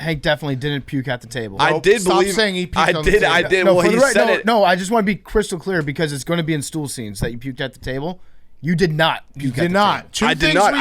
Hank definitely didn't puke at the table. I did Stop believe saying he puked I on the did. table. I did. No, well, for he the right, said no, it. no, I just want to be crystal clear because it's going to be in stool scenes that you puked at the table. You did not You puke at did the not. table. I did not.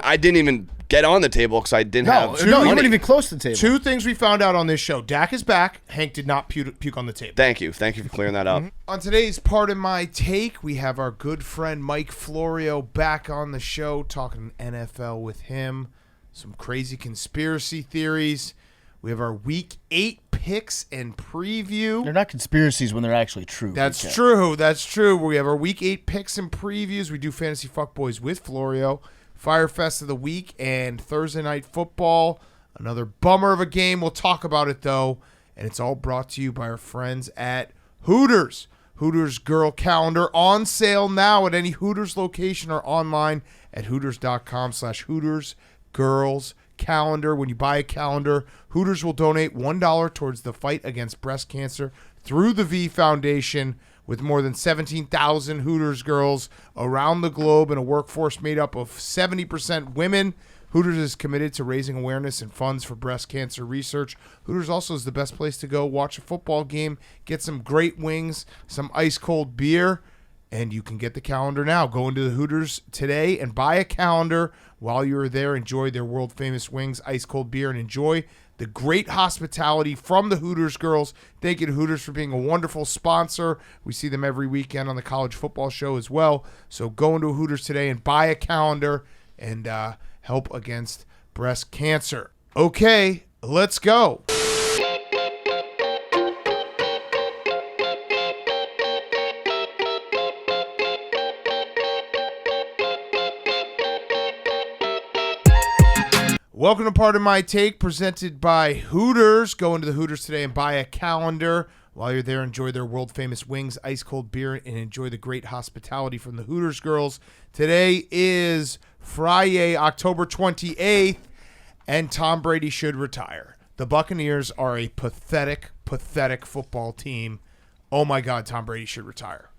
I didn't even get on the table because I didn't have. No, you money. weren't even close to the table. Two things we found out on this show. Dak is back. Hank did not puke on the table. Thank you for clearing that up. On today's part of my take, we have our good friend Mike Florio back on the show talking NFL with him. Some crazy conspiracy theories. We have our Week 8 picks and preview. They're not conspiracies when they're actually true. That's true. That's true. We have our Week 8 picks and previews. We do Fantasy Fuccbois with Florio. Fyre Fest of the week and Thursday Night Football. Another bummer of a game. We'll talk about it, though. And it's all brought to you by our friends at Hooters. Hooters Girl Calendar on sale now at any Hooters location or online at Hooters.com/Hooters Girls Calendar. When you buy a calendar, Hooters will donate $1 towards the fight against breast cancer through the V Foundation. With more than 17,000 Hooters girls around the globe and a workforce made up of 70% women, Hooters is committed to raising awareness and funds for breast cancer research. Hooters also is the best place to go watch a football game, get some great wings, some ice-cold beer, and you can get the calendar now. Go into the Hooters today and buy a calendar. While you're there, enjoy their world-famous wings, ice-cold beer, and enjoy the great hospitality from the Hooters girls. Thank you to Hooters for being a wonderful sponsor. We see them every weekend on the college football show as well. So go into Hooters today and buy a calendar and help against breast cancer. Okay, let's go. Welcome to Part of My Take, presented by Hooters. Go into the Hooters today and buy a calendar. While you're there, enjoy their world-famous wings, ice-cold beer, and enjoy the great hospitality from the Hooters girls. Today is Friday, October 28th, and Tom Brady should retire. The Buccaneers are a pathetic, pathetic football team. Oh, my God, Tom Brady should retire.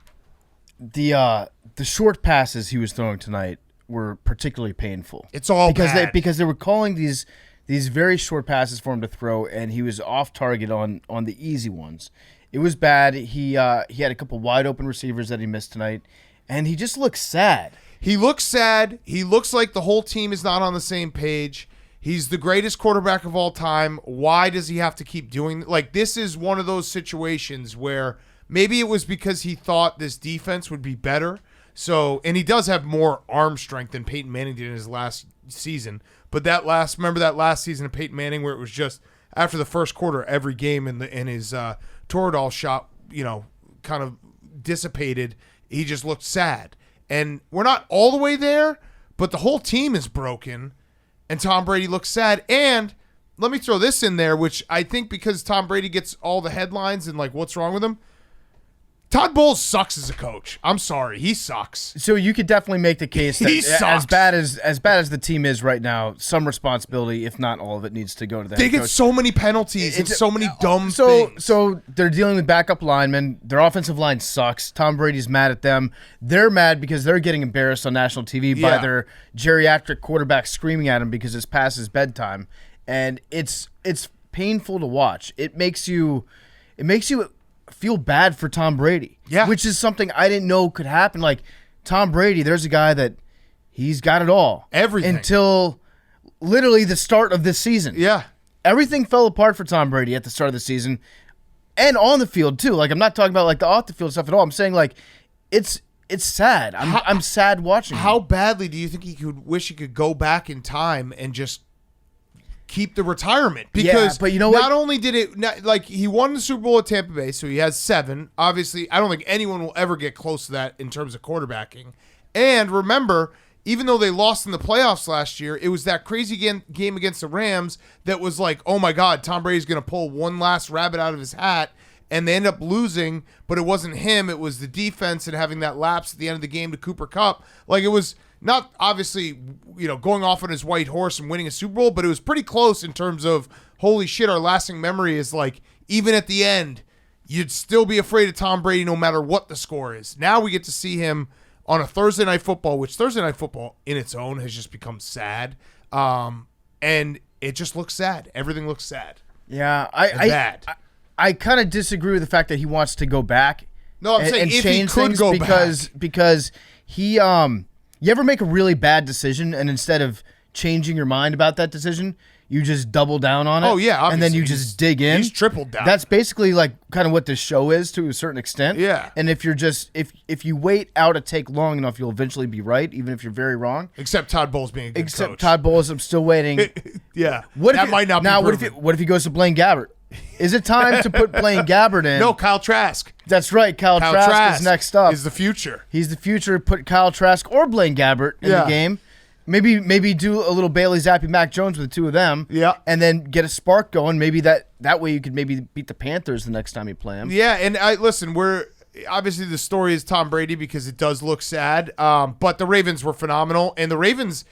The short passes he was throwing tonight were particularly painful. It's all bad. Because they were calling these very short passes for him to throw, and he was off target on the easy ones. It was bad. He had a couple wide open receivers that he missed tonight, and he just looks sad. He looks sad. He looks like the whole team is not on the same page. He's the greatest quarterback of all time. Why does he have to keep doing like this? Is one of those situations where maybe it was because he thought this defense would be better. So, and he does have more arm strength than Peyton Manning did in his last season. But remember that last season of Peyton Manning where it was just after the first quarter, every game in his Toradol shot, kind of dissipated. He just looked sad. And we're not all the way there, but the whole team is broken, and Tom Brady looks sad. And let me throw this in there, which I think because Tom Brady gets all the headlines and like what's wrong with him, Todd Bowles sucks as a coach. I'm sorry, he sucks. So you could definitely make the case that He sucks. as bad as the team is right now, some responsibility, if not all of it, needs to go to the They head get coach. so many penalties and so many dumb things. So they're dealing with backup linemen. Their offensive line sucks. Tom Brady's mad at them. They're mad because they're getting embarrassed on national TV by their geriatric quarterback screaming at him because it's past his bedtime, and it's painful to watch. It makes you feel bad for Tom Brady. Yeah. Which is something I didn't know could happen. Like, Tom Brady, there's a guy that he's got it all. Everything. Until literally the start of this season. Yeah. Everything fell apart for Tom Brady at the start of the season. And on the field, too. Like, I'm not talking about, like, the off-the-field stuff at all. I'm saying, like, it's sad. I'm sad watching How him. badly do you think he could wish he could go back in time and just keep the retirement? Because but you know not what? only did he won the Super Bowl at Tampa Bay, so he has 7. Obviously, I don't think anyone will ever get close to that in terms of quarterbacking. And remember, even though they lost in the playoffs last year, it was that crazy game against the Rams that was like, oh my God, Tom Brady's going to pull one last rabbit out of his hat. And they end up losing, but it wasn't him. It was the defense and having that lapse at the end of the game to Cooper Kupp. Like, it was not obviously, going off on his white horse and winning a Super Bowl, but it was pretty close in terms of, holy shit, our lasting memory is like, even at the end, you'd still be afraid of Tom Brady no matter what the score is. Now we get to see him on a Thursday Night Football, which Thursday Night Football in its own has just become sad. And it just looks sad. Everything looks sad. Yeah, Bad. I kind of disagree with the fact that he wants to go back. No, I'm saying and if he change could things go because he you ever make a really bad decision and instead of changing your mind about that decision, you just double down on it. Oh, yeah, and then you obviously. just dig in. He's tripled down. That's basically like kind of what this show is to a certain extent. Yeah. And if you're just if you wait out a take long enough, you'll eventually be right, even if you're very wrong. Except Todd Bowles being a good Except coach. Todd Bowles, I'm still waiting. Yeah. That might not be now. proven. What if he goes to Blaine Gabbert? Is it time to put Blaine Gabbert in? No, Kyle Trask. That's right. Kyle Trask is next up. Is the future. He's the future. Put Kyle Trask or Blaine Gabbert in the game. Maybe do a little Bailey Zappi, Mac Jones with the two of them. Yeah. And then get a spark going. Maybe that way you could maybe beat the Panthers the next time you play them. Yeah, and listen, we're obviously the story is Tom Brady because it does look sad. But the Ravens were phenomenal, and the Ravens,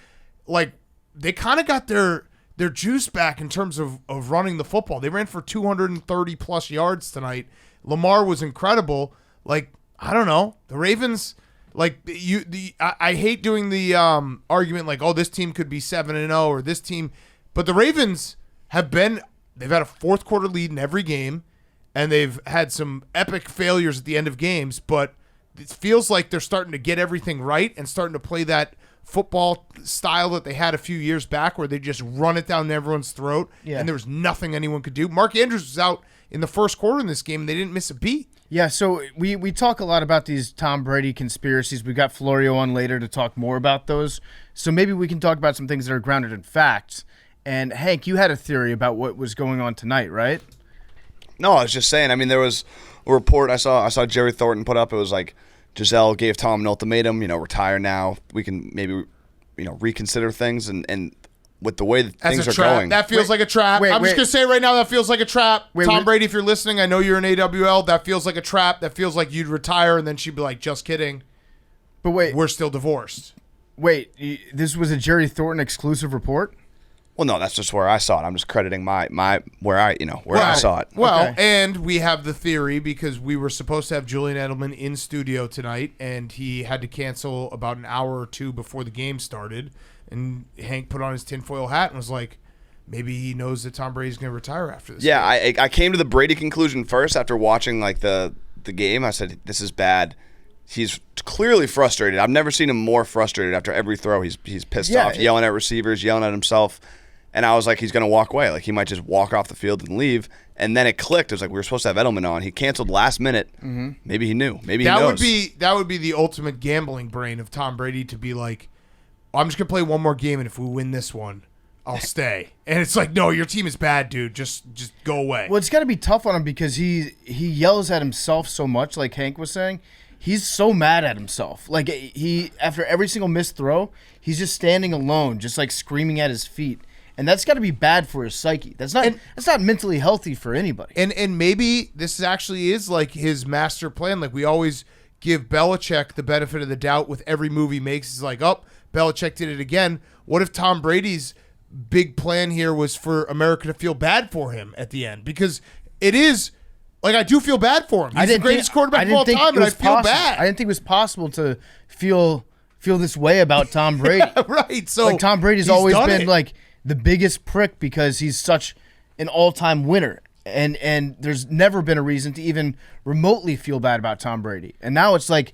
like, they kind of got their juice back in terms of running the football. They ran for 230 plus yards tonight. Lamar was incredible. Like, I don't know, the Ravens. Like I hate doing the argument like, oh, this team could be 7-0 or this team, but the Ravens they've had a fourth quarter lead in every game, and they've had some epic failures at the end of games, but it feels like they're starting to get everything right and starting to play that football style that they had a few years back where they just run it down everyone's throat and there was nothing anyone could do. Mark Andrews was out in the first quarter in this game, and they didn't miss a beat. Yeah, so we talk a lot about these Tom Brady conspiracies. We got Florio on later to talk more about those. So maybe we can talk about some things that are grounded in facts. And Hank, you had a theory about what was going on tonight, right? No, I was just saying. I mean, there was a report I saw Jerry Thornton put up. It was like Giselle gave Tom an ultimatum. Retire now. We can maybe reconsider things and. With the way that things are going. That feels like a trap. I'm just going to say right now that feels like a trap. Tom Brady, if you're listening, I know you're an AWL. That feels like a trap. That feels like you'd retire, and then she'd be like, just kidding. But wait. We're still divorced. Wait, this was a Jerry Thornton exclusive report? Well, no, that's just where I saw it. I'm just crediting my where I saw it. Well, okay. And we have the theory because we were supposed to have Julian Edelman in studio tonight, and he had to cancel about an hour or two before the game started. And Hank put on his tinfoil hat and was like, maybe he knows that Tom Brady's going to retire after this. Yeah, I came to the Brady conclusion first after watching like the game. I said, this is bad. He's clearly frustrated. I've never seen him more frustrated after every throw. He's pissed off, yelling at receivers, yelling at himself. And I was like, he's going to walk away. Like, he might just walk off the field and leave. And then it clicked. It was like, we were supposed to have Edelman on. He canceled last minute. Mm-hmm. Maybe he knew. Maybe he knows. That would be the ultimate gambling brain of Tom Brady to be like, I'm just going to play one more game, and if we win this one, I'll stay. And it's like, no, your team is bad, dude. Just go away. Well, it's got to be tough on him because he yells at himself so much, like Hank was saying. He's so mad at himself. Like, he after every single missed throw, he's just standing alone, just like screaming at his feet. And that's got to be bad for his psyche. That's not mentally healthy for anybody. And maybe this actually is like his master plan. Like, we always give Belichick the benefit of the doubt with every move he makes. It's like, oh, Belichick did it again. What if Tom Brady's big plan here was for America to feel bad for him at the end? Because it is, like, I do feel bad for him. He's the greatest quarterback of all time, and I feel bad. I didn't think it was possible to feel this way about Tom Brady. Right. So like, Tom Brady's always been like the biggest prick because he's such an all-time winner. And there's never been a reason to even remotely feel bad about Tom Brady. And now it's like,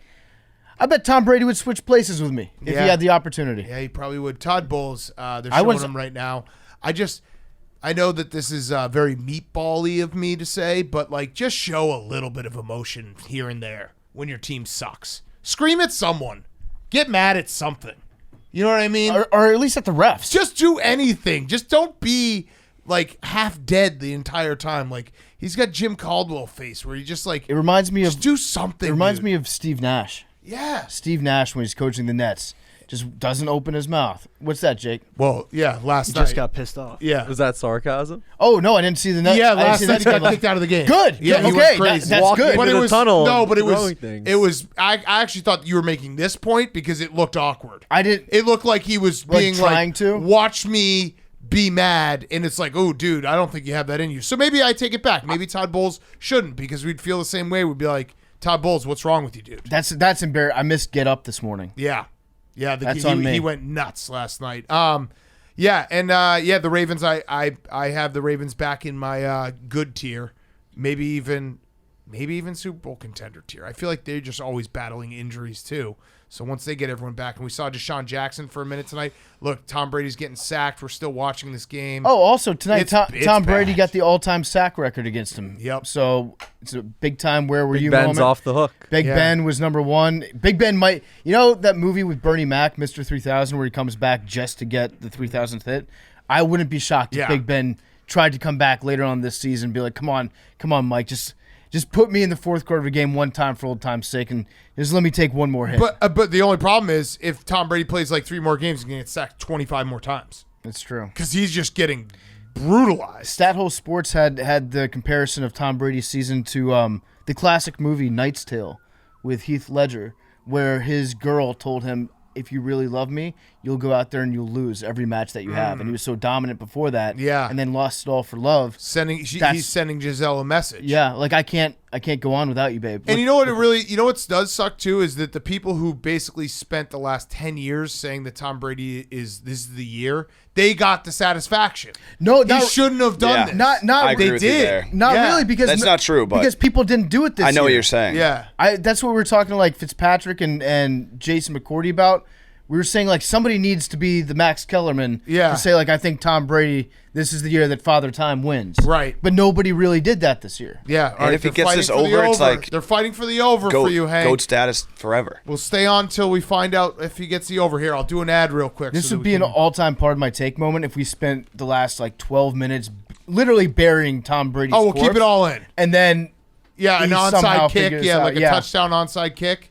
I bet Tom Brady would switch places with me if he had the opportunity. Yeah, he probably would. Todd Bowles, they're showing him right now. I know that this is very meatball-y of me to say, but like, just show a little bit of emotion here and there when your team sucks. Scream at someone. Get mad at something. You know what I mean? Or at least at the refs. Just do anything. Just don't be like half dead the entire time. Like, he's got Jim Caldwell face where he just like, it reminds me just do something. It reminds me of Steve Nash. Yeah. Steve Nash when he's coaching the Nets just doesn't open his mouth. What's that, Jake? Well, yeah, last He night. just got pissed off. Yeah. Was that sarcasm? Oh, no, I didn't see the Nets. Yeah, I didn't last see night he that got kicked out of the game. Good. Yeah, good. he Okay, went crazy. that's Walking good. into But it the was tunnel no, but it was throwing things. it was. I actually thought you were making this point because it looked awkward. I didn't. It looked like he was Like being trying like, to? watch me be mad, and it's like, oh, dude, I don't think you have that in you. So maybe I take it back. Maybe Todd Bowles shouldn't, because we'd feel the same way. We'd be like, Todd Bowles, what's wrong with you, dude? That's embarrassing. I missed Get Up this morning. Yeah. That's on me. He went nuts last night. Yeah, and the Ravens. I have the Ravens back in my good tier, maybe even Super Bowl contender tier. I feel like they're just always battling injuries too. So once they get everyone back, and we saw Deshaun Jackson for a minute tonight. Look, Tom Brady's getting sacked. We're still watching this game. Oh, also tonight, It's Tom Brady bad. got the all-time sack record against him. Yep. So it's a big time. Where were Big you? Ben's moment. off the hook. Big Yeah. Ben was number one. Big Ben might, that movie with Bernie Mac, Mr. 3000, where he comes back just to get the 3000th hit. I wouldn't be shocked if Big Ben tried to come back later on this season and be like, come on, Mike, just put me in the fourth quarter of a game one time for old time's sake, and just let me take one more hit. But the only problem is if Tom Brady plays like 3 more games, he's gonna get sacked 25 more times That's true. because he's just getting brutalized. Stathole Sports had the comparison of Tom Brady's season to the classic movie Knight's Tale with Heath Ledger, where his girl told him, if you really love me, you'll go out there and you'll lose every match that you have. And he was so dominant before that, and then lost it all for love. He's sending Giselle a message. Yeah, like I can't go on without you, babe. And you know what does suck too is that the people who basically spent the last 10 years saying that Tom Brady this is the year, they got the satisfaction. No, he shouldn't have done this. Not I agree they with you did. there. Not really, because That's not true, but because people didn't do it this year. I know what you're saying. Yeah. That's what we were talking to like Fitzpatrick and Jason McCourty about. We were saying like somebody needs to be the Max Kellerman to say like I think Tom Brady, this is the year that Father Time wins. Right. But nobody really did that this year. Yeah. And if he gets this over, it's like they're fighting for the over for you, Hank. GOAT status forever. We'll stay on till we find out if he gets the over. Here, I'll do an ad real quick. This would be an all-time part of my take moment if we spent the last like 12 minutes literally burying Tom Brady's we'll corpse, keep it all in. and then an he somehow onside kick. figures Yeah, out- like a touchdown onside kick.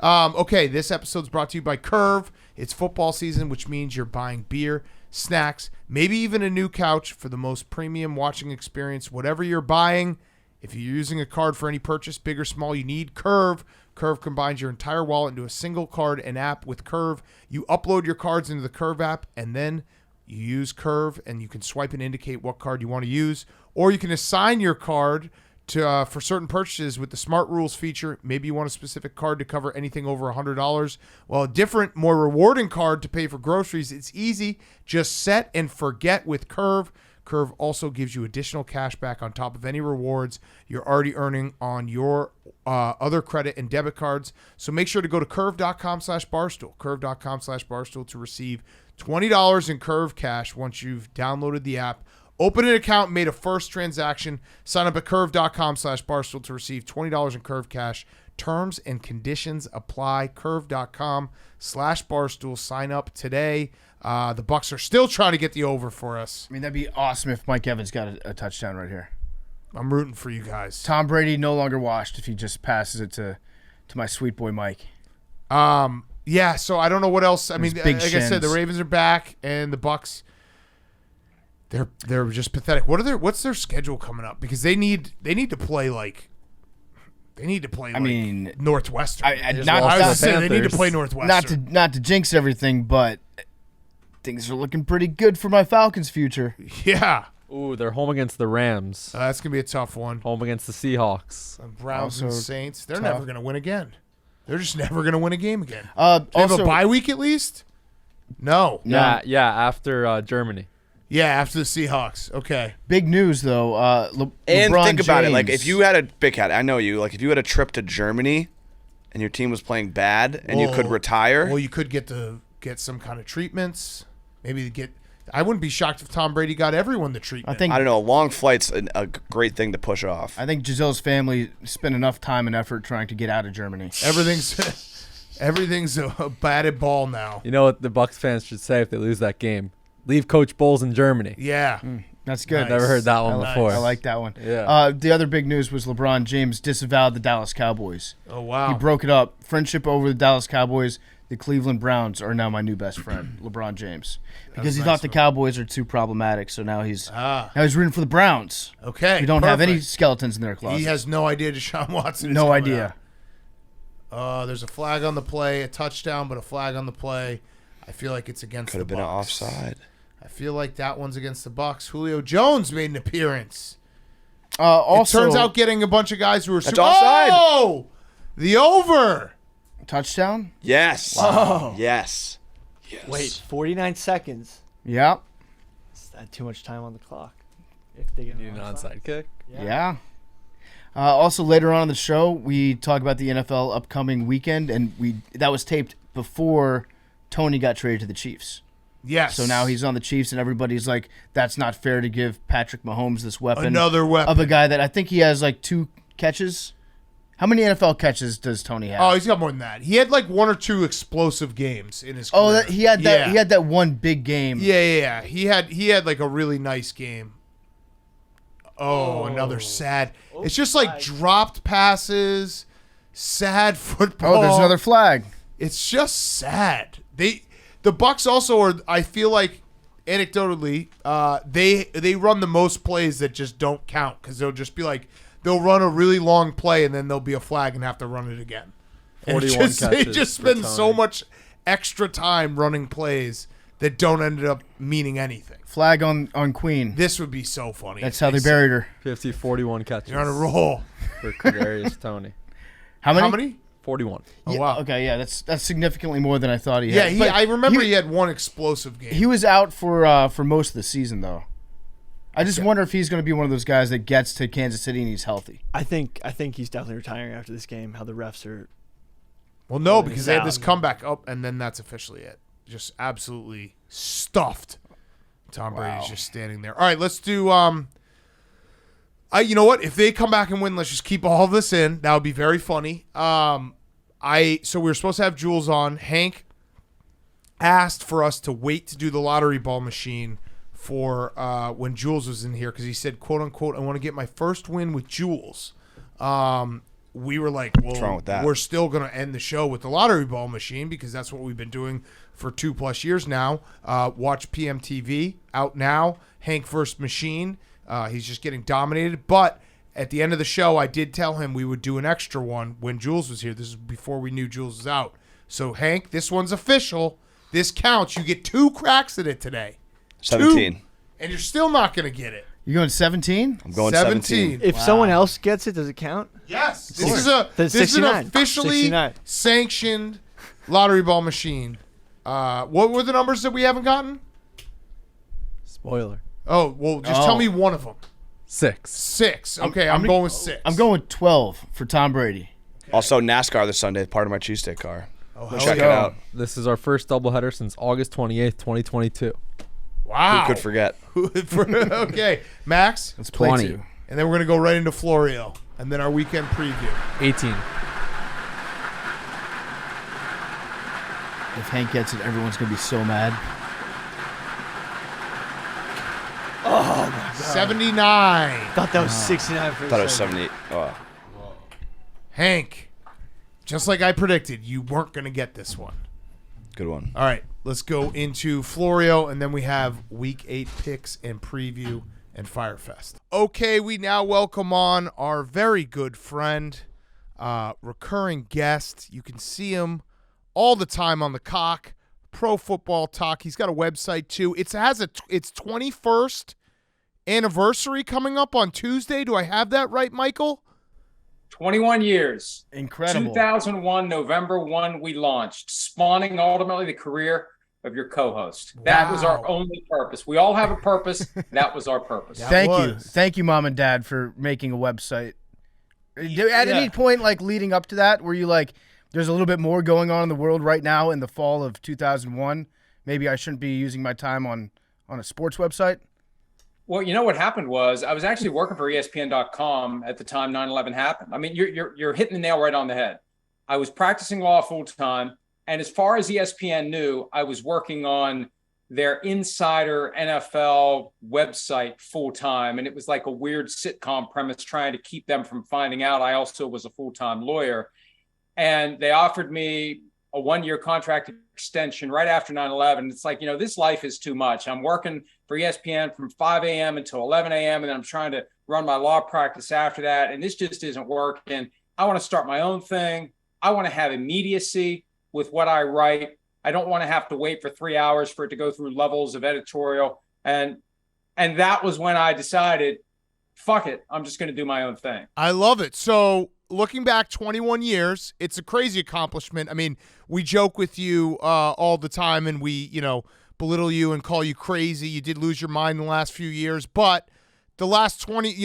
Okay, this episode's brought to you by Curve. It's football season, which means you're buying beer, snacks, maybe even a new couch for the most premium watching experience. Whatever you're buying, if you're using a card for any purchase, big or small, you need Curve. Curve combines your entire wallet into a single card and app with Curve. You upload your cards into the Curve app, and then you use Curve, and you can swipe and indicate what card you want to use, or you can assign your card to for certain purchases with the Smart Rules feature. Maybe you want a specific card to cover anything over $100. Well, a different, more rewarding card to pay for groceries. It's easy. Just set and forget with Curve. Curve also gives you additional cash back on top of any rewards you're already earning on your other credit and debit cards. So make sure to go to curve.com/barstool, curve.com/barstool to receive $20 in Curve cash once you've downloaded the app. Open an account, made a first transaction. Sign up at curve.com/barstool to receive $20 in Curve cash. Terms and conditions apply. Curve.com/barstool. Sign up today. The Bucs are still trying to get the over for us. I mean, that'd be awesome if Mike Evans got a touchdown right here. I'm rooting for you guys. Tom Brady no longer washed if he just passes it to my sweet boy Mike. Yeah, so I don't know what else. I mean, big like I said, the shins. Ravens are back, and the Bucs, they're just pathetic. What's their schedule coming up? Because they need to play like Northwestern. I was not gonna say they need to play Northwestern. not to jinx everything, but things are looking pretty good for my Falcons' future. Yeah, Ooh, they're home against the Rams. that's gonna be a tough one. Home against the Seahawks. Browns and Also Saints, they're tough. never gonna win again. They're just never gonna win a game again. They have Also, a bye week at least. No. Yeah, after Germany. Yeah, after the Seahawks. Okay. big news though. And LeBron think about it. Like, James- if you had a big hat, I know you. Like, if you had a trip to Germany, and your team was playing bad, and you could retire. Well, you could get some kind of treatments. Maybe I wouldn't be shocked if Tom Brady got everyone the treatment. I don't know. A long flight's a great thing to push off. think Giselle's family spent enough time and effort trying to get out of Germany. everything's a batted ball now. You know what the Bucs fans should say if they lose that game? Leave Coach Bowles in Germany. Yeah. That's good. Nice. Never heard that one Nice. before. I like that one. Yeah. The other big news was LeBron James disavowed the Dallas Cowboys. Oh wow. He broke it up. Friendship over the Dallas Cowboys. The Cleveland Browns are now my new best friend, LeBron James, because he nice thought the move. Cowboys are too problematic. So now he's rooting for the Browns. Okay. Who don't have any perfect. skeletons in their closet. He has no idea Deshaun Watson is no coming idea. out. There's a flag on the play, a touchdown, but a flag on the play. I feel like it's against Could have the been an Bucs. offside. I feel like that one's against the Bucs. Julio Jones made an appearance. Also, it turns out getting a bunch of guys who are That's offside. Oh, the over. touchdown. Yes. Wow. Yes. Yes. Wait, 49 seconds. Yeah. Is that too much time on the clock? If they get Need an onside kick. Yeah. Also, later on in the show, we talk about the NFL upcoming weekend, and that was taped before Tony got traded to the Chiefs. Yes. So now he's on the Chiefs, and everybody's like, that's not fair to give Patrick Mahomes this weapon. Another weapon. Of a guy that I think he has like 2 catches. How many NFL catches does Tony have? Oh, he's got more than that. He had like 1 or 2 explosive games in his career. Oh, he had that. Yeah. He had that one big game. Yeah. He had like a really nice game. Oh, another sad. It's just like dropped passes, sad football. Oh, there's another flag. It's just sad. The Bucs also are. I feel like anecdotally, they run the most plays that just don't count because they'll just be like they'll run a really long play and then there'll be a flag and have to run it again. 41 catches. They just spend for so Tony. much extra time running plays that don't end up meaning anything. Flag on Queen. This would be so funny. That's how they buried her. 41 catches. You're on a roll. For Kadarius Tony. How many? How many? 41. Oh, Yeah, wow. Okay, yeah, that's significantly more than I thought he Yeah, had. But I remember he had 1 explosive game. he was out for most of the season, though. I just wonder if he's going to be one of those guys that gets to Kansas City and he's healthy. I think he's definitely retiring after this game. How the refs are. Well, no, because they had this Sound. comeback up, and then that's officially it. Just absolutely stuffed. Tom Brady's just standing there. All right, let's do. You know what? If they come back and win, let's just keep all of this in. That would be very funny. So we were supposed to have Jules on. Hank asked for us to wait to do the lottery ball machine for when Jules was in here because he said, "quote unquote," I want to get my first win with Jules. We were like, well, What's wrong with that? We're still going to end the show with the lottery ball machine because that's what we've been doing for 2+ years now. Watch PMTV out now. Hank versus Machine. He's just getting dominated. But at the end of the show, I did tell him we would do an extra one when Jules was here. This is before we knew Jules was out. So, Hank, this one's official. This counts. You get 2 cracks at it today. 17. 2, and you're still not going to get it. You going 17? I'm going 17. If someone else gets it, does it count? Yes. Then This is an 69. officially 69. sanctioned lottery ball machine. What were the numbers that we haven't gotten? Spoiler. Oh, well, just tell me one of them. 6. 6. Okay, I'm going with 6. I'm going with 12 for Tom Brady. Also, NASCAR this Sunday, part of my cheesesteak car. Oh, Check hell it yeah. out. This is our first doubleheader since August 28th, 2022. Wow. Who could forget? Okay, Max, Let's play 20. 2. and then we're going to go right into Florio, and then our weekend preview. 18. If Hank gets it, everyone's going to be so mad. 79. Thought that was 69 for I a thought it was second. 78. Oh. Hank, just like I predicted, you weren't going to get this one. Good one. All right, let's go into Florio, and then we have Week 8 picks and preview and Fyre Fest. Okay, we now welcome on our very good friend, recurring guest. You can see him all the time on the Cock, Pro Football Talk. He's got a website, too. It has its 21st anniversary coming up on Tuesday. Do I have that right, Michael? 21 years. Incredible. 2001, November 1, we launched, spawning ultimately the career of your co-host. That was our Wow. only purpose. We all have a purpose. That was our purpose. Thank you. was. Thank you, Mom and Dad, for making a website. At any point, like, leading up to that, were you like, there's a little bit more going on in the world right now in the fall of 2001? Maybe I shouldn't be using my time on a sports website? Well, you know what happened was I was actually working for ESPN.com at the time 9/11 happened. I mean, you're hitting the nail right on the head. I was practicing law full time, and as far as ESPN knew, I was working on their Insider NFL website full time, and it was like a weird sitcom premise trying to keep them from finding out I also was a full-time lawyer. And they offered me a 1-year contract extension right after 9/11. It's like, this life is too much. I'm working for ESPN from 5 a.m. until 11 a.m. and then I'm trying to run my law practice after that. And this just isn't working. I want to start my own thing. I want to have immediacy with what I write. I don't want to have to wait for 3 hours for it to go through levels of editorial. And that was when I decided, fuck it, I'm just going to do my own thing. I love it. So looking back 21 years, it's a crazy accomplishment. I mean, we joke with you all the time, and we, belittle you and call you crazy. You did lose your mind in the last few years, but the last 20,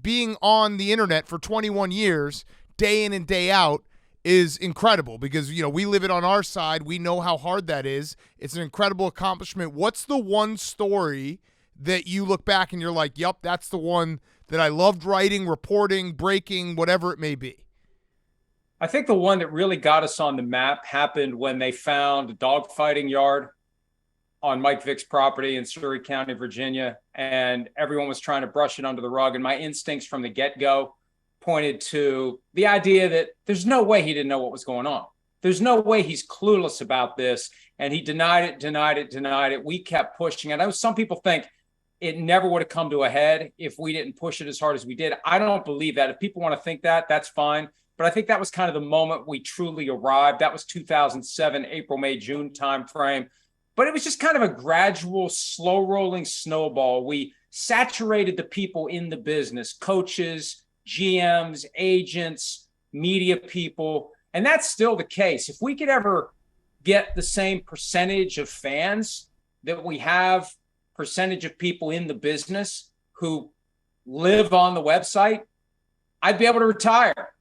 being on the internet for 21 years, day in and day out, is incredible because, we live it on our side. We know how hard that is. It's an incredible accomplishment. What's the one story that you look back and you're like, yep, that's the one that I loved writing, reporting, breaking, whatever it may be? I think the one that really got us on the map happened when they found a dogfighting yard on Mike Vick's property in Surrey County, Virginia, and everyone was trying to brush it under the rug. And my instincts from the get-go pointed to the idea that there's no way he didn't know what was going on. There's no way he's clueless about this. And he denied it. We kept pushing it. I know some people think it never would have come to a head if we didn't push it as hard as we did. I don't believe that. If people want to think that, that's fine. But I think that was kind of the moment we truly arrived. That was 2007, April, May, June timeframe. But it was just kind of a gradual, slow-rolling snowball. We saturated the people in the business, coaches, GMs, agents, media people, and that's still the case. If we could ever get the same percentage of fans that we have, percentage of people in the business who live on the website, I'd be able to retire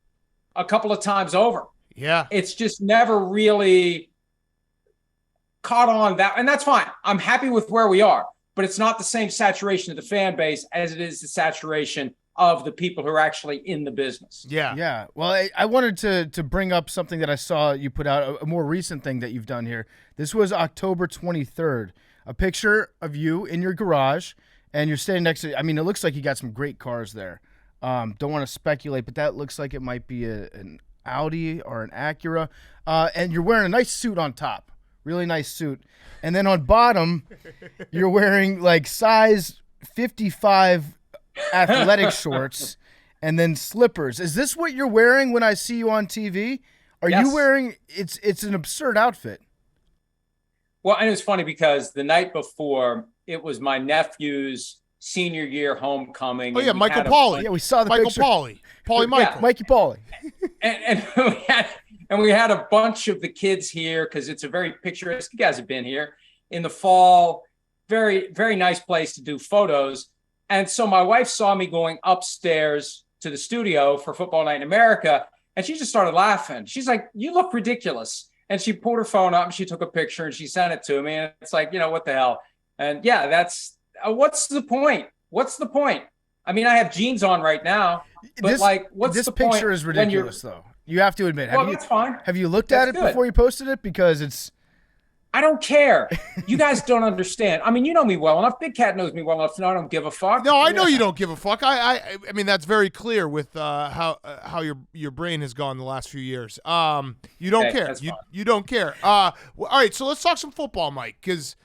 a couple of times over. Yeah. It's just never really caught on that, and that's fine. I'm happy with where we are, but it's not the same saturation of the fan base as it is the saturation of the people who are actually in the business. Yeah. Yeah. Well, I wanted to bring up something that I saw you put out, a more recent thing that you've done here. This was October 23rd, a picture of you in your garage, and you're standing next to, it looks like you got some great cars there. Don't want to speculate, but that looks like it might be an Audi or an Acura. And you're wearing a nice suit on top, really nice suit. And then on bottom, you're wearing like size 55 athletic shorts and then slippers. Is this what you're wearing when I see you on TV? Are Yes. you wearing it's an absurd outfit. Well, and it's funny because the night before it was my nephew's senior year homecoming. Oh, yeah, and we Michael had a Pauly. bunch- Yeah, we saw the Michael picture. Pauly. Michael. Mikey Pauly. and we had a bunch of the kids here because it's a very picturesque. You guys have been here in the fall. Very, very nice place to do photos. And so my wife saw me going upstairs to the studio for Football Night in America, and she just started laughing. She's like, "You look ridiculous." And she pulled her phone up and she took a picture and she sent it to me. And it's like, what the hell? And yeah, that's what's the point? What's the point? I have jeans on right now, but what's this the point? picture is ridiculous, though. You have to admit. Well, that's fine. Have you looked at That's it good. before you posted it? Because it's. I don't care. You guys don't understand. You know me well enough. Big Cat knows me well enough to know I don't give a fuck. No, I know you don't give a fuck. I mean that's very clear with how your brain has gone the last few years. You don't care. You don't care. All right, so let's talk some football, Mike, because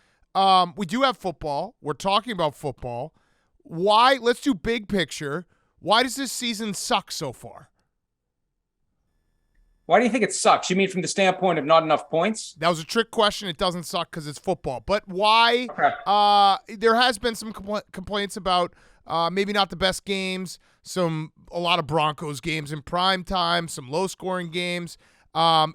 we do have football. We're talking about football. Why? Let's do big picture. Why does this season suck so far? Why do you think it sucks? You mean from the standpoint of not enough points? That was a trick question. It doesn't suck because it's football. But why? Okay. There has been some complaints about maybe not the best games, a lot of Broncos games in prime time, some low-scoring games.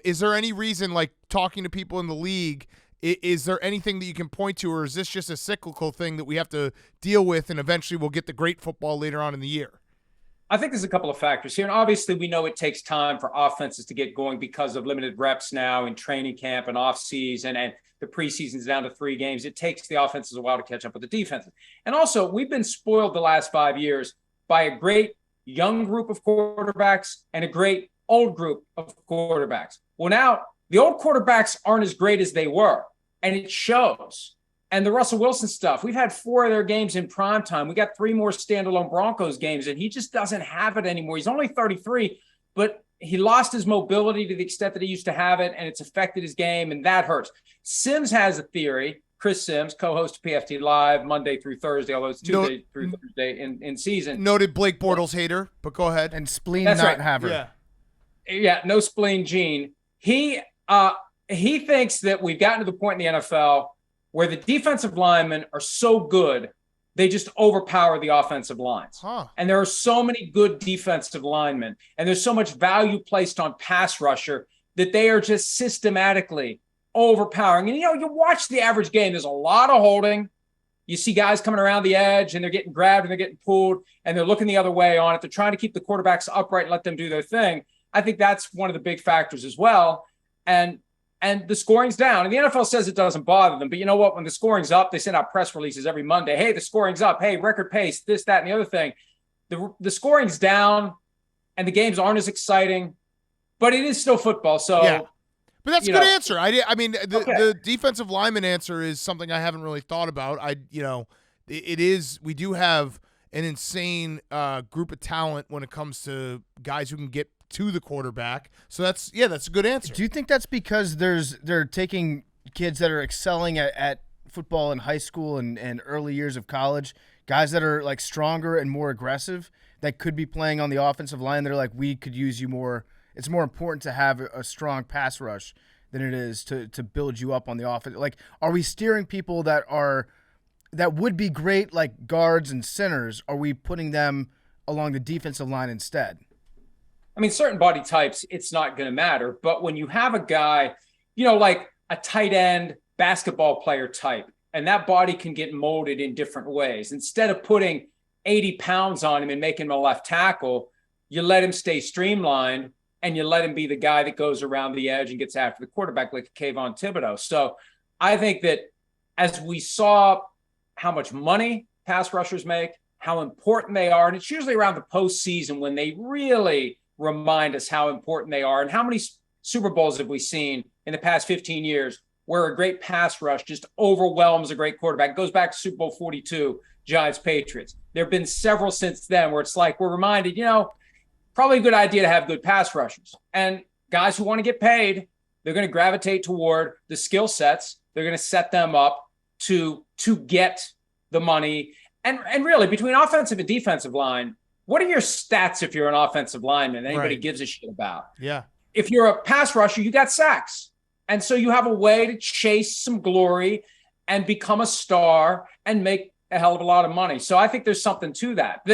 Is there any reason, like talking to people in the league, is there anything that you can point to, or is this just a cyclical thing that we have to deal with and eventually we'll get the great football later on in the year? I think there's a couple of factors here. And obviously, we know it takes time for offenses to get going because of limited reps now in training camp and off-season, and the preseason's down to 3 games. It takes the offenses a while to catch up with the defenses. And also, we've been spoiled the last 5 years by a great young group of quarterbacks and a great old group of quarterbacks. Well, now, the old quarterbacks aren't as great as they were, and it shows. And the Russell Wilson stuff, we've had 4 of their games in prime time. We got 3 more standalone Broncos games, and he just doesn't have it anymore. He's only 33, but he lost his mobility to the extent that he used to have it, and it's affected his game, and that hurts. Sims has a theory. Chris Sims, co-host of PFT Live, Monday through Thursday, although it's Tuesday through Thursday in season. Noted Blake Bortles hater, but go ahead. And spleen That's not right. haver. Yeah, no spleen gene. He thinks that we've gotten to the point in the NFL where the defensive linemen are so good, they just overpower the offensive lines. And there are so many good defensive linemen, and there's so much value placed on pass rusher that they are just systematically overpowering. And, you watch the average game. There's a lot of holding. You see guys coming around the edge, and they're getting grabbed, and they're getting pulled, and they're looking the other way on it. They're trying to keep the quarterbacks upright and let them do their thing. I think that's one of the big factors as well. And the scoring's down. And the NFL says it doesn't bother them. But you know what? When the scoring's up, they send out press releases every Monday. Hey, the scoring's up. Hey, record pace, this, that, and the other thing. The scoring's down, and the games aren't as exciting, but it is still football. So, yeah. But that's a good answer. I mean, the defensive lineman answer is something I haven't really thought about. It is. We do have an insane group of talent when it comes to guys who can get to the quarterback. So that's a good answer. Do you think that's because they're taking kids that are excelling at football in high school and early years of college, guys that are like stronger and more aggressive that could be playing on the offensive line? They're like, we could use you more. It's more important to have a strong pass rush than it is to build you up on the offense. Like, are we steering people that would be great, like guards and centers? Are we putting them along the defensive line instead? I mean, certain body types, it's not going to matter. But when you have a guy, like a tight end basketball player type, and that body can get molded in different ways. Instead of putting 80 pounds on him and making him a left tackle, you let him stay streamlined, and you let him be the guy that goes around the edge and gets after the quarterback like Kayvon Thibodeau. So I think that as we saw how much money pass rushers make, how important they are, and it's usually around the postseason when they really remind us how important they are. And how many Super Bowls have we seen in the past 15 years where a great pass rush just overwhelms a great quarterback? It goes back to Super Bowl 42, Giants-Patriots. There have been several since then where it's like we're reminded, probably a good idea to have good pass rushers. And guys who want to get paid, they're going to gravitate toward the skill sets. They're going to set them up to get the money. And really, between offensive and defensive line, what are your stats if you're an offensive lineman anybody gives a shit about? Yeah. If you're a pass rusher, you got sacks. And so you have a way to chase some glory and become a star and make a hell of a lot of money. So I think there's something to that.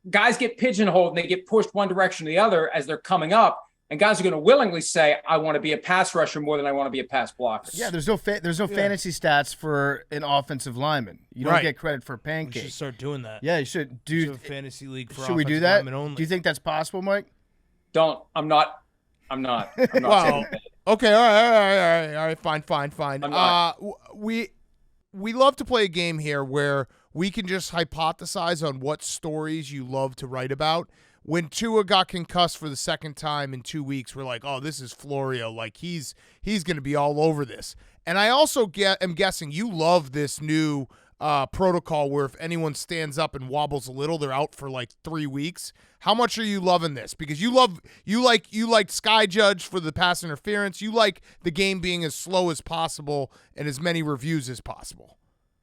Guys get pigeonholed and they get pushed one direction or the other as they're coming up. And guys are going to willingly say, I want to be a pass rusher more than I want to be a pass blocker. Yeah, there's no fantasy stats for an offensive lineman. You don't get credit for pancake. We should start doing that. Yeah, you should. Do a fantasy league for should we do that? Do you think that's possible, Mike? I'm not. Well, okay, all right, fine. We love to play a game here where we can just hypothesize on what stories you love to write about. When Tua got concussed for the second time in 2 weeks, we're like, oh, this is Florio. Like, he's going to be all over this. And I also am guessing you love this new protocol where if anyone stands up and wobbles a little, they're out for like 3 weeks. How much are you loving this? Because you like Sky Judge for the pass interference. You like the game being as slow as possible and as many reviews as possible.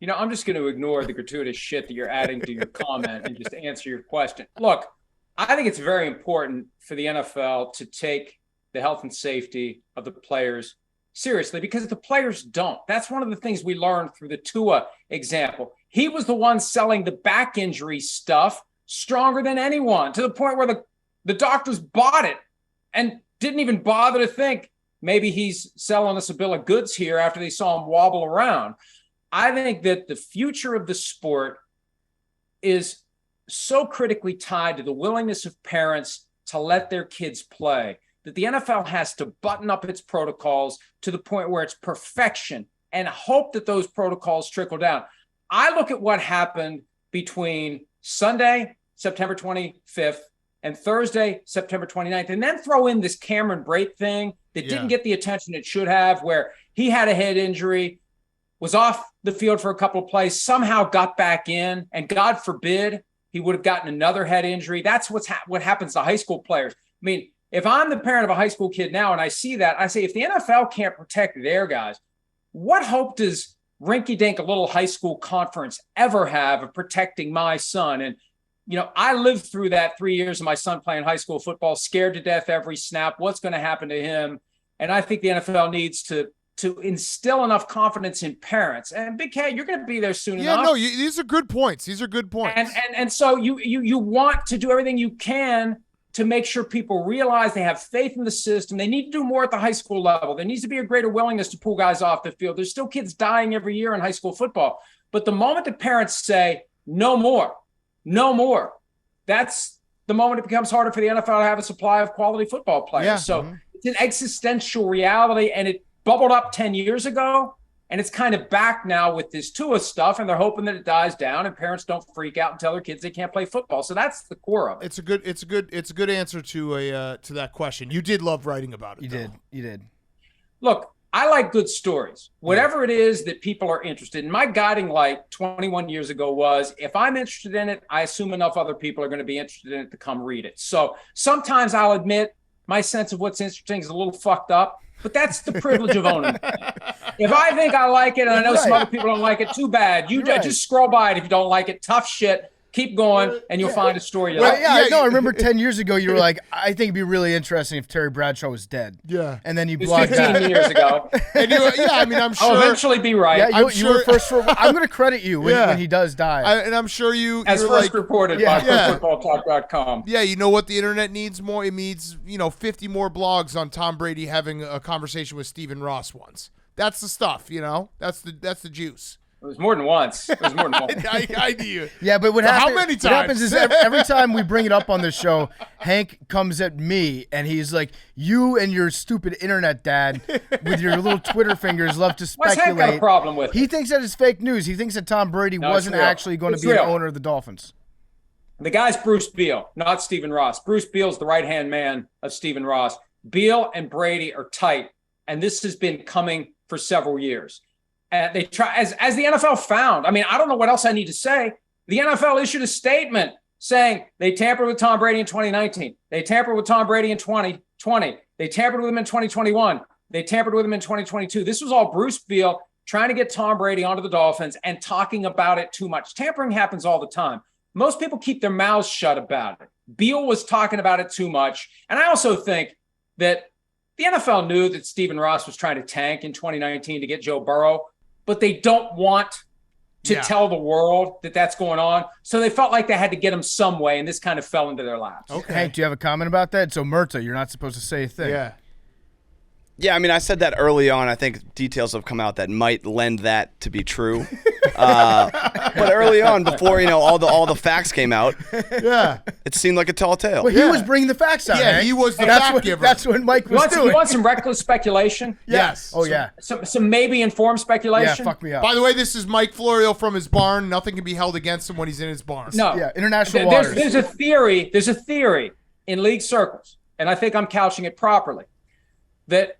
I'm just going to ignore the gratuitous shit that you're adding to your comment and just answer your question. Look, I think it's very important for the NFL to take the health and safety of the players seriously because the players don't. That's one of the things we learned through the Tua example. He was the one selling the back injury stuff stronger than anyone, to the point where the doctors bought it and didn't even bother to think maybe he's selling us a bill of goods here after they saw him wobble around. I think that the future of the sport is so critically tied to the willingness of parents to let their kids play that the NFL has to button up its protocols to the point where it's perfection and hope that those protocols trickle down. I look at what happened between Sunday, September 25th, and Thursday, September 29th, and then throw in this Cameron Brate thing that didn't get the attention it should have, where he had a head injury, was off the field for a couple of plays, somehow got back in, and God forbid he would have gotten another head injury. That's what happens to high school players. I mean, if I'm the parent of a high school kid now and I see that, I say, if the NFL can't protect their guys, what hope does rinky-dink, a little high school conference ever have of protecting my son? And, I lived through that 3 years of my son playing high school football, scared to death every snap. What's going to happen to him? And I think the NFL needs to instill enough confidence in parents. And Big K, you're going to be there soon enough. Yeah, no, these are good points. And so you want to do everything you can to make sure people realize they have faith in the system. They need to do more at the high school level. There needs to be a greater willingness to pull guys off the field. There's still kids dying every year in high school football. But the moment that parents say, no more, that's the moment it becomes harder for the NFL to have a supply of quality football players. Yeah. So it's an existential reality, and it bubbled up 10 years ago. And it's kind of back now with this Tua stuff, and they're hoping that it dies down and parents don't freak out and tell their kids they can't play football. So that's the core of it. It's a good answer to that question. You did love writing about it. You did. Look, I like good stories. Whatever it is that people are interested in. My guiding light 21 years ago was, if I'm interested in it, I assume enough other people are going to be interested in it to come read it. So sometimes I'll admit my sense of what's interesting is a little fucked up. But that's the privilege of owning it. If I think I like it and I know some other people don't like it, too bad. You just scroll by it if you don't like it. Tough shit. Keep going, and you'll find a story you like. I know. I remember 10 years ago, you were like, I think it'd be really interesting if Terry Bradshaw was dead. Yeah. And then you It was blogged 15 that. years ago. And I'm sure. I'll eventually be right. Yeah, I'm you sure- were first for. I'm going to credit you when he does die. And I'm sure you. As you're first like, reported by ProFootballTalk.com. Yeah, you know what the internet needs more? It needs 50 more blogs on Tom Brady having a conversation with Stephen Ross once. That's the stuff, That's the juice. It was more than once. I do. Yeah, but How many times? What happens is every time we bring it up on the show, Hank comes at me and he's like, "You and your stupid internet dad with your little Twitter fingers love to What's speculate." Hank got a problem with? He thinks that it's fake news. He thinks that Tom Brady wasn't real. actually going to It's be real. an owner of the Dolphins. The guy's Bruce Beal, not Stephen Ross. Bruce Beal's the right-hand man of Stephen Ross. Beal and Brady are tight, and this has been coming for several years. And they try, as the NFL found. I mean, I don't know what else I need to say. The NFL issued a statement saying they tampered with Tom Brady in 2019. They tampered with Tom Brady in 2020. They tampered with him in 2021. They tampered with him in 2022. This was all Bruce Beal trying to get Tom Brady onto the Dolphins and talking about it too much. Tampering happens all the time. Most people keep their mouths shut about it. Beal was talking about it too much. And I also think that the NFL knew that Stephen Ross was trying to tank in 2019 to get Joe Burrow, but they don't want to tell the world that that's going on. So they felt like they had to get him some way, and this kind of fell into their laps. Okay. Hank, do you have a comment about that? So, Murta, you're not supposed to say a thing. Yeah. Yeah, I mean, I said that early on. I think details have come out that might lend that to be true. But early on, before all the facts came out, it seemed like a tall tale. Well, he was bringing the facts out. Yeah, Hank. he was the That's fact what, giver. That's what Mike was doing. You want some reckless speculation? Yes. Oh, yeah. Some maybe informed Yeah, speculation? fuck me up. By the way, this is Mike Florio from his barn. Nothing can be held against him when he's in his barn. No. Yeah, international waters. There's a theory in league circles, and I think I'm couching it properly, that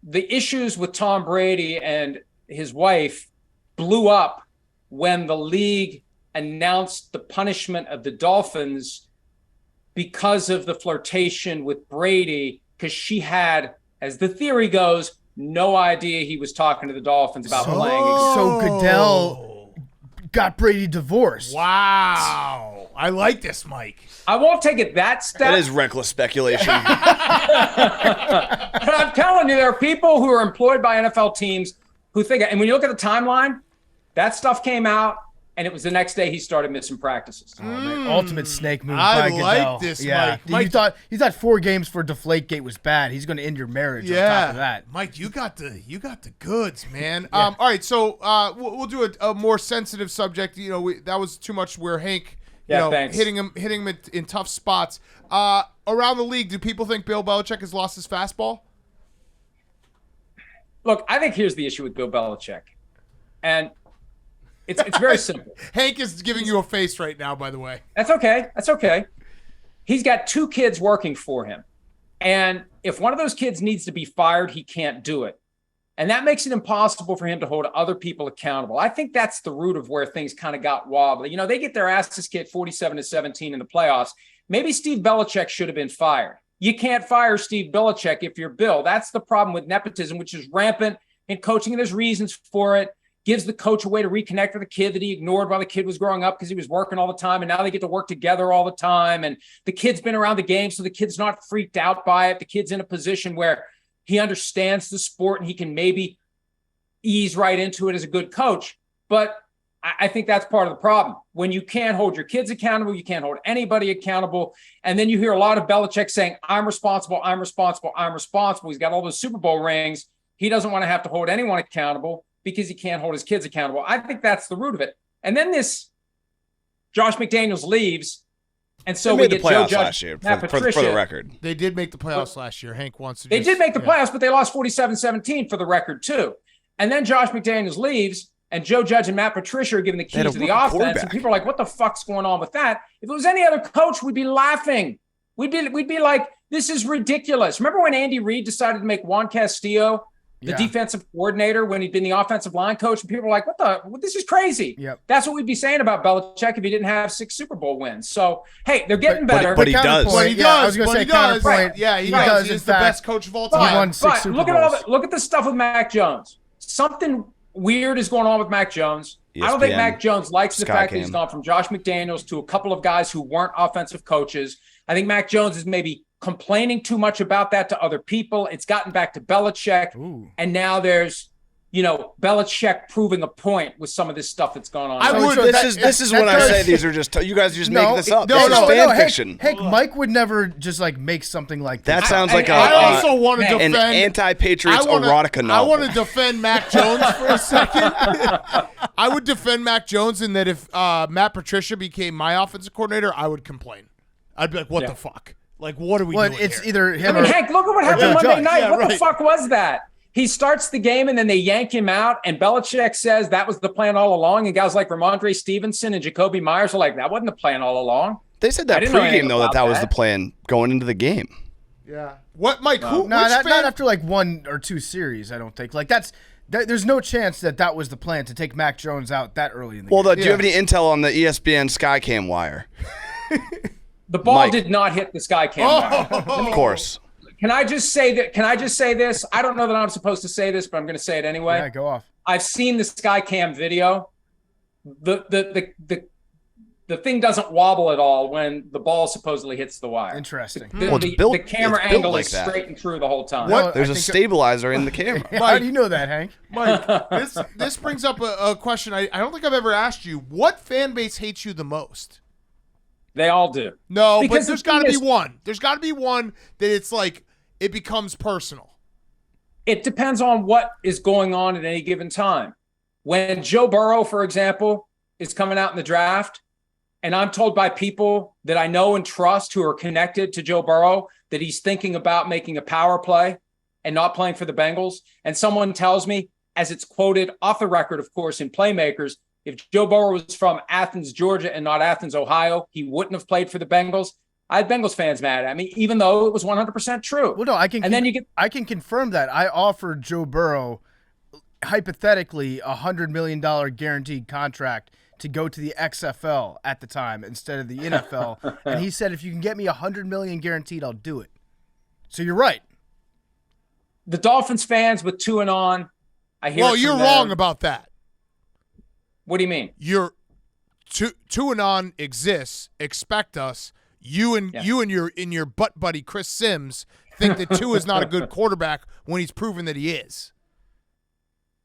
the issues with Tom Brady and his wife blew up when the league announced the punishment of the Dolphins because of the flirtation with Brady, because she had, as the theory goes, no idea he was talking to the Dolphins about playing. So Goodell got Brady divorced. Wow. I like this, Mike. I won't take it that step. That is reckless speculation. But I'm telling you, there are people who are employed by NFL teams who think, and when you look at the timeline, that stuff came out, and it was the next day he started missing practices. Oh, man. Ultimate snake move I by like Goodell. this, yeah. Mike. You thought 4 games for Deflategate was bad. He's going to end your marriage on top of that. Mike, you got the goods, man. All right, so we'll do a more sensitive subject. That was too much where Hank, thanks. hitting him in tough spots. Around the league, do people think Bill Belichick has lost his fastball? Look, I think here's the issue with Bill Belichick, and it's very simple. Hank is giving you a face right now, by the way. That's okay. He's got 2 kids working for him, and if one of those kids needs to be fired, he can't do it. And that makes it impossible for him to hold other people accountable. I think that's the root of where things kind of got wobbly. They get their asses kicked 47-17 in the playoffs. Maybe Steve Belichick should have been fired. You can't fire Steve Belichick if you're Bill. That's the problem with nepotism, which is rampant in coaching, and there's reasons for it. Gives the coach a way to reconnect with a kid that he ignored while the kid was growing up because he was working all the time, and now they get to work together all the time. And the kid's been around the game, so the kid's not freaked out by it. The kid's in a position where he understands the sport and he can maybe ease right into it as a good coach. But I think that's part of the problem. When you can't hold your kids accountable, you can't hold anybody accountable. And then you hear a lot of Belichick saying, I'm responsible, I'm responsible, I'm responsible. He's got all those Super Bowl rings. He doesn't want to have to hold anyone accountable because he can't hold his kids accountable. I think that's the root of it. And then this Josh McDaniels leaves. And so they we made the get Joe playoffs Judge, last year, Matt for Patricia. the record. They did make the playoffs last year. Hank wants to They did make the playoffs, but they lost 47-17 for the record, too. And then Josh McDaniels leaves, and Joe Judge and Matt Patricia are given the keys to the offense. And people are like, what the fuck's going on with that? If it was any other coach, we'd be laughing. We'd be like, this is ridiculous. Remember when Andy Reid decided to make Juan Castillo the defensive coordinator when he'd been the offensive line coach? And people were like, this is crazy. Yep. That's what we'd be saying about Belichick if he didn't have 6 Super Bowl wins. So, hey, they're getting better. But he does. But he does. I was going to say counterpoint. Yeah, he does. He's In the fact, best coach of all he time. won 6 Super Bowls. Look at the stuff with Mac Jones. Something weird is going on with Mac Jones. I don't think Mac Jones likes the fact that he's gone from Josh McDaniels to a couple of guys who weren't offensive coaches. I think Mac Jones is maybe complaining too much about that to other people. It's gotten back to Belichick. Ooh. And now there's, Belichick proving a point with some of this stuff that's going on. This is when I say these are just you guys are just making this up. No, This is fan fiction. Hank, Mike would never just like make something like That this. sounds like I also want to an defend anti-Patriots erotica I novel. want to defend Mac Jones for a second. I would defend Mac Jones in that if Matt Patricia became my offensive coordinator, I would complain. I'd be like, what the fuck? Like, what are we doing It's here? either him or Hank, look at what happened Joe Monday Judge. night. Yeah, What the right. fuck was that? He starts the game and then they yank him out, and Belichick says that was the plan all along. And guys like Ramondre Stevenson and Jacoby Myers are like, that wasn't the plan all along. They said that I didn't know anything pregame though about that was that. the plan going into the game. Yeah. What, Mike? Who? No, which not fan? after like 1 or 2 series. I don't think there's no chance that was the plan to take Mac Jones out that early in the game. Well, do you have any intel on the ESPN Skycam wire? The ball Mike. did not hit the sky camera. Of course. Can I just say that? Can I just say this? I don't know that I'm supposed to say this, but I'm going to say it anyway. Yeah, go off. I've seen the Skycam video. The thing doesn't wobble at all when the ball supposedly hits the wire. Interesting. The camera it's built angle like is that. straight and true the whole time. What? There's I a think- stabilizer in the camera. How do you know that, Hank? Mike, this brings up a question I don't think I've ever asked you. What fan base hates you the most? They all do. No, Because but there's the thing got to be is- one. There's got to be one that it's like it becomes personal. It depends on what is going on at any given time. When Joe Burrow, for example, is coming out in the draft, and I'm told by people that I know and trust who are connected to Joe Burrow that he's thinking about making a power play and not playing for the Bengals, and someone tells me, as it's quoted off the record, of course, in Playmakers, if Joe Burrow was from Athens, Georgia, and not Athens, Ohio, he wouldn't have played for the Bengals. I had Bengals fans mad at me, even though it was 100% true. Well, no, I can. And then you get I can confirm that. I offered Joe Burrow, hypothetically, $100 million guaranteed contract to go to the XFL at the time instead of the NFL, and he said, "If you can get me $100 million guaranteed, I'll do it." So you're right. the Dolphins fans with 2 and on. I hear. Well, it you're from wrong them. about that. What do you mean? You're two and on exists. Expect us. You and your butt buddy Chris Sims think that Tua is not a good quarterback when he's proven that he is.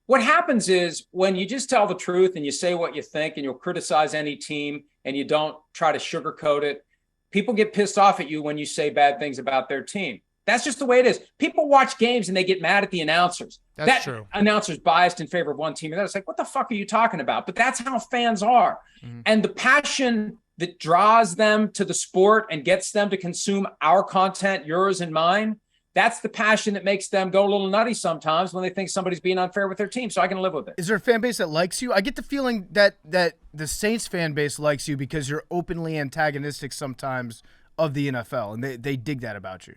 What happens is when you just tell the truth and you say what you think and you'll criticize any team and you don't try to sugarcoat it, people get pissed off at you when you say bad things about their team. That's just the way it is. People watch games and they get mad at the announcers. That's true. Announcer's biased in favor of one team. And it's like, what the fuck are you talking about? But that's how fans are. Mm-hmm. And the passion that draws them to the sport and gets them to consume our content, yours and mine, that's the passion that makes them go a little nutty sometimes when they think somebody's being unfair with their team. So I can live with it. Is there a fan base that likes you? I get the feeling that the Saints fan base likes you because you're openly antagonistic sometimes of the NFL, and they dig that about you.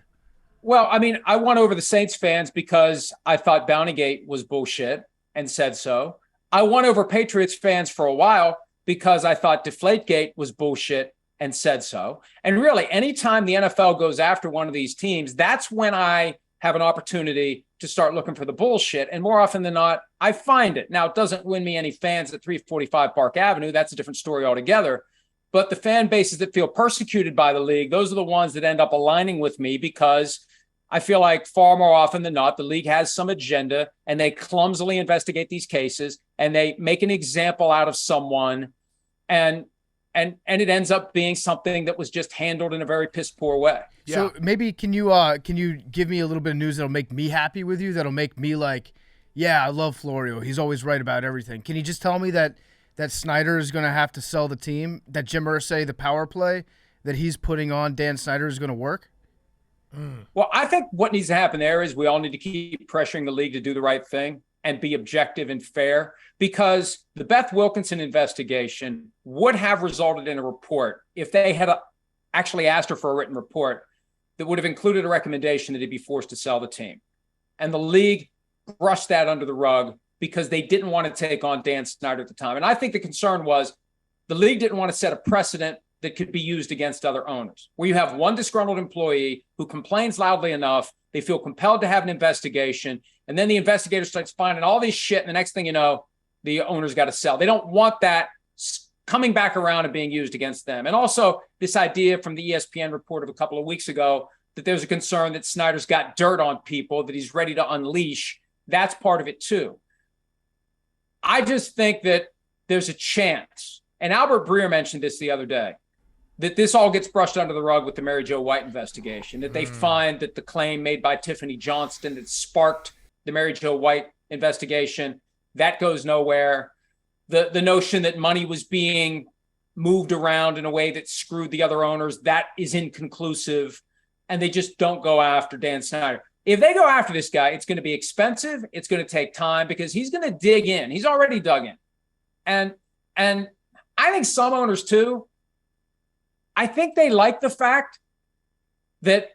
Well, I mean, I won over the Saints fans because I thought Bountygate was bullshit and said so. I won over Patriots fans for a while because I thought Deflategate was bullshit and said so. And really, anytime the NFL goes after one of these teams, that's when I have an opportunity to start looking for the bullshit. And more often than not, I find it. Now, it doesn't win me any fans at 345 Park Avenue. That's a different story altogether. But the fan bases that feel persecuted by the league, those are the ones that end up aligning with me because I feel like far more often than not, the league has some agenda and they clumsily investigate these cases and they make an example out of someone, and it ends up being something that was just handled in a very piss poor way. So maybe can you give me a little bit of news that'll make me happy with you? That'll make me like, yeah, I love Florio. He's always right about everything. Can you just tell me that Snyder is going to have to sell the team? That Jim Irsay, the power play that he's putting on Dan Snyder is going to work? Well, I think what needs to happen there is we all need to keep pressuring the league to do the right thing and be objective and fair, because the Beth Wilkinson investigation would have resulted in a report if they had actually asked her for a written report that would have included a recommendation that he'd be forced to sell the team. And the league brushed that under the rug because they didn't want to take on Dan Snyder at the time. And I think the concern was the league didn't want to set a precedent that could be used against other owners, where you have one disgruntled employee who complains loudly enough, they feel compelled to have an investigation, and then the investigator starts finding all this shit, and the next thing you know, the owner's got to sell. They don't want that coming back around and being used against them. And also this idea from the ESPN report of a couple of weeks ago that there's a concern that Snyder's got dirt on people that he's ready to unleash. That's part of it too. I just think that there's a chance, and Albert Breer mentioned this the other day, that this all gets brushed under the rug with the Mary Jo White investigation, that they find that the claim made by Tiffany Johnston that sparked the Mary Jo White investigation, that goes nowhere. The notion that money was being moved around in a way that screwed the other owners, that is inconclusive, and they just don't go after Dan Snyder. If they go after this guy, it's going to be expensive, it's going to take time, because he's going to dig in. He's already dug in. And I think some owners too, I think they like the fact that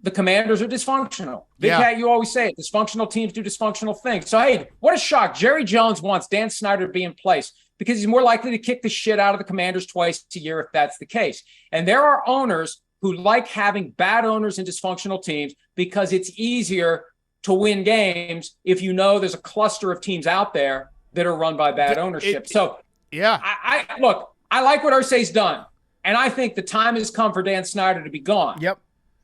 the Commanders are dysfunctional. Big Cat, you always say it. Dysfunctional teams do dysfunctional things. So, hey, what a shock. Jerry Jones wants Dan Snyder to be in place because he's more likely to kick the shit out of the Commanders twice a year if that's the case. And there are owners who like having bad owners in dysfunctional teams because it's easier to win games if you know there's a cluster of teams out there that are run by bad ownership. I look, I like what Irsay's done. And I think the time has come for Dan Snyder to be gone. Yep.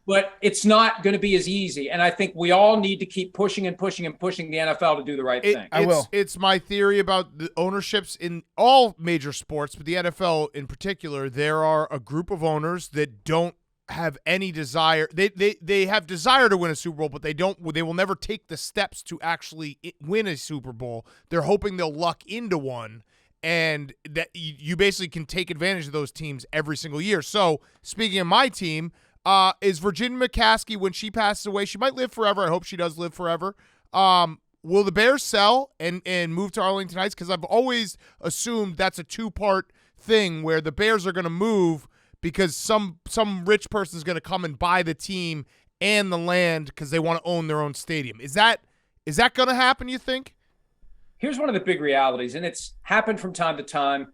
But it's not going to be as easy. And I think we all need to keep pushing and pushing and pushing the NFL to do the right thing. It's my theory about the ownerships in all major sports, but the NFL in particular. There are a group of owners that don't have any desire. They have desire to win a Super Bowl, but they will never take the steps to actually win a Super Bowl. They're hoping they'll luck into one. And that you basically can take advantage of those teams every single year. So, speaking of my team, is Virginia McCaskey, when she passes away, she might live forever. I hope she does live forever. Will the Bears sell and move to Arlington Heights? Because I've always assumed that's a two-part thing where the Bears are going to move because some rich person is going to come and buy the team and the land because they want to own their own stadium. Is that going to happen, you think? Here's one of the big realities, and it's happened from time to time.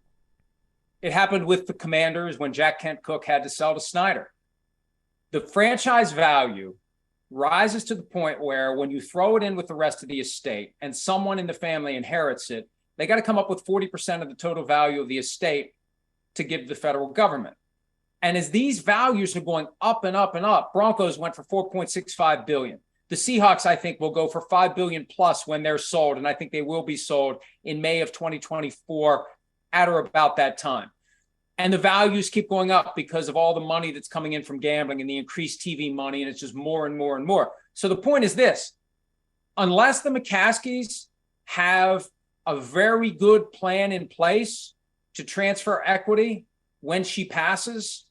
It happened with the Commanders when Jack Kent Cooke had to sell to Snyder. The franchise value rises to the point where when you throw it in with the rest of the estate and someone in the family inherits it, they got to come up with 40% of the total value of the estate to give to the federal government. And as these values are going up and up and up, Broncos went for $4.65 billion. The Seahawks, I think, will go for $5 billion plus when they're sold, and I think they will be sold in May of 2024 at or about that time. And the values keep going up because of all the money that's coming in from gambling and the increased TV money, and it's just more and more and more. So the point is this: unless the McCaskies have a very good plan in place to transfer equity when she passes,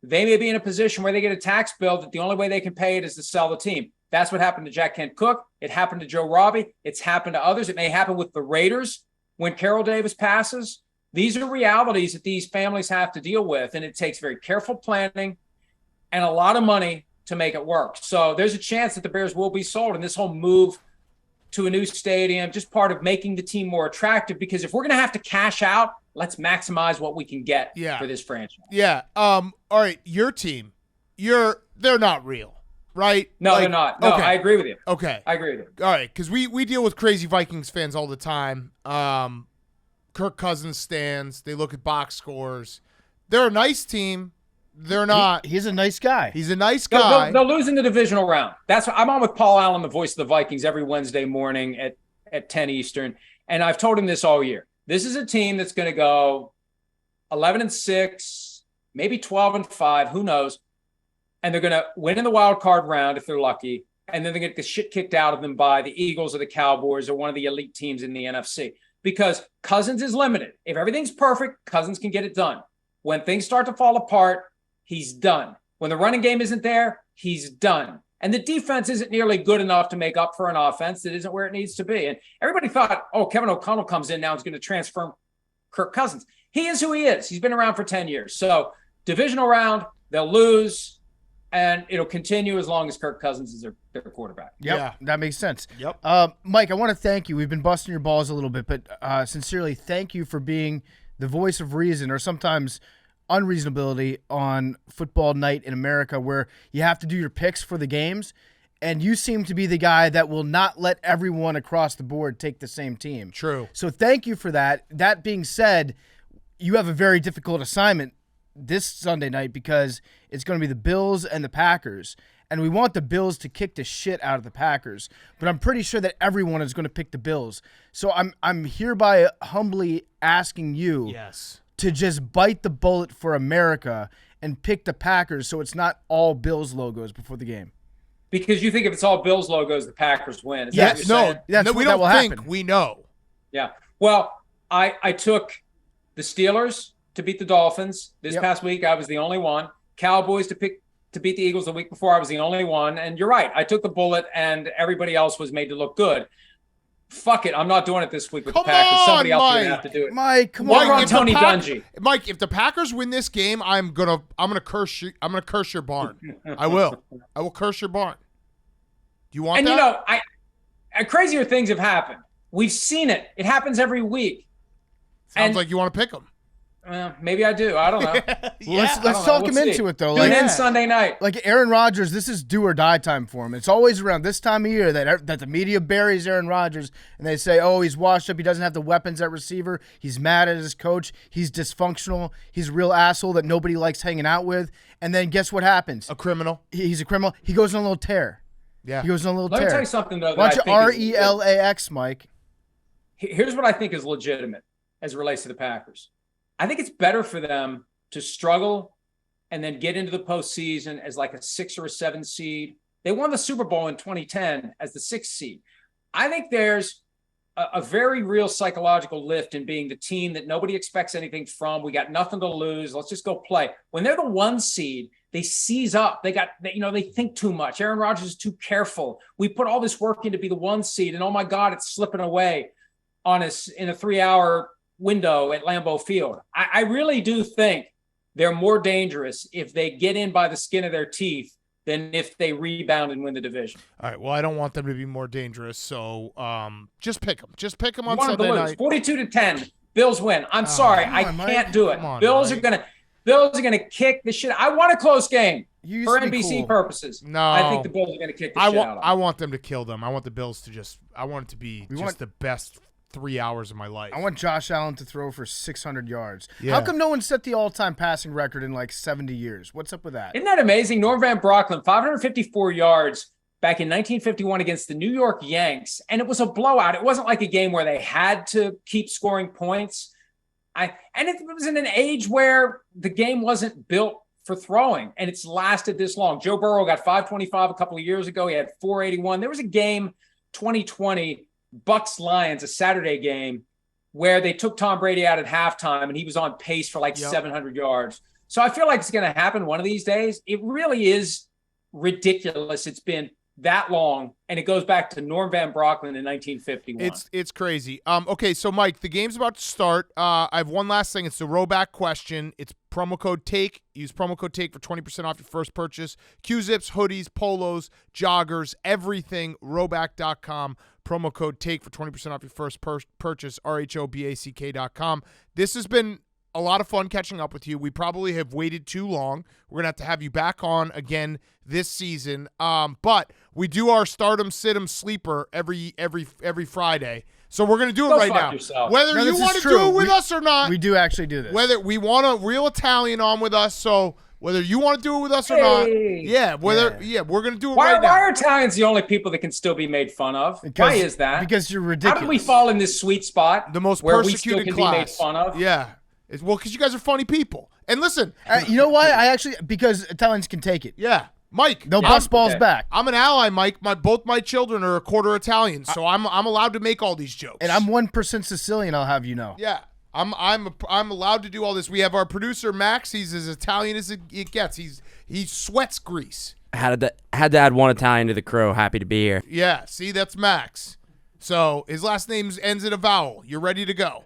they may be in a position where they get a tax bill that the only way they can pay it is to sell the team. That's what happened to Jack Kent Cooke. It happened to Joe Robbie. It's happened to others. It may happen with the Raiders when Carol Davis passes. These are realities that these families have to deal with, and it takes very careful planning and a lot of money to make it work. So there's a chance that the Bears will be sold, and this whole move to a new stadium, just part of making the team more attractive, because if we're going to have to cash out, let's maximize what we can get for this franchise. Yeah. All right, your team, they're not real. Right? No, they're not. No, okay. I agree with you. Okay. I agree with you. All right, because we deal with crazy Vikings fans all the time. Kirk Cousins stands. They look at box scores. They're a nice team. They're not. He's a nice guy. He's a nice guy. They'll lose in the divisional round. That's what, I'm on with Paul Allen, the voice of the Vikings, every Wednesday morning at 10 Eastern. And I've told him this all year. This is a team that's going to go 11-6, maybe 12-5, who knows? And they're going to win in the wild card round if they're lucky. And then they get the shit kicked out of them by the Eagles or the Cowboys or one of the elite teams in the NFC. Because Cousins is limited. If everything's perfect, Cousins can get it done. When things start to fall apart, he's done. When the running game isn't there, he's done. And the defense isn't nearly good enough to make up for an offense that isn't where it needs to be. And everybody thought, oh, Kevin O'Connell comes in now and is going to transform Kirk Cousins. He is who he is. He's been around for 10 years. So divisional round, they'll lose, and it'll continue as long as Kirk Cousins is their quarterback. Yep, Yeah. that makes sense. Yep. Mike, I want to thank you. We've been busting your balls a little bit, but sincerely, thank you for being the voice of reason, or sometimes unreasonability, on football night in America, where you have to do your picks for the games, and you seem to be the guy that will not let everyone across the board take the same team. True. So thank you for that. That being said, you have a very difficult assignment this Sunday night because it's going to be the Bills and the Packers, and we want the Bills to kick the shit out of the Packers, but I'm pretty sure that everyone is going to pick the Bills. So I'm hereby humbly asking you Yes. to just bite the bullet for America and pick the Packers so it's not all Bills logos before the game. Because you think if it's all Bills logos, the Packers win. Is that Yes. what you're saying? That's No, what we that don't will think. happen. We know. Yeah. Well, I took the Steelers to beat the Dolphins this Yep. past week. I was the only one. Cowboys to beat the Eagles the week before. I was the only one. And you're right. I took the bullet, and everybody else was made to look good. Fuck it. I'm not doing it this week with Come the Packers. Somebody on, else is going to Mike. have to do it. Mike, come Mike, on. if Tony Dungy. Mike, if the Packers win this game, I'm gonna curse you. I'm gonna curse your barn. I will. I will curse your barn. Do you want And that? you know, crazier things have happened. We've seen it. It happens every week. Sounds and- like you want to pick them. Maybe I do. I don't know. Let's I don't talk know. him We'll into see. it, though. Tune Like, in Sunday night. Like Aaron Rodgers, this is do or die time for him. It's always around this time of year that the media buries Aaron Rodgers, and they say, oh, he's washed up. He doesn't have the weapons at receiver. He's mad at his coach. He's dysfunctional. He's a real asshole that nobody likes hanging out with. And then guess what happens? A criminal. He's a criminal. He goes on a little tear. Yeah. He goes on a little Let tear. me tell you something, though. Watch that I think is- RELAX, Mike. Here's what I think is legitimate as it relates to the Packers. I think it's better for them to struggle and then get into the postseason as like a 6 or a 7 seed. They won the Super Bowl in 2010 as the 6th seed. I think there's a very real psychological lift in being the team that nobody expects anything from. We got nothing to lose. Let's just go play. When they're the 1 seed, they seize up. They think too much. Aaron Rodgers is too careful. We put all this work in to be the 1 seed, and oh my God, it's slipping away on us in a 3-hour window at Lambeau Field. I really do think they're more dangerous if they get in by the skin of their teeth than if they rebound and win the division. All right. Well, I don't want them to be more dangerous, so just pick them. Just pick them on You want them Sunday to lose. night. 42-10. Bills win. I'm sorry. come I on, Mike. can't do it. Come on, Bills Mike. are gonna kick the shit. I want a close game You used for to be NBC cool. purposes. No. I think the Bills are gonna kick the shit out of I them. want them to kill them. I want the Bills to I want it to be want- the best 3 hours of my life. I want Josh Allen to throw for 600 yards. Yeah. How come no one set the all-time passing record in like 70 years? What's up with that? Isn't that amazing? Norm Van Brocklin, 554 yards back in 1951 against the New York Yanks, and it was a blowout. It wasn't like a game where they had to keep scoring points. And it was in an age where the game wasn't built for throwing, and it's lasted this long. Joe Burrow got 525 a couple of years ago. He had 481. There was a game, 2020, Bucs Lions, a Saturday game, where they took Tom Brady out at halftime, and he was on pace for like 700 yards. So I feel like it's going to happen one of these days. It really is ridiculous. It's been that long, and it goes back to Norm Van Brocklin in 1951. It's crazy. Okay, so Mike, the game's about to start. I have one last thing. It's the rowback question. It's promo code TAKE. Use promo code TAKE for 20% off your first purchase. Q-zips, hoodies, polos, joggers, everything. Rowback.com. Promo code TAKE for 20% off your first purchase. RHOBACK.com. This has been a lot of fun catching up with you. We probably have waited too long. We're gonna have you back on again this season. But we do our Stardom Situm Sleeper every Friday. So we're gonna do it Go right fuck now. yourself. Whether No, you this is want to true. do it with us or not, We do actually do this. whether we want a real Italian on with us, so Whether you want to do it with us or not. Yeah, we're going to do it right now. Why are Italians the only people that can still be made fun of? Why is that? Because you're ridiculous. How did we fall in this sweet spot? The most where persecuted we still can class. be made fun of? Yeah. Because you guys are funny people. And listen. You know why? Because Italians can take it. Yeah. Mike. They'll bust balls back. I'm an ally, Mike. Both my children are a quarter Italian, so I'm allowed to make all these jokes. And I'm 1% Sicilian, I'll have you know. Yeah. I'm allowed to do all this. We have our producer Max. He's as Italian as it gets. He sweats grease. Had to add one Italian to the crew. Happy to be here. Yeah, see, that's Max. So his last name ends in a vowel. You're ready to go.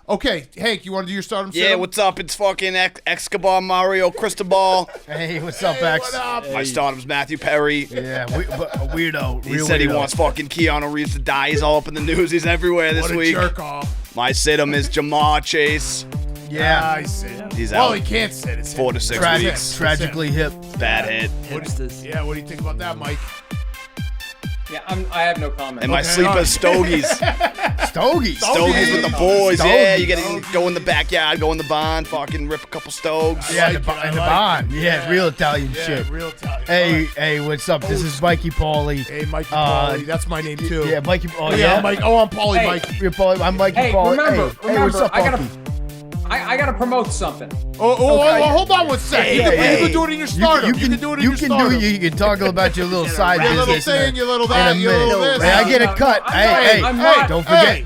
Okay, Hank, you want to do your stardom? Yeah, what's up? It's fucking Escobar Mario Cristobal. Hey, what's up, X? What up? My stardom's Matthew Perry. Yeah, a weirdo. He said he wants fucking Keanu Reeves to die. He's all up in the news. He's everywhere this What a week. jerk off. My situm is Jamar Chase. Yeah. I sit. He's Well, out he can't sit. It's 4 to 6 Tragic, weeks. tragically hip. Bad hit. Yeah, what do you think about that, Mike? Yeah, I have no comment. And my sleeper Stogies. Stogies. Stogies with the boys. Stogies. Yeah, you gotta go in the backyard, go in the barn, fucking rip a couple stogs. Yeah, I the like bond. it. Yeah, real Italian Yeah, shit. real Italian. Hey, what's up? This is Mikey Pauly. Hey, Mikey Pauly. That's my name, too. Yeah, Mikey. Oh, yeah. yeah. Mike. Oh, I'm Pauly Hey. Mikey. You're Pauly. I'm Mikey Hey, Pauly. remember, hey, what's up, I Pauly? gotta promote something. Hold on one sec. Hey, you hey, can do it in your stardom. You can do it in your stardom. You can talk about your little side Your little business. thing, your little that, in a your little minute. this. Hey, I get a cut. Hey, I'm not-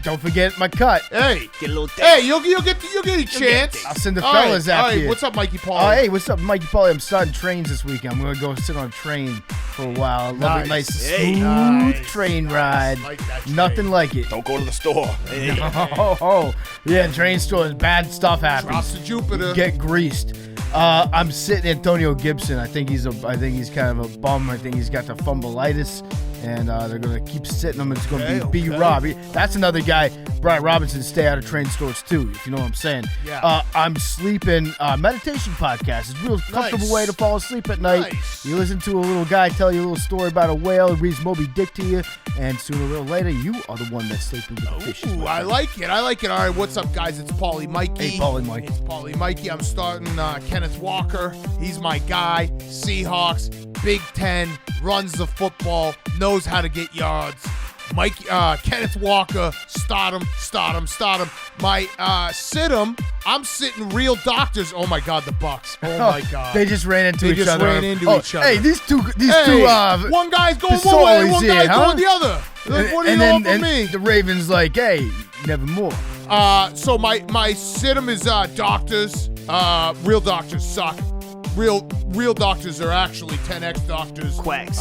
don't forget my cut. Hey, Get a little hey, you'll get a chance. I'll send the All fellas right, after all right, you. what's up, Mikey Paul? Oh, hey, what's up, Mikey Pauly? I'm starting trains this weekend. I'm gonna go sit on a train for a while. I love it, nice smooth nice. train ride. Like that train. Nothing like it. Don't go to the store. Yeah, train stores, bad stuff happens. Drops to Jupiter. Get greased. I'm sitting Antonio Gibson. I think he's kind of a bum. I think he's got the fumbleitis, and they're gonna keep sitting him. It's gonna be B. Rob. That's another guy. Brian Robinson, stay out of train stores too, if you know what I'm saying. Yeah. I'm sleeping. Meditation podcast. It's a real comfortable way to fall asleep at night. Nice. You listen to a little guy tell you a little story about a whale. He reads Moby Dick to you, and sooner or later, you are the one that's sleeping with the fishes. Ooh, I like it. All right, what's up, guys? It's Pauly Mikey. Hey, Pauly Mikey. It's Pauly Mikey. I'm starting Kenneth Walker. He's my guy. Seahawks, Big Ten, runs the football, knows how to get yards. Kenneth Walker, start him. My sit-em, I'm sitting real doctors. Oh my God, the Bucs. Oh my God. They just ran into They each just other. ran into each other. Hey, these two. One guy's going one way, Pistoles one here, guy's huh? going the other. What do you and offer me? The Ravens like, hey, nevermore. So my sit-em is doctors. Real doctors suck. Real doctors are actually 10x doctors. Quacks.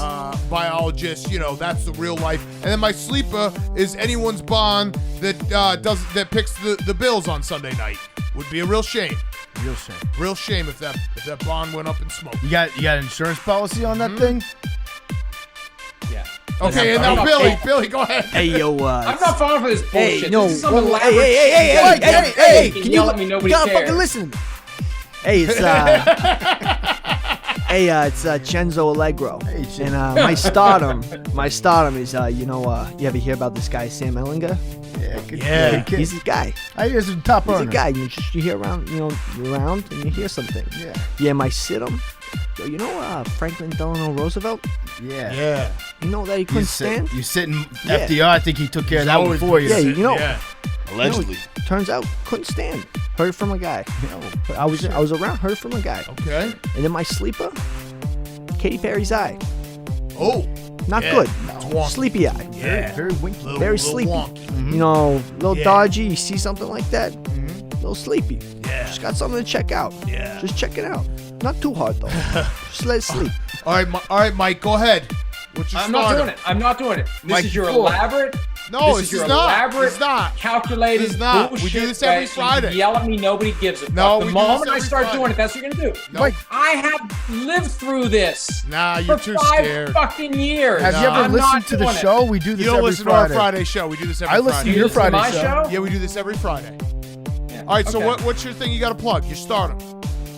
Biologists, that's the real life. And then my sleeper is anyone's bond that picks the Bills on Sunday night. Would be a real shame. Real shame if that bond went up in smoke. You got an insurance policy on that thing? Yeah. Okay, and now Billy, go ahead. Hey, yo, I'm not falling for this bullshit. Hey, no. This is some Whoa, elaborate hey, shit. can yell you at me? Nobody gotta cares. fucking listen. Hey, it's it's Chenzo Allegro. Hey, Chen. And my stardom is you ever hear about this guy Sam Ellinger? Yeah, good kid. He's a guy. I guess it's a top He's a earner. guy. You hear around, you're around and you hear something. Yeah. Yeah, my sit-em. Yo, Franklin Delano Roosevelt? Yeah. Yeah. You know that he couldn't stand? You sitting Yeah. FDR, I think he took care of that one always for you. Yeah, Yeah. Allegedly. Turns out couldn't stand. Heard from a guy. I was around. Heard from a guy. Okay. And then my sleeper, Katy Perry's eye. Oh. Not Yeah. good. It's wonky. Sleepy eye. Yeah. Very winky. Very little sleepy. wonky. Little Yeah. dodgy. You see something like that, little sleepy. Yeah. Just got something to check out. Yeah. Just check it out. Not too hard though. Just let it sleep. All right, Mike, go ahead. What's your I'm not starter? doing it. I'm not doing it. This Mike, is your cool. elaborate. No, this is it's your not. elaborate, It's not. calculated It's not. We do bullshit this every that Friday. You yell at me, nobody gives a fuck. No, the we do this moment I every start Friday. doing it, that's what you're gonna do. No. Mike, I have lived through this Nah, you're for too 5 scared. fucking years. have you ever I'm not listened to the doing it. show? We do this You don't every listen Friday. to our Friday show. We do this every I Friday. listen to You your listen to Friday my show. Yeah, we do this every Friday. Yeah. All right, so Okay. what's your thing you got to plug? Your stardom.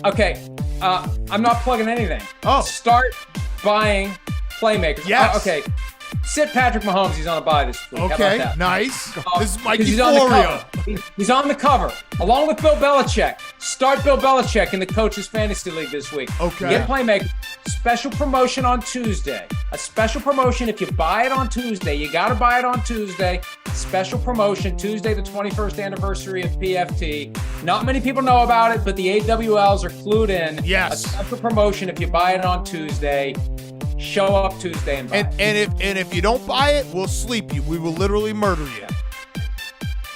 Okay, I'm not plugging anything. Oh. Start buying playmakers. Yes. Okay, Sit Patrick Mahomes. He's on a bye this week. How about Okay, that? nice. This is Mikey He's on the Florio. cover. He's on the cover, along with Bill Belichick. Start Bill Belichick in the Coaches Fantasy League this week. Okay. Get Playmaker. Special promotion on Tuesday. A special promotion if you buy it on Tuesday. You got to buy it on Tuesday. Special promotion Tuesday, the 21st anniversary of PFT. Not many people know about it, but the AWLs are clued in. Yes. A special promotion if you buy it on Tuesday. Show up Tuesday and buy it. And if you don't buy it, we'll sleep you. We will literally murder you.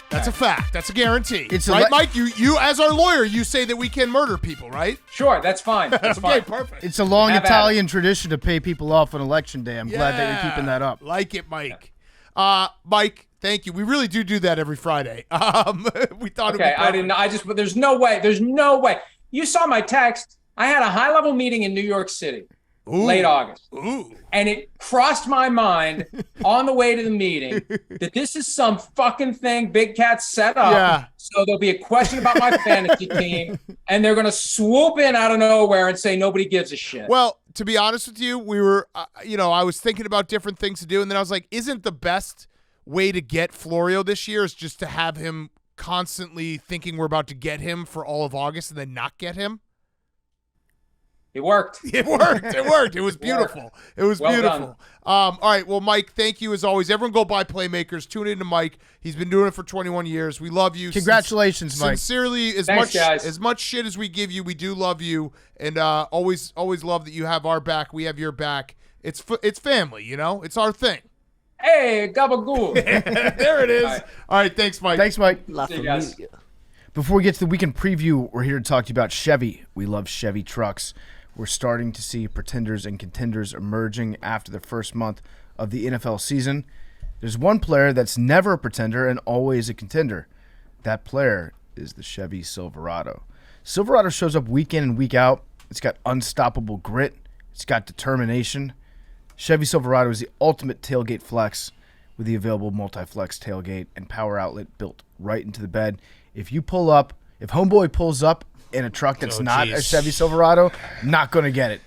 That's a fact. That's a guarantee. It's right, Mike? You as our lawyer, you say that we can murder people, right? Sure, that's fine. That's Okay, fine. perfect. It's a long Have at Italian tradition to pay people off on election day. I'm glad that you're keeping that up. Like it, Mike. Mike, thank you. We really do that every Friday. We thought Okay, I didn't. But there's no way. There's no way. You saw my text. I had a high-level meeting in New York City, late August, and it crossed my mind on the way to the meeting that this is some fucking thing Big Cat set up. Yeah. So there'll be a question about my fantasy team, and they're going to swoop in out of nowhere and say nobody gives a shit. Well, to be honest with you, we were, I was thinking about different things to do, and then I was like, isn't the best way to get Florio this year is just to have him constantly thinking we're about to get him for all of August and then not get him? It worked. It worked. It worked. It was beautiful. It was Well beautiful. All right. Well, Mike, thank you as always. Everyone go buy Playmakers. Tune in to Mike. He's been doing it for 21 years. We love you. Congratulations, Mike. Sincerely, Thanks, guys. as much shit as we give you, we do love you, and always love that you have our back. We have your back. It's family, It's our thing. Hey, gabagool. There it is. All right. Thanks, Mike. Thanks, Mike. La See you guys. familia. Before we get to the weekend preview, we're here to talk to you about Chevy. We love Chevy trucks. We're starting to see pretenders and contenders emerging after the first month of the NFL season. There's one player that's never a pretender and always a contender. That player is the Chevy Silverado. Silverado shows up week in and week out. It's got unstoppable grit. It's got determination. Chevy Silverado is the ultimate tailgate flex with the available multi-flex tailgate and power outlet built right into the bed. If Homeboy pulls up in a truck that's not a Chevy Silverado, not going to get it.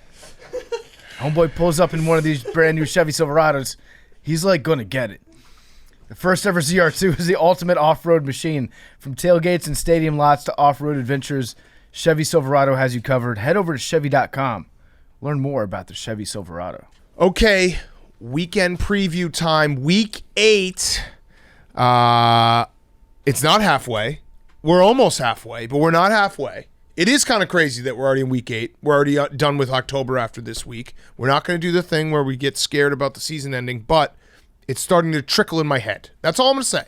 Homeboy pulls up in one of these brand new Chevy Silverados, he's like going to get it. The first ever ZR2 is the ultimate off-road machine. From tailgates and stadium lots to off-road adventures, Chevy Silverado has you covered. Head over to Chevy.com. Learn more about the Chevy Silverado. Okay, weekend preview time. Week 8. It's not halfway. We're almost halfway, but we're not halfway. It is kind of crazy that we're already in week 8. We're already done with October after this week. We're not going to do the thing where we get scared about the season ending, but it's starting to trickle in my head. That's all I'm going to say.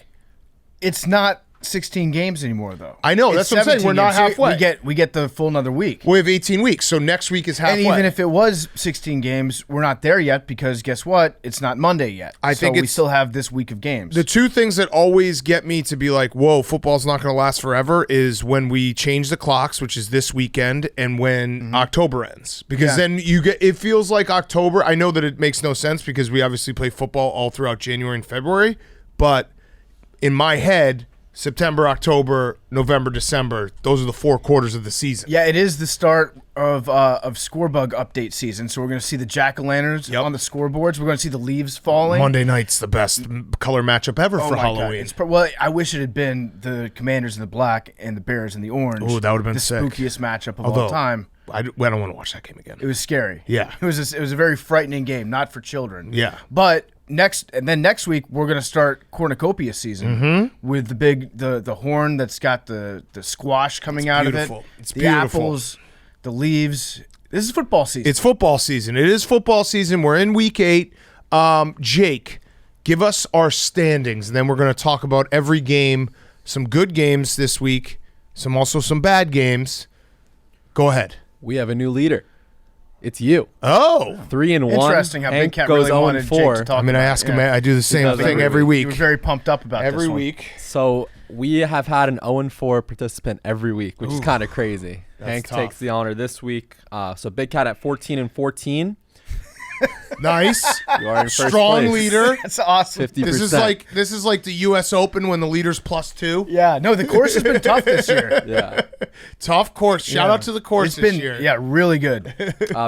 It's not 16 games anymore, though. I know. It's That's what I'm saying. 17 We're not games. So halfway. We get the full another week. We have 18 weeks, so next week is halfway. And even if it was 16 games, we're not there yet because guess what? It's not Monday yet. I think we it's- still have this week of games. The two things that always get me to be like, whoa, football's not going to last forever is when we change the clocks, which is this weekend, and when October ends. Because then it feels like October. I know that it makes no sense because we obviously play football all throughout January and February, but in my head, September, October, November, December, those are the 4 quarters of the season. Yeah, it is the start of Scorebug update season. So we're going to see the jack-o'-lanterns on the scoreboards. We're going to see the leaves falling. Monday night's the best color matchup ever for my Halloween. God. Well, I wish it had been the Commanders in the black and the Bears in the orange. Ooh, that would've been the sick. spookiest matchup of Although, all time. I don't want to watch that game again. It was scary. Yeah. It was a very frightening game, not for children. Yeah. But next week we're going to start cornucopia season with the horn that's got the squash coming out beautiful. of it. It's the beautiful. apples, the leaves. This is football season. It's football season. It is football season. We're in week 8. Jake, give us our standings, and then we're going to talk about every game. Some good games this week, some bad games. Go ahead. We have a new leader. It's you. Oh, 3-1. Interesting how Big Hank Cat goes really wanted Jake 0-4. to talk I mean, I about ask it. him. I do the same does thing every every He week. was very pumped up about Every this one. week. So we have had an 0-4 participant every week, which is kind of crazy. Hank tough. takes the honor this week. So Big Cat at 14-14. Nice. You are in first Strong place. leader. That's awesome. 50%. This is like the U.S. Open when the leader's +2. Yeah, no, the course has been tough this year. Yeah. Tough course. Shout out to the course It's this been, year. yeah, really good.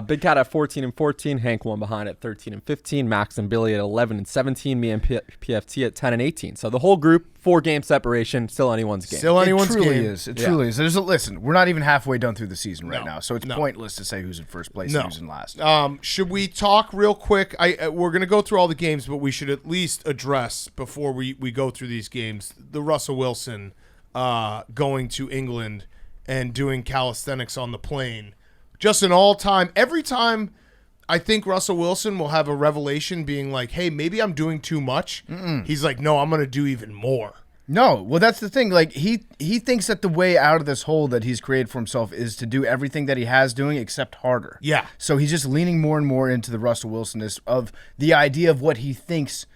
Big Cat at 14-14. Hank one behind at 13-15. Max and Billy at 11-17. Me and PFT at 10-18. So the whole group, 4-game separation, still anyone's game. Still anyone's it truly game. is. It truly is. Listen, we're not even halfway done through the season right No, now, so it's no. pointless to say who's in first place and who's in last. Should we talk real quick? We're going to go through all the games, but we should at least address, before we go through these games, the Russell Wilson going to England and doing calisthenics on the plane. Just an all-time, every time I think Russell Wilson will have a revelation being like, hey, maybe I'm doing too much. He's like, no, I'm going to do even more. No, well, that's the thing. Like he thinks that the way out of this hole that he's created for himself is to do everything that he has doing except harder. Yeah. So he's just leaning more and more into the Russell Wilsonness of the idea of what he thinks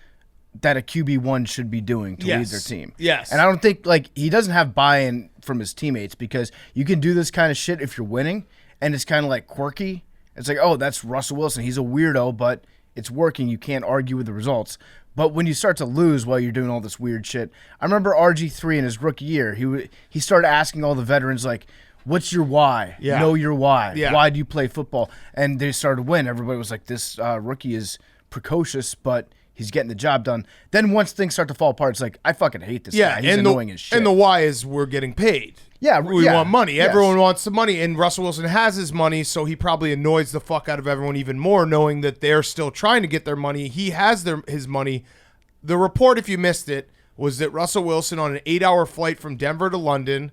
that a QB1 should be doing to lead their team. Yes. And I don't think he doesn't have buy-in from his teammates because you can do this kind of shit if you're winning, and it's kind of like quirky. It's like, oh, that's Russell Wilson. He's a weirdo, but it's working. You can't argue with the results. But when you start to lose while you're doing all this weird shit, I remember RG3 in his rookie year, he started asking all the veterans, like, what's your why? Yeah. Know your why. Yeah. Why do you play football? And they started to win. Everybody was like, this rookie is precocious, but he's getting the job done. Then once things start to fall apart, it's like, I fucking hate this guy. He's annoying as shit. And the why is we're getting paid. Yeah, we yeah, want money. yes. Everyone wants the money, and Russell Wilson has his money, so he probably annoys the fuck out of everyone even more, knowing that they're still trying to get their money. He has his money. The report, if you missed it, was that Russell Wilson, on an 8-hour flight from Denver to London,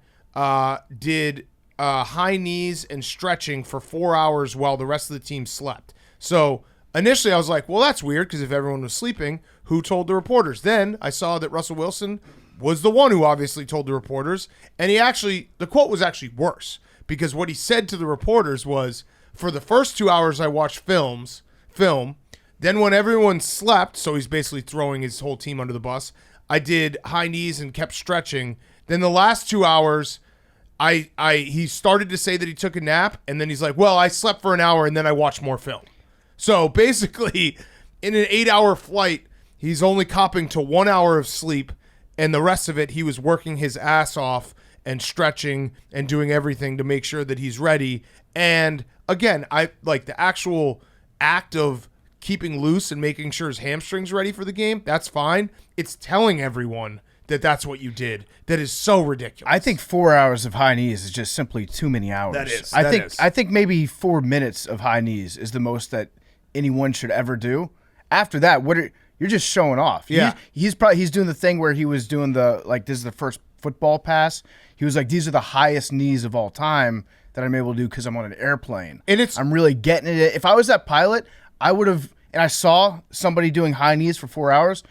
did high knees and stretching for 4 hours while the rest of the team slept. So initially I was like, well, that's weird, because if everyone was sleeping, who told the reporters? Then I saw that Russell Wilson was the one who obviously told the reporters, and the quote was actually worse, because what he said to the reporters was, for the first 2 hours I watched film, then when everyone slept, so he's basically throwing his whole team under the bus, I did high knees and kept stretching. Then the last 2 hours, he started to say that he took a nap, and then he's like, well, I slept for an hour and then I watched more film. So basically, in an 8-hour flight, he's only copping to 1 hour of sleep, and the rest of it, he was working his ass off and stretching and doing everything to make sure that he's ready. And again, I like the actual act of keeping loose and making sure his hamstring's ready for the game. That's fine. It's telling everyone that that's what you did. That is so ridiculous. I think 4 hours of high knees is just simply too many hours. That is. I think maybe 4 minutes of high knees is the most that anyone should ever do. After that, you're just showing off. Yeah. He's doing the thing where he was doing this is the first football pass. He was like, these are the highest knees of all time that I'm able to do because I'm on an airplane. And I'm really getting it. If I was that pilot, I would have, and I saw somebody doing high knees for 4 hours,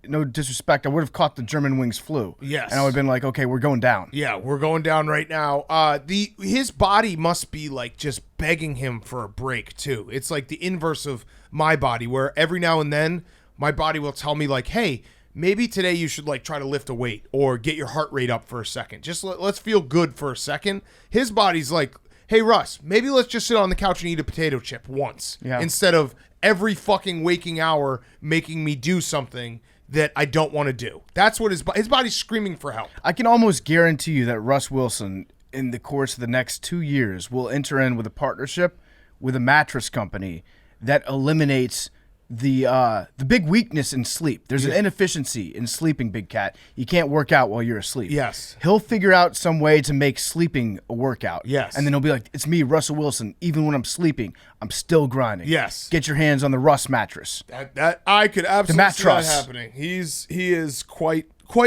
no disrespect, I would have caught the German wings flu. Yes. And I would have been like, okay, we're going down. Yeah, we're going down right now. His body must be like just begging him for a break too. It's like the inverse of my body, where every now and then my body will tell me like, hey, maybe today you should like try to lift a weight or get your heart rate up for a second. Just let's feel good for a second. His body's like, hey, Russ, maybe let's just sit on the couch and eat a potato chip once instead of every fucking waking hour making me do something that I don't want to do. That's what his body's screaming for help. I can almost guarantee you that Russ Wilson, in the course of the next 2 years, will enter in with a partnership with a mattress company that eliminates the big weakness in sleep. There's an inefficiency in sleeping, Big Cat. You can't work out while you're asleep. Yes. He'll figure out some way to make sleeping a workout. Yes. And then he'll be like, it's me, Russell Wilson. Even when I'm sleeping, I'm still grinding. Yes. Get your hands on the Russ mattress. That I could absolutely see that mattress. happening. He is quite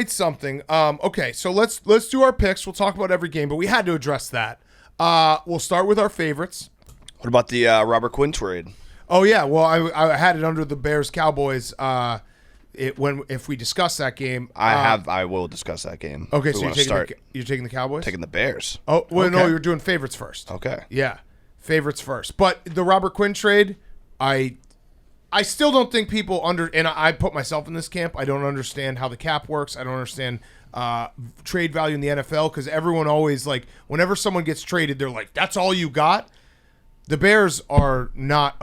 something. Okay, so let's do our picks. We'll talk about every game, but we had to address that. We'll start with our favorites. What about the Robert Quinn trade? Oh yeah, well I had it under the Bears Cowboys. If we discuss that game, I will discuss that game. Okay, if so we wanna start you're taking the Cowboys. taking the Bears. Oh well, no, Okay. you're doing favorites first. Okay. Yeah, favorites first. But the Robert Quinn trade, I still don't think people and I put myself in this camp. I don't understand how the cap works. I don't understand trade value in the NFL, because everyone always, like, whenever someone gets traded, they're like, that's all you got. The Bears are not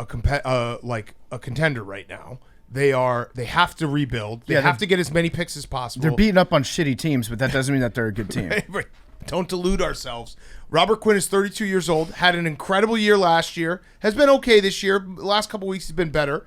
a contender right now. They have to rebuild. They have to get as many picks as possible. They're beating up on shitty teams, but that doesn't mean that they're a good team. Right. Don't delude ourselves. Robert Quinn is 32 years old, had an incredible year last year, has been okay this year. The last couple weeks he's been better.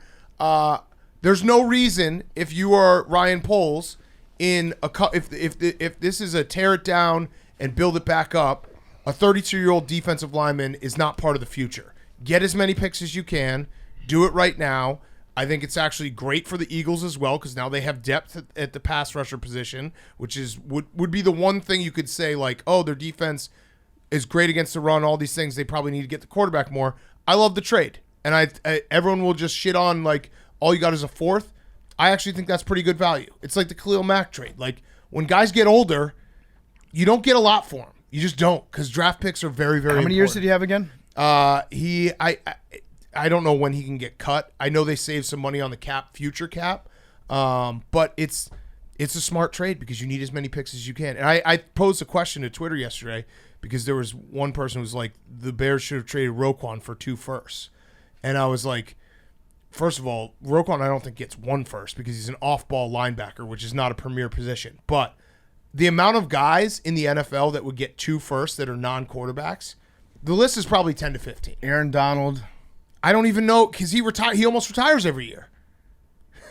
There's no reason, if you are Ryan Poles, if this is a tear it down and build it back up, a 32-year-old defensive lineman is not part of the future. Get as many picks as you can. Do it right now. I think it's actually great for the Eagles as well because now they have depth at the pass rusher position, which would be the one thing you could say, like, oh, their defense is great against the run, all these things. They probably need to get the quarterback more. I love the trade. And everyone will just shit on, like, all you got is a fourth. I actually think that's pretty good value. It's like the Khalil Mack trade. Like, when guys get older, you don't get a lot for them. You just don't because draft picks are very, very important. How many years did he have again? I don't know when he can get cut. I know they saved some money on the future cap, but it's a smart trade because you need as many picks as you can. And I posed a question to Twitter yesterday because there was one person who was like, the Bears should have traded Roquan for 2 firsts. And I was like, first of all, Roquan I don't think gets 1 first because he's an off-ball linebacker, which is not a premier position. But the amount of guys in the NFL that would get 2 firsts that are non-quarterbacks, the list is probably 10 to 15. Aaron Donald. I don't even know because he almost retires every year.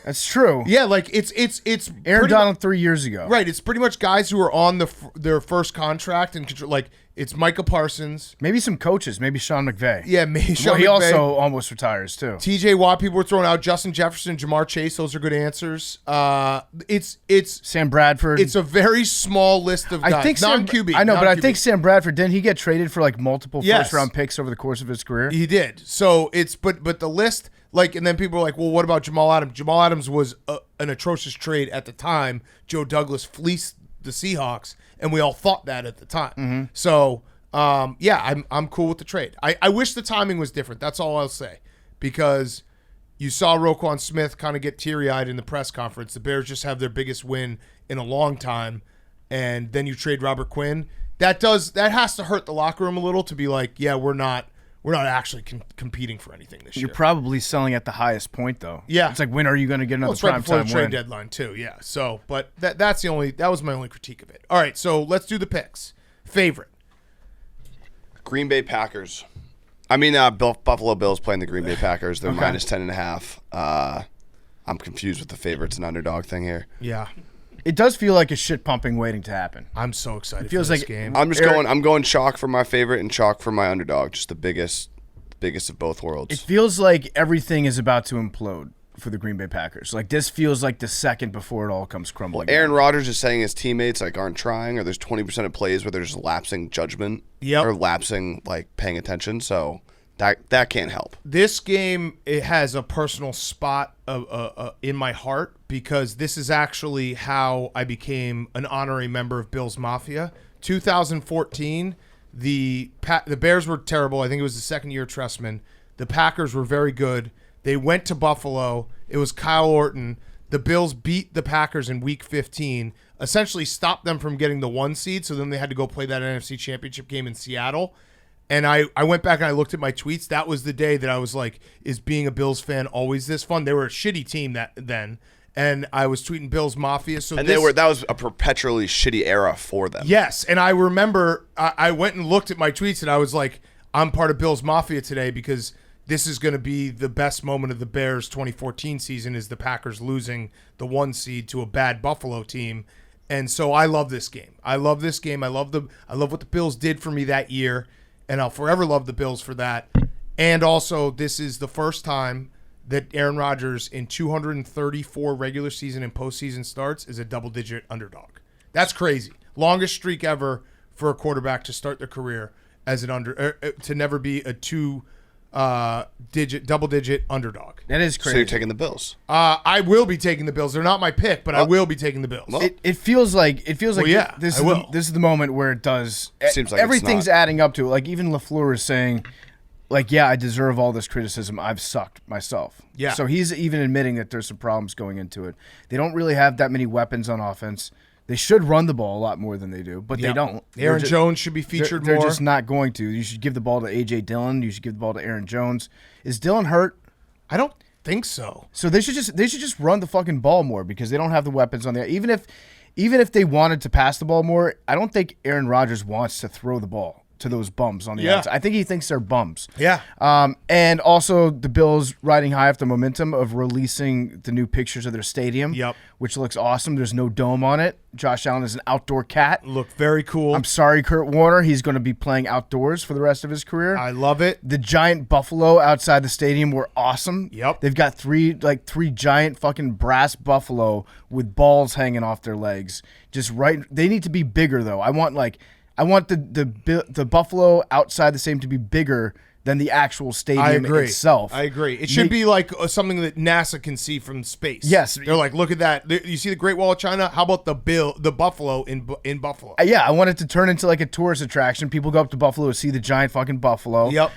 That's true. Yeah, like it's Aaron Donald 3 years ago. Right, it's pretty much guys who are on their first contract and control. Like it's Micah Parsons, maybe some coaches, maybe Sean McVay. Yeah, maybe Sean McVay. He also almost retires too. TJ Watt, people were throwing out Justin Jefferson, Jamar Chase. Those are good answers. It's Sam Bradford. It's a very small list of guys. I think non-QB. I know, but I think Sam Bradford, didn't he get traded for like multiple first-round picks over the course of his career? He did. So it's but the list. Like, and then people were like, well, what about Jamal Adams? Jamal Adams was an atrocious trade at the time. Joe Douglas fleeced the Seahawks, and we all thought that at the time. Mm-hmm. So, yeah, I'm cool with the trade. I wish the timing was different. That's all I'll say. Because you saw Roquan Smith kind of get teary-eyed in the press conference. The Bears just have their biggest win in a long time, and then you trade Robert Quinn. That has to hurt the locker room a little to be like, yeah, we're not actually competing for anything this year. You're probably selling at the highest point, though. Yeah, it's like, when are you going to get another it's right before primetime the trade win? deadline too. Yeah. So, but that was my only critique of it. All right, so let's do the picks. Favorite. Green Bay Packers. I mean, Buffalo Bills playing the Green Bay Packers. They're minus 10.5. I'm confused with the favorites and underdog thing here. Yeah. It does feel like a shit pumping waiting to happen. I'm so excited. It feels for this like game. I'm going chalk for my favorite and chalk for my underdog. Just the biggest of both worlds. It feels like everything is about to implode for the Green Bay Packers. Like, this feels like the second before it all comes crumbling. Aaron Rodgers is saying his teammates aren't trying, or there's 20% of plays where they're just lapsing judgment, or lapsing paying attention. So that can't help. This game, it has a personal spot in my heart because this is actually how I became an honorary member of Bills Mafia. 2014, the Bears were terrible. I think it was the second year of Trestman. The Packers were very good. They went to Buffalo. It was Kyle Orton. The Bills beat the Packers in Week 15, essentially stopped them from getting the 1 seed, so then they had to go play that NFC Championship game in Seattle. And I went back and I looked at my tweets. That was the day that I was like, is being a Bills fan always this fun? They were a shitty team then. And I was tweeting Bills Mafia. That was a perpetually shitty era for them. Yes. And I remember I went and looked at my tweets and I was like, I'm part of Bills Mafia today because this is going to be the best moment of the Bears 2014 season is the Packers losing the 1 seed to a bad Buffalo team. And so I love this game. I love this game. I love what the Bills did for me that year. And I'll forever love the Bills for that. And also, this is the first time that Aaron Rodgers in 234 regular season and postseason starts is a double-digit underdog. That's crazy. Longest streak ever for a quarterback to start their career as to never be a double-digit underdog. That is crazy. So you're taking the Bills? I will be taking the Bills. They're not my pick, but I will be taking the Bills. Well, it feels like yeah, this is the moment where it does. Seems like everything's adding up to it. Like, even LaFleur is saying, like, yeah, I deserve all this criticism. I've sucked myself. Yeah. So he's even admitting that there's some problems going into it. They don't really have that many weapons on offense. They should run the ball a lot more than they do, but they don't. Aaron Jones should be featured more. They're just not going to. You should give the ball to A.J. Dillon. You should give the ball to Aaron Jones. Is Dillon hurt? think so. So they should just run the fucking ball more because they don't have the weapons on there. Even if they wanted to pass the ball more, I don't think Aaron Rodgers wants to throw the ball to those bums on the outside. I think he thinks they're bums. Yeah. And also the Bills riding high off the momentum of releasing the new pictures of their stadium. Yep. Which looks awesome. There's no dome on it. Josh Allen is an outdoor cat. Look very cool. I'm sorry, Kurt Warner. He's going to be playing outdoors for the rest of his career. I love it. The giant buffalo outside the stadium were awesome. Yep. They've got three giant fucking brass buffalo with balls hanging off their legs. They need to be bigger though. I want the buffalo outside the stadium to be bigger than the actual stadium itself. I agree. It should be like something that NASA can see from space. Yes. They're like, look at that. You see the Great Wall of China? How about the buffalo in Buffalo? Yeah, I want it to turn into like a tourist attraction. People go up to Buffalo to see the giant fucking buffalo. Yep.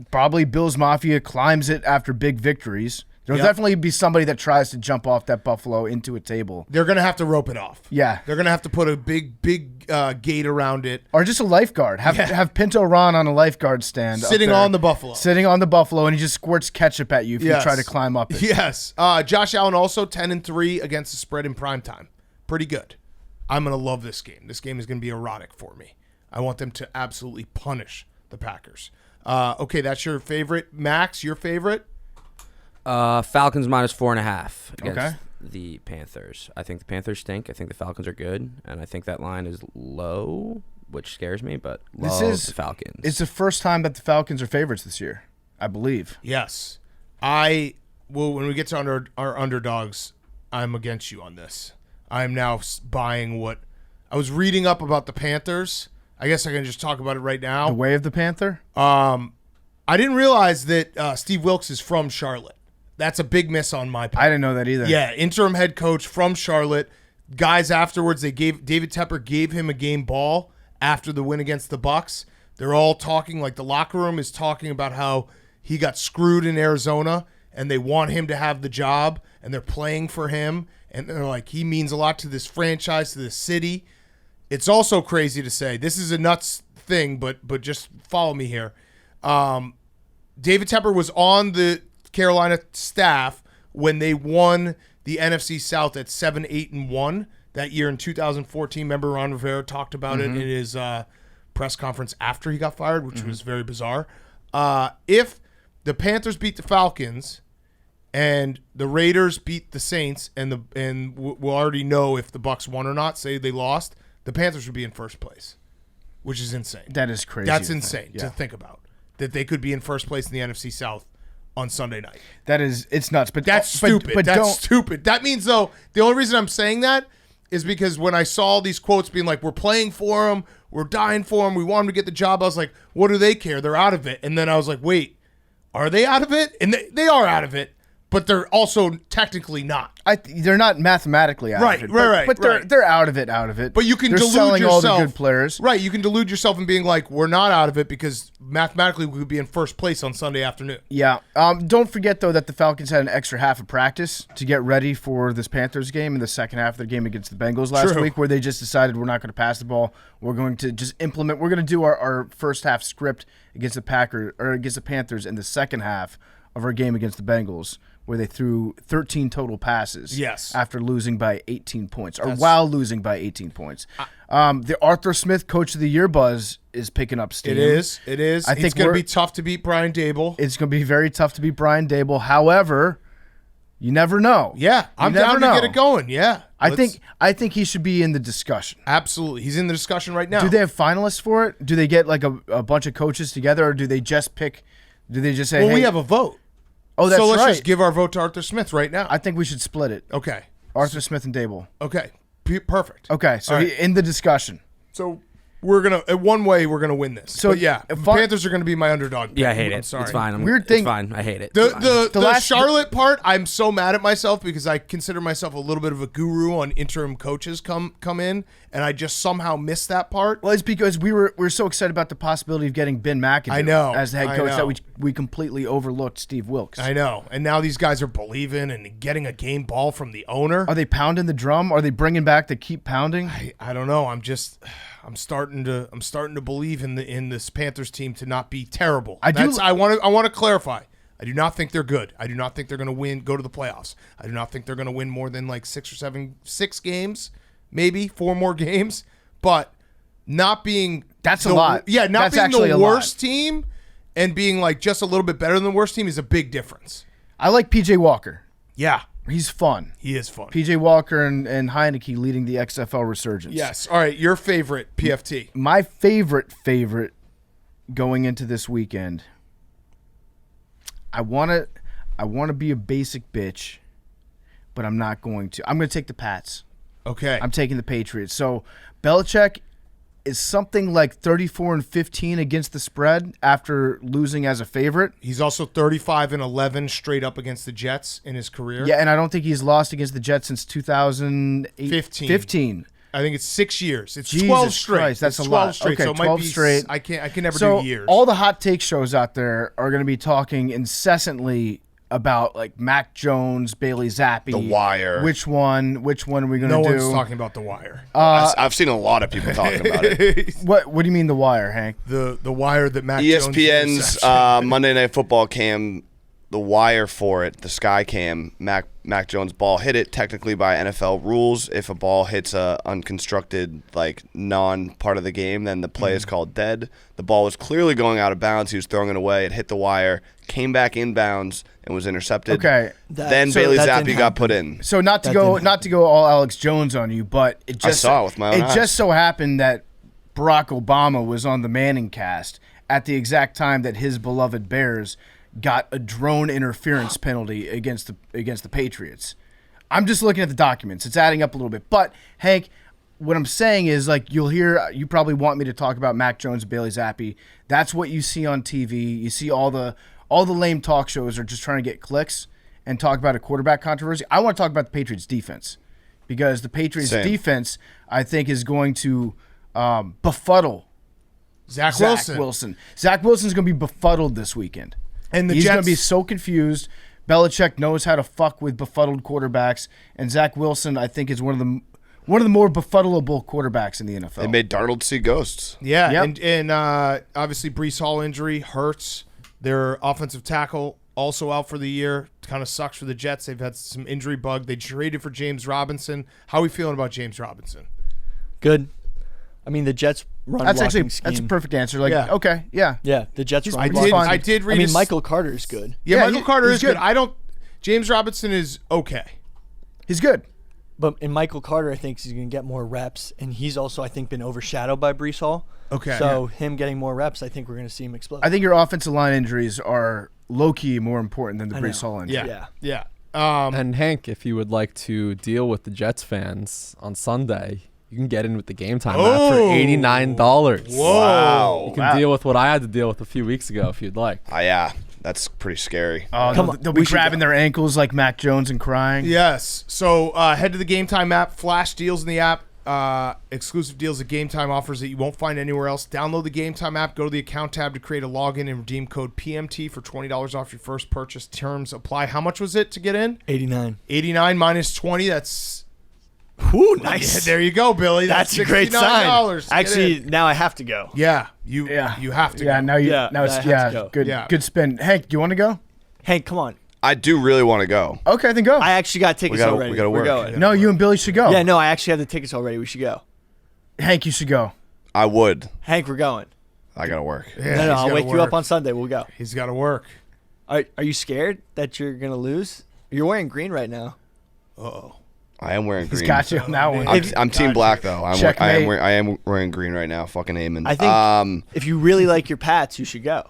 Probably Bills Mafia climbs it after big victories. There'll definitely be somebody that tries to jump off that buffalo into a table. They're going to have to rope it off. Yeah. They're going to have to put a big gate around it. Or just a lifeguard. Have Pinto Ron on a lifeguard stand. Sitting on the buffalo. Sitting on the buffalo, and he just squirts ketchup at you if you try to climb up it. Yes. Josh Allen also 10-3 against the spread in primetime. Pretty good. I'm going to love this game. This game is going to be erotic for me. I want them to absolutely punish the Packers. Okay, that's your favorite. Max, your favorite? Falcons -4.5 against Okay. the Panthers. I think the Panthers stink. I think the Falcons are good, and I think that line is low, which scares me. But love the Falcons. It's the first time that the Falcons are favorites this year, I believe. Yes. When we get to our underdogs, I'm against you on this. I'm now buying what I was reading up about the Panthers. I guess I can just talk about it right now. The way of the Panther? I didn't realize that Steve Wilkes is from Charlotte. That's a big miss on my part. I didn't know that either. Yeah, interim head coach from Charlotte. Guys afterwards, David Tepper gave him a game ball after the win against the Bucs. They're all talking, like the locker room is talking about how he got screwed in Arizona and they want him to have the job and they're playing for him. And they're like, he means a lot to this franchise, to this city. It's also crazy to say, this is a nuts thing, but just follow me here. David Tepper was on the Carolina staff when they won the NFC South at 7-8-1 that year in 2014. Remember Ron Rivera talked about it in his press conference after he got fired, which was very bizarre. If the Panthers beat the Falcons and the Raiders beat the Saints, and we'll already know if the Bucs won or not, say they lost, the Panthers would be in first place, which is insane. That is crazy. That's insane to think about, that they could be in first place in the NFC South on Sunday night. It's nuts. But that's stupid. But that's stupid. That means, though, the only reason I'm saying that is because when I saw these quotes being like, we're playing for them, we're dying for them, we want them to get the job, I was like, what do they care? They're out of it. And then I was like, wait, are they out of it? And they are out of it, but they're also technically not. They're not mathematically out of it. Right. But they're out of it. But you can they're delude selling yourself. all the good players. Right, you can delude yourself in being like, we're not out of it because mathematically we could be in first place on Sunday afternoon. Yeah. Don't forget, though, that the Falcons had an extra half of practice to get ready for this Panthers game in the second half of the game against the Bengals last week, where they just decided we're not going to pass the ball. We're going to just implement. We're going to do our first half script against the Panthers in the second half of our game against the Bengals, where they threw 13 total passes after losing by 18 points, while losing by 18 points. The Arthur Smith Coach of the Year buzz is picking up steam. It is. I think it's going to be tough to beat Brian Dable. It's going to be very tough to beat Brian Dable. However, you never know. Yeah, I'm down to get it going. Yeah. I think he should be in the discussion. Absolutely. He's in the discussion right now. Do they have finalists for it? Do they get like a bunch of coaches together, or do they just pick – do they just say, well, hey, we have a vote. Oh, that's right. So let's right. just give our vote to Arthur Smith right now. I think we should split it. Okay. Arthur Smith and Dable. Okay. Perfect. Okay, so in the discussion. So we're going to – one way we're going to win this. So but yeah, the Panthers are going to be my underdog pick. Yeah, I hate it. I'm sorry. It's fine. It's fine. I hate it. The Charlotte part, I'm so mad at myself because I consider myself a little bit of a guru on interim coaches come in, and I just somehow missed that part. Well, it's because we're so excited about the possibility of getting Ben McAdoo as the head coach that we completely overlooked Steve Wilkes. I know. And now these guys are believing and getting a game ball from the owner. Are they pounding the drum? Are they bringing back the keep pounding? I don't know. I'm starting to believe in this Panthers team to not be terrible. I want to clarify. I do not think they're good. I do not think they're going to go to the playoffs. I do not think they're going to win more than like 6 games, maybe 4 more games. But not being a lot. Yeah, not That's being the a lot. worst team and being like just a little bit better than the worst team is a big difference. I like PJ Walker. Yeah, He's fun. he is fun. PJ Walker and Heineke leading the XFL resurgence. Yes. All right, your favorite PFT. My favorite going into this weekend. I want to be a basic bitch, but I'm not going to. I'm going to take the Pats. Okay. I'm taking the Patriots. So Belichick is something like 34-15 against the spread after losing as a favorite. He's also 35-11 straight up against the Jets in his career. Yeah, and I don't think he's lost against the Jets since 2015. I think it's 6 years. It's Jesus 12 straight. Christ, that's It's a 12 lot. straight. Okay, so it might 12 be, straight. I can never So do years. all the hot take shows out there are going to be talking incessantly about like Mac Jones, Bailey Zappi, The Wire. Which one are we going to no do? one's talking about The Wire. I've seen a lot of people talking about it. What do you mean The Wire, Hank? The Wire that Mac Jones ESPN's Monday Night Football cam, the wire for it, the Sky Cam, Mac Jones' ball hit it technically by NFL rules. If a ball hits a unconstructed, like non-part of the game, then the play is called dead. The ball was clearly going out of bounds. He was throwing it away. It hit the wire, came back inbounds, and was intercepted. Okay. Then So Bailey that Zappi didn't got put in. So not to That go all Alex Jones on you, but it just saw it with my own eyes. just so happened that Barack Obama was on the Manning cast at the exact time that his beloved Bears got a drone interference penalty against the Patriots. I'm just looking at the documents. It's adding up a little bit. But Hank, what I'm saying is, like, you probably want me to talk about Mac Jones and Bailey Zappi. That's what you see on TV. You see all the lame talk shows are just trying to get clicks and talk about a quarterback controversy. I want to talk about the Patriots defense because the Patriots defense, I think, is going to befuddle Zach Wilson. Zach Wilson's going to be befuddled this weekend. And the He's going Jets to be so confused. Belichick knows how to fuck with befuddled quarterbacks, and Zach Wilson, I think, is one of the more befuddleable quarterbacks in the NFL. They made Darnold see ghosts. Yeah, Yep. and obviously Breece Hall injury hurts. Their offensive tackle also out for the year. Kind of sucks for the Jets. They've had some injury bug. They traded for James Robinson. How are we feeling about James Robinson? Good. I mean, the Jets run that's blocking a scheme. perfect answer. Like, Yeah. okay, yeah. Yeah, the Jets run he's blocking fine. I did read. I mean, his- Michael Carter's good. Yeah, Yeah, Michael Carter he's is good. good. James Robinson is okay. He's good. But in Michael Carter, I think he's going to get more reps, and he's also, I think, been overshadowed by Breece Hall. Okay. So him getting more reps, I think we're going to see him explode. I think your offensive line injuries are low-key more important than the I Breece know. Hall injury. Yeah. And Hank, if you would like to deal with the Jets fans on Sunday, you can get in with the Game Time app for $89. Wow. You can deal with what I had to deal with a few weeks ago if you'd like. Yeah, that's pretty scary. They'll be grabbing their ankles like Mac Jones and crying. Yes. So head to the Game Time app. Flash deals in the app. Exclusive deals that Game Time offers that you won't find anywhere else. Download the Game Time app. Go to the account tab to create a login and redeem code PMT for $20 off your first purchase. Terms apply. How much was it to get in? 89. 89 minus 20. That's Ooh, nice. there you go, Billy. That's a great $69 sign. to get Actually, in. now I have to go. Yeah, you have to. Yeah, go. now you Yeah, now I it's have to yeah, go. good Yeah. good spin. Hank, do you want to go? Hank, come on. I do really want to go. Okay, then go. I actually got tickets already. we gotta We're work. going. No, you and Billy should go. Yeah, no, I actually have the tickets already. We should go. Hank, you should go. I would. Hank, we're going. I gotta work. Yeah, No, he's I'll gotta wake you work. up on Sunday. We'll go. He's got to work. Are you scared that you're going to lose? You're wearing green right now. I am wearing green. He's got you on that one. I'm Team Black though. Checkmate. I am wearing green right now. Fucking aiming. I think if you really like your Pats, you should go.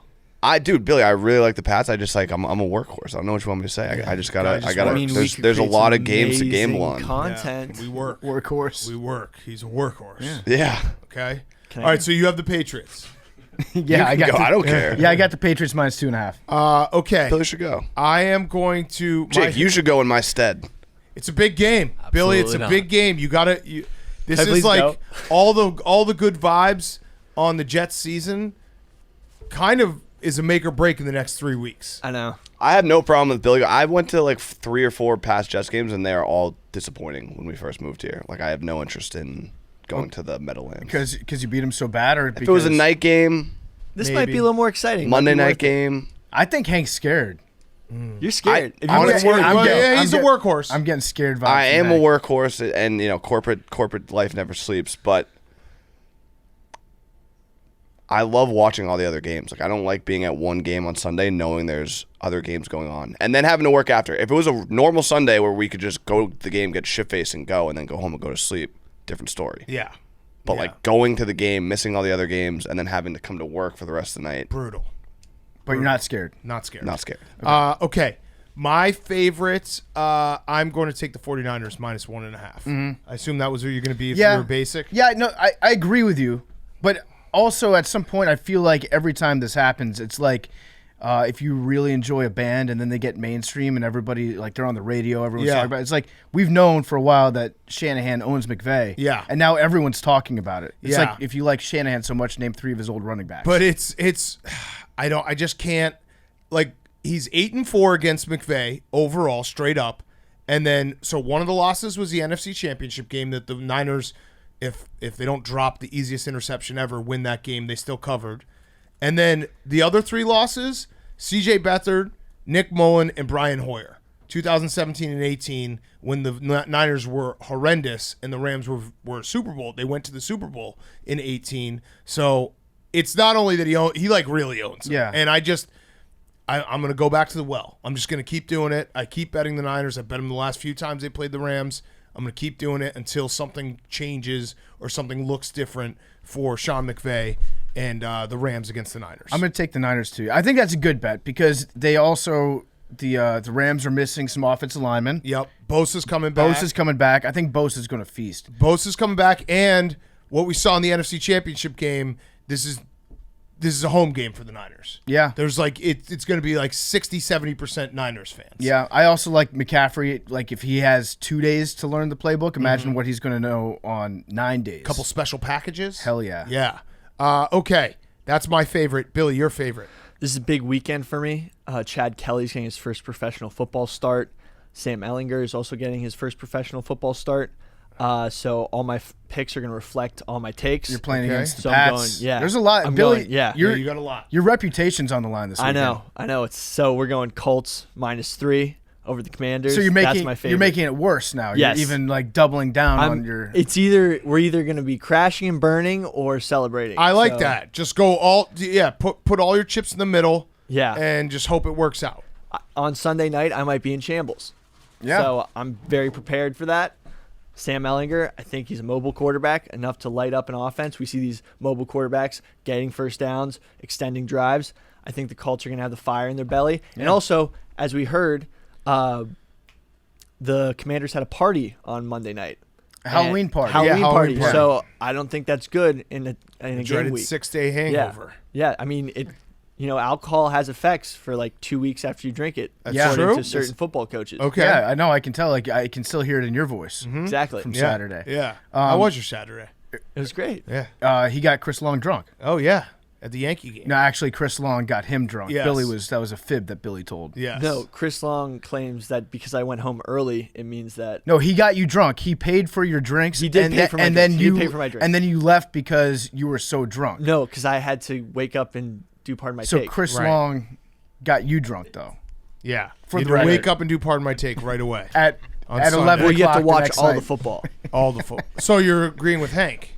Billy, I really like the Pats. I just like I'm a workhorse. I don't know what you want me to say. I just gotta. I I gotta. I mean, we there's could there's a create lot some of games to game amazing one. content. We work. Workhorse. We work. He's a workhorse. Yeah. Okay. Can All I- right. So you have the Patriots. Yeah, I got. Go, I don't care. Yeah, I got the Patriots minus 2.5. Okay. Billy should go. I am going to. Jake, you should go in my stead. It's a big game, Billy. It's a not. big game. You gotta. This Can I is please like go? all the good vibes on the Jets season. Kind of is a make or break in the next 3 weeks. I know. I have no problem with Billy. I went to like 3 or 4 past Jets games, and they are all disappointing when we first moved here. Like I have no interest in going to the Meadowlands. Because you beat him so bad, or If it was a night game, This Maybe. might be a little more exciting. Monday Might be night worth it. game, I think Hank's scared. You're scared. If you I'm get getting- worried, I'm getting- he's a workhorse. I'm getting scared vibes. I am a from that. workhorse, and corporate life never sleeps. But I love watching all the other games. Like I don't like being at one game on Sunday knowing there's other games going on, and then having to work after. If it was a normal Sunday where we could just go to the game, get shit faced, and go, and then go home and go to sleep, different story. Yeah. But like going to the game, missing all the other games, and then having to come to work for the rest of the night. Brutal. But you're not scared. Not scared. Not scared. Okay. My favorites, I'm going to take the 49ers minus 1.5. I assume that was who you're going to be if you were basic. Yeah, no, I agree with you. But also at some point, I feel like every time this happens, it's like if you really enjoy a band and then they get mainstream and everybody, like they're on the radio, everyone's talking about it. It's like we've known for a while that Shanahan owns McVay. Yeah. And now everyone's talking about it. It's Yeah. like if you like Shanahan so much, name 3 of his old running backs. But I just can't, like, he's 8-4 against McVay overall, straight up. And then, so one of the losses was the NFC Championship game that the Niners, if they don't drop the easiest interception ever, win that game, they still covered. And then the other 3 losses, C.J. Beathard, Nick Mullen, and Brian Hoyer. 2017 and 18, when the Niners were horrendous and the Rams were Super Bowl. They went to the Super Bowl in 18. So it's not only that he like really owns them. Yeah. And I'm going to go back to the well. I'm just going to keep doing it. I keep betting the Niners. I bet them the last few times they played the Rams. I'm going to keep doing it until something changes or something looks different for Sean McVay and the Rams against the Niners. I'm going to take the Niners too. I think that's a good bet because they also the Rams are missing some offensive linemen. Yep. Bosa's coming back. Bosa's coming back. I think Bosa's going to feast. Bosa's coming back, and what we saw in the NFC Championship game, this is a home game for the Niners. Yeah. There's like it's going to be like 60-70% Niners fans. Yeah, I also like McCaffrey. Like if he has 2 days to learn the playbook, imagine what he's going to know on 9 days. Couple special packages. Hell yeah. Yeah. Okay. That's my favorite. Billy, your favorite. This is a big weekend for me. Chad Kelly's getting his first professional football start. Sam Ehlinger is also getting his first professional football start. So all my picks are going to reflect all my takes. You're playing against the So Pats. I'm going, yeah. There's a lot. I'm Billy, going, yeah. You got a lot. Your reputation's on the line this weekend. I know. We're going Colts -3 over the Commanders. So That's my favorite. you're making it worse now. Yes. You're even like doubling down on your. We're either going to be crashing and burning or celebrating. I like So, that. Just go put all your chips in the middle. Yeah. And just hope it works out. On Sunday night, I might be in shambles. Yeah. So I'm very prepared for that. Sam Ehlinger, I think he's a mobile quarterback, enough to light up an offense. We see these mobile quarterbacks getting first downs, extending drives. I think the Colts are going to have the fire in their belly. Yeah. And also, as we heard, the Commanders had a party on Monday night. Halloween party. Halloween party. party. So I don't think that's good in a game Dreaded week. 6-day hangover. Yeah. I mean, alcohol has effects for like 2 weeks after you drink it. That's according true. to certain football coaches. Okay. Yeah, I know. I can tell. Like I can still hear it in your voice Exactly. from Yeah. Saturday. Yeah. How was your Saturday? It was great. Yeah. He got Chris Long drunk. Oh yeah. At the Yankee game. No, actually, Chris Long got him drunk. Yes. That was a fib that Billy told. Yes. No, Chris Long claims that because I went home early, it means that No, he got you drunk. He paid for your drinks. He did and pay then, for my and drinks. then He you did pay for my drinks. and then you left because you were so drunk. no, because I had to wake up and do part of my So take. Chris Right. Long got you drunk though. Yeah. For You the had to record. wake up and do part of my take right away. At On 11 well, you have to o'clock the watch next all night. the football. All the football. So you're agreeing with Hank?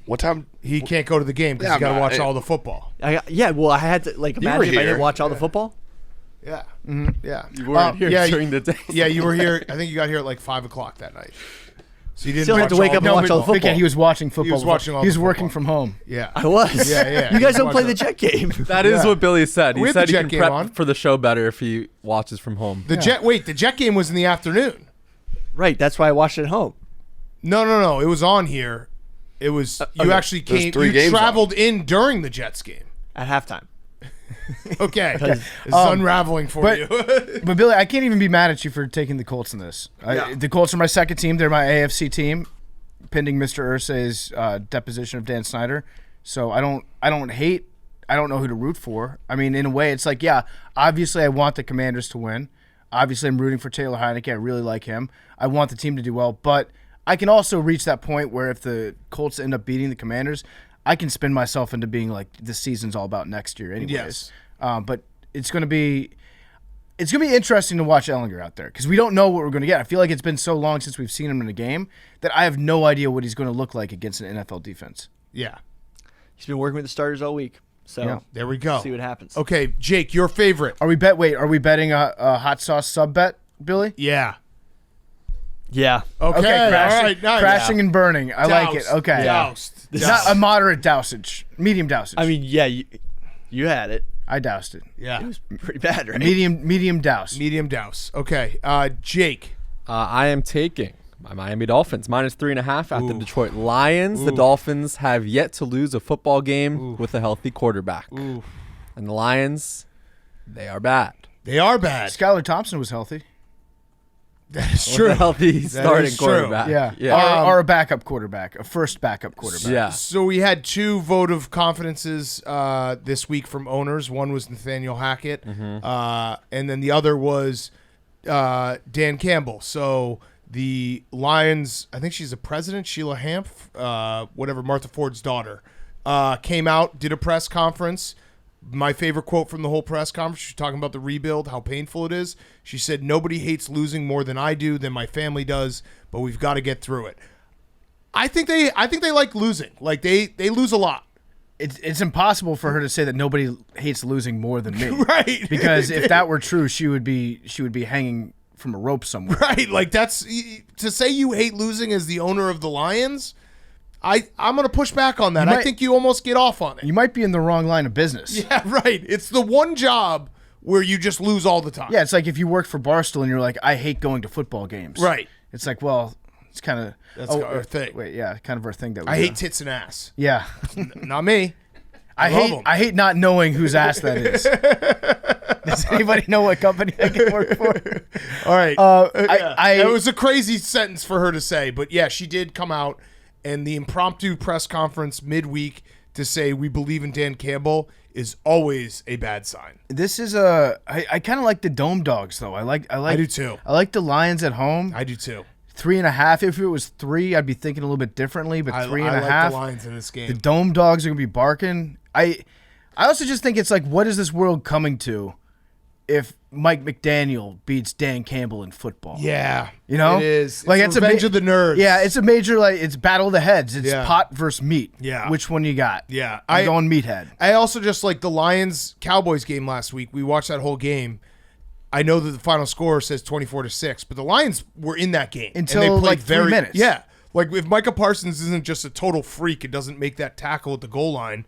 What time? He can't go to the game because Yeah, he's got to but watch I- all the football. Well, I had to like You were imagine if I here. didn't watch all the football. Yeah. Yeah. You weren't here yeah, during the day. Yeah, you were here. I think you got here at like 5 o'clock that night. So you didn't Still had to watch wake all up the- and watch all the Big football. Cat, he was watching football. was watching all He was the working football. from home. Yeah. I was. Yeah. You guys He don't play watched the Jet game. That is Yeah. what Billy said. We He had said the he Jet can game prep on. for the show better if he watches from home. The Jet game was in the afternoon. Right. That's why I watched it at home. No. It was on here. It was you actually There's came. 3 You games traveled in during the Jets game. At halftime. Okay, it's unraveling for but- you. But Billy, I can't even be mad at you for taking the Colts in this. Yeah. The Colts are my second team. They're my AFC team, pending Mr. Irsay's deposition of Dan Snyder. So I don't hate. I don't know who to root for. I mean, in a way, it's like, yeah, obviously I want the Commanders to win. Obviously, I'm rooting for Taylor Heineke. I really like him. I want the team to do well, but I can also reach that point where if the Colts end up beating the Commanders, I can spin myself into being like, this season's all about next year anyways. Yes. But it's going to be It's going to be interesting to watch Ehlinger out there because we don't know what we're going to get. I feel like it's been so long since we've seen him in a game that I have no idea what he's going to look like against an NFL defense. Yeah. He's been working with the starters all week. So Yeah. There we go. see what happens. Okay, Jake, your favorite. Are we betting a hot sauce sub bet, Billy? Yeah. Yeah. Okay, crashing, all right. Nice. crashing and burning. I like it. Doused. Okay. Doused. It's not a moderate dousage. Medium dousage. I mean, yeah, you had it. I doused it. Yeah. It was pretty bad, right? Medium douse. Medium douse. Okay. Jake. I am taking my Miami Dolphins -3.5 at the Detroit Lions. The Dolphins have yet to lose a football game with a healthy quarterback. And the Lions, they are bad. They are bad. Skylar Thompson was healthy. That is With true. a healthy starting is true. quarterback. Yeah. Or a backup quarterback. A first backup quarterback. Yeah. So we had 2 vote of confidences this week from owners. One was Nathaniel Hackett, and then the other was Dan Campbell. So the Lions, I think she's the president, Sheila Hamp, whatever, Martha Ford's daughter, came out, did a press conference. My favorite quote from the whole press conference, she's talking about the rebuild, how painful it is. She said, "Nobody hates losing more than I do, than my family does, but we've got to get through it." I think they like losing. Like they lose a lot. It's impossible for her to say that nobody hates losing more than me. Right. Because if that were true, she would be hanging from a rope somewhere. Right. Like that's to say you hate losing as the owner of the Lions. I'm going to push back on that. I think you almost get off on it. You might be in the wrong line of business. Yeah, right. It's the one job where you just lose all the time. Yeah, it's like if you work for Barstool and you're like, I hate going to football games. Right. It's like, well, it's kind of That's our thing. Wait, yeah, kind of our thing that we I do. hate tits and ass. Yeah. Not me. I love hate 'em. I hate not knowing whose ass that is. Does anybody know what company I can work for? All right. It it was a crazy sentence for her to say, but yeah, she did come out and the impromptu press conference midweek to say we believe in Dan Campbell is always a bad sign. This is I kind of like the Dome Dogs though. I do too. I like the Lions at home. I do too. 3.5. If it was 3, I'd be thinking a little bit differently. But 3.5. I like the Lions in this game. The Dome Dogs are gonna be barking. I also just think it's like, what is this world coming to if Mike McDaniel beats Dan Campbell in football? Yeah, you know, it is. Like it's Revenge of the Nerds. Yeah, it's a major it's battle of the heads. It's Yeah. pot versus meat. Yeah. Which one you got? Yeah. I'm going meathead. I also just like the Lions-Cowboys game last week. We watched that whole game. I know that the final score says 24-6, but the Lions were in that game Until, and they played like, 3 minutes. Yeah, like if Micah Parsons isn't just a total freak and doesn't make that tackle at the goal line,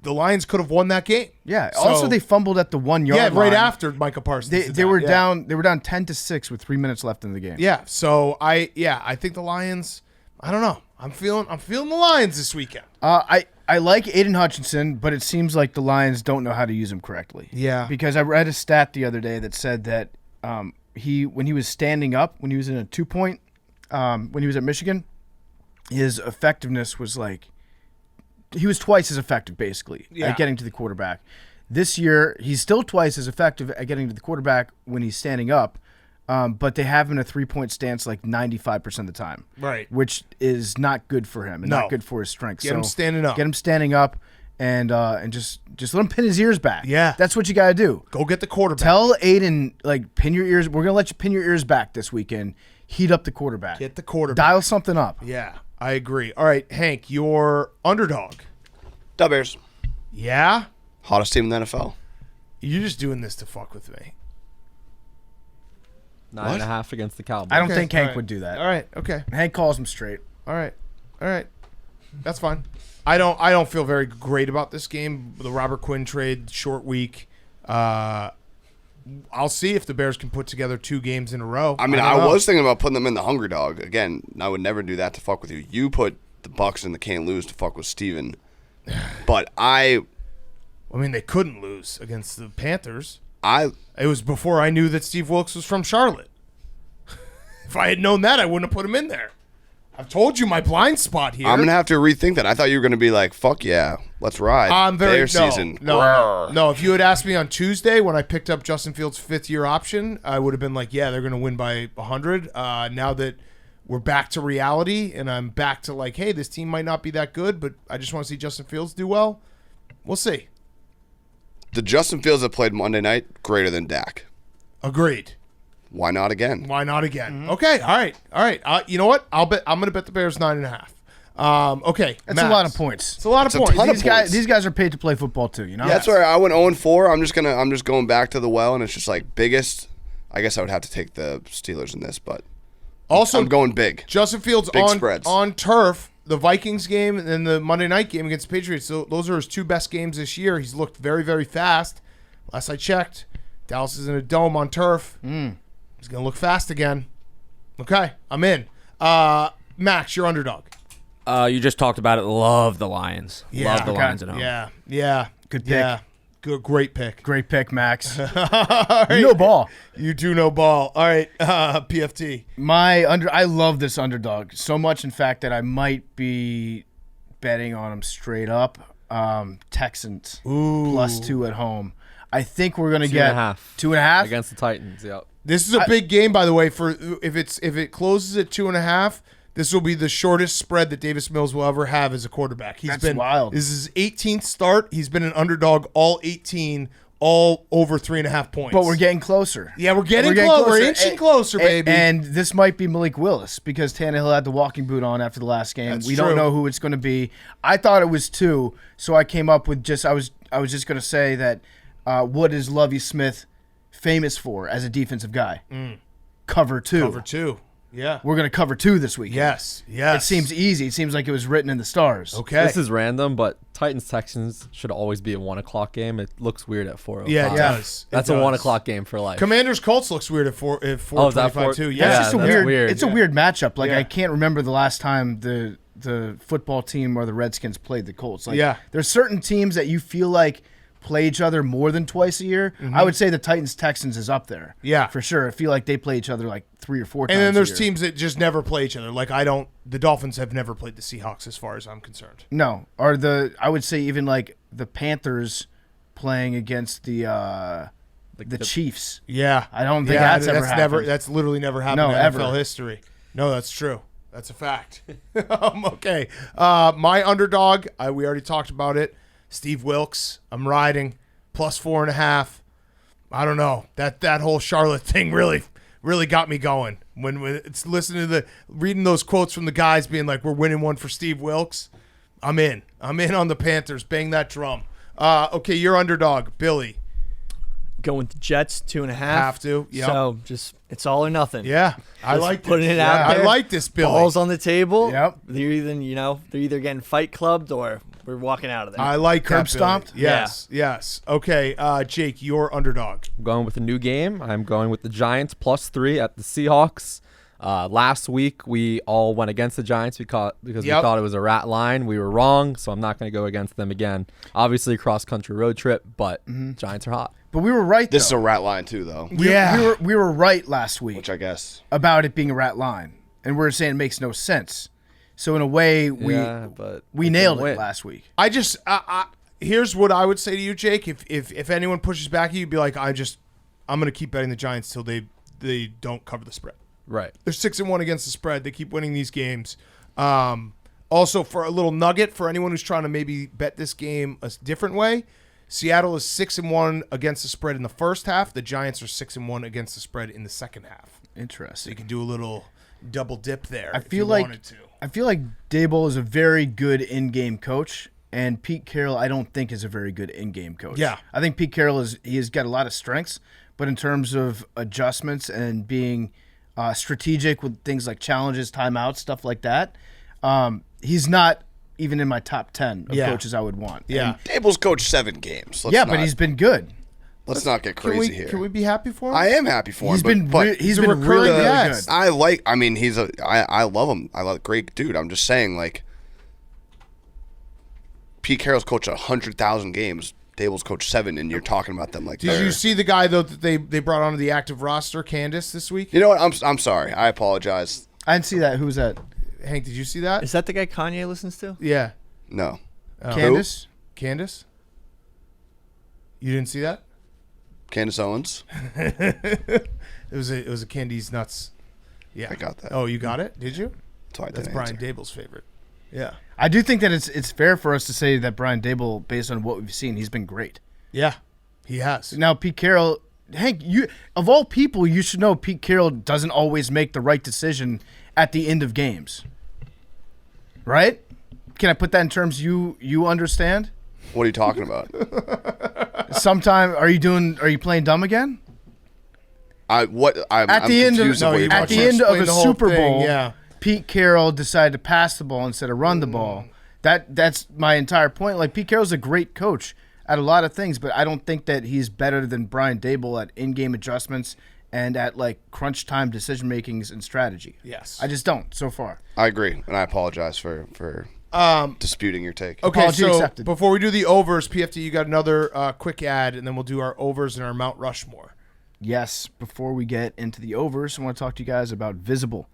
the Lions could have won that game. Yeah. So- Also, they fumbled at the 1 yard Yeah, line. right after Micah Parsons. They did were that. down. They were down 10-6 with 3 minutes left in the game. Yeah. So I think the Lions. I don't know. I'm feeling the Lions this weekend. I like Aiden Hutchinson, but it seems like the Lions don't know how to use him correctly. Yeah. Because I read a stat the other day that said that when he was standing up, when he was in a 2-point, when he was at Michigan, his effectiveness was like, he was twice as effective basically at getting to the quarterback. This year, he's still twice as effective at getting to the quarterback when he's standing up, but they have him in a 3-point stance like 95% of the time. Right. Which is not good for him and not good for his strength. Get him standing up. Get him standing up and just let him pin his ears back. Yeah. That's what you got to do. Go get the quarterback. Tell Aiden, like, pin your ears. We're going to let you pin your ears back this weekend. Heat up the quarterback. Get the quarterback. Dial something up. Yeah, I agree. All right, Hank, your underdog. Da Bears. Yeah? Hottest team in the NFL. You're just doing this to fuck with me. 9.5 against the Cowboys. I don't Okay, think Hank all right. would do that. All right, okay. Hank calls him straight. All right. That's fine. I don't feel very great about this game. The Robert Quinn trade, short week. I'll see if the Bears can put together 2 games in a row. I mean, don't I know. was thinking about putting them in the hungry dog. Again, I would never do that to fuck with you. You put the Bucs in the can't lose to fuck with Steven. But I mean, they couldn't lose against the Panthers. I It was before I knew that Steve Wilkes was from Charlotte. If I had known that, I wouldn't have put him in there. I've told you my blind spot here. I'm gonna have to rethink that. I thought you were gonna be like, "Fuck yeah, let's ride." I'm very Bear season. No. If you had asked me on Tuesday when I picked up Justin Fields' 5th-year option, I would have been like, "Yeah, they're going to win by 100." Now that we're back to reality, and I'm back to like, "Hey, this team might not be that good, but I just want to see Justin Fields do well." We'll see. The Justin Fields that played Monday night greater than Dak. Agreed. Why not again? Why not again? Okay, all right. You know what? I'm going to bet the Bears 9.5. Okay, That's Max. a lot of points. It's a lot of It's a points. ton of These guys are paid to play football too. You know. Yeah, that's where I went 0-4. I'm just going back to the well, and it's just like biggest. I guess I would have to take the Steelers in this, but Also, I'm going big. Justin Fields Big spreads. on turf. The Vikings game and then the Monday night game against the Patriots. So those are his 2 best games this year. He's looked very, very fast. Last I checked, Dallas is in a dome on turf. He's going to look fast again. Okay, I'm in. Max, your underdog. You just talked about it. Love the Lions. Yeah. Love the Okay. Lions at home. Yeah. Good pick. Yeah. Great pick. Great pick, Max. All right. You know ball. You do know ball. All right, PFT. I love this underdog so much, in fact, that I might be betting on them straight up. Texans +2 at home. I think we're gonna get 2.5. 2.5 against the Titans. Yep. This is a big game, by the way. For if it closes at 2.5, this will be the shortest spread that Davis Mills will ever have as a quarterback. That's wild. This is his 18th start. He's been an underdog all 18, all over 3.5 points. But we're getting closer. Yeah, we're getting close. We're inching closer, baby. And this might be Malik Willis because Tannehill had the walking boot on after the last game. That's we true. don't know who it's going to be. I thought it was 2, so I came up with I was just going to say that what is Lovie Smith famous for as a defensive guy? Cover 2. Cover 2. Yeah. We're going to cover 2 this week. Yes. It seems easy. It seems like it was written in the stars. Okay. This is random, but Titans-Texans should always be a 1 o'clock game. It looks weird at 4:05. Yeah, it does. That's It a 1 does. o'clock game for life. Commanders-Colts looks weird at 4:25 Oh, is that too. Yeah, That's just a that's weird. weird. It's a weird matchup. Like Yeah. I can't remember the last time the football team or the Redskins played the Colts. Like, Yeah. there's certain teams that you feel like play each other more than twice a year. I would say the Titans-Texans is up there. Yeah. For sure. I feel like they play each other like 3 or 4 times. And then there's a year. teams that just never play each other. Like the Dolphins have never played the Seahawks as far as I'm concerned. No. Or I would say even like the Panthers playing against the Chiefs. Yeah. I don't think that's ever happened. That's literally never happened No, in ever. NFL history. No, that's true. That's a fact. Okay. My underdog, we already talked about it. Steve Wilkes. I'm riding +4.5. I don't know. That whole Charlotte thing really got me going. When it's listening to reading those quotes from the guys being like, we're winning one for Steve Wilkes. I'm in on the Panthers. Bang that drum. Okay, your underdog, Billy. Going with the Jets 2.5. Have to. Yep. So just it's all or nothing. Yeah, I Just like putting this. it out I there. like this, Billy. Balls on the table. Yep. They're either getting fight clubbed or we're walking out of there. I like Curb that, Billy. stomped? Yes. Okay, Jake, your underdog. I'm going with a new game. I'm going with the Giants +3 at the Seahawks. Last week, we all went against the Giants because we thought it was a rat line. We were wrong, so I'm not going to go against them again. Obviously, cross-country road trip, but Giants are hot. But we were right, This is though. a rat line too, though. We were right last week Which I guess. about it being a rat line. And we're saying it makes no sense. So in a way, but we nailed it last week. I just here's what I would say to you, Jake. If anyone pushes back at you, be like, I'm going to keep betting the Giants till they don't cover the spread. Right. They're 6-1 against the spread. They keep winning these games. Also, for a little nugget for anyone who's trying to maybe bet this game a different way, Seattle is 6-1 against the spread in the first half. The Giants are 6-1 against the spread in the second half. So Interesting. you can do a little double dip there. I if feel you like wanted to. I feel like Dable is a very good in-game coach, and Pete Carroll I don't think is a very good in-game coach. Yeah. I think Pete Carroll has got a lot of strengths, but in terms of adjustments and being strategic with things like challenges, timeouts, stuff like that, he's not even in my top 10 of coaches I would want. Yeah. Dable's coached 7 games. But he's been good. Let's not get crazy here. Can we be happy for him? I am happy for him. He's been but he's a been recurring really guest. good. I mean, I love him. I love great dude. I'm just saying, like, Pete Carroll's coached 100,000 games. Dable's coached 7, and you're talking about them like Did they're- you see the guy though that they brought onto the active roster, Candace, this week? You know what? I'm sorry. I apologize. I didn't see that. Who was that? Hank, did you see that? Is that the guy Kanye listens to? Yeah. No. Candace? Candace? You didn't see that? Candace Owens. It was a Candy's Nuts. Yeah. I got that. Oh, you got it? Did you? So I That's didn't Brian answer. Dable's favorite. Yeah. I do think that it's fair for us to say that Brian Dable, based on what we've seen, he's been great. Yeah. He has. Now, Pete Carroll Hank, you of all people, you should know Pete Carroll doesn't always make the right decision at the end of games. Right? Can I put that in terms you understand? What are you talking about? Sometime are you playing dumb again? I'm At the end confused of what you're at talking the about. end of Explain a the whole Super thing, Bowl, yeah. Pete Carroll decided to pass the ball instead of run the ball. That's my entire point. Like, Pete Carroll's a great coach at a lot of things, but I don't think that he's better than Brian Daboll at in-game adjustments and at like crunch time decision makings and strategy. Yes. I just don't so far. I agree, and I apologize for disputing your take. Okay, Apology so accepted. before we do the overs, PFT, you got another quick ad, and then we'll do our overs and our Mount Rushmore. Yes, before we get into the overs, I want to talk to you guys about Visible.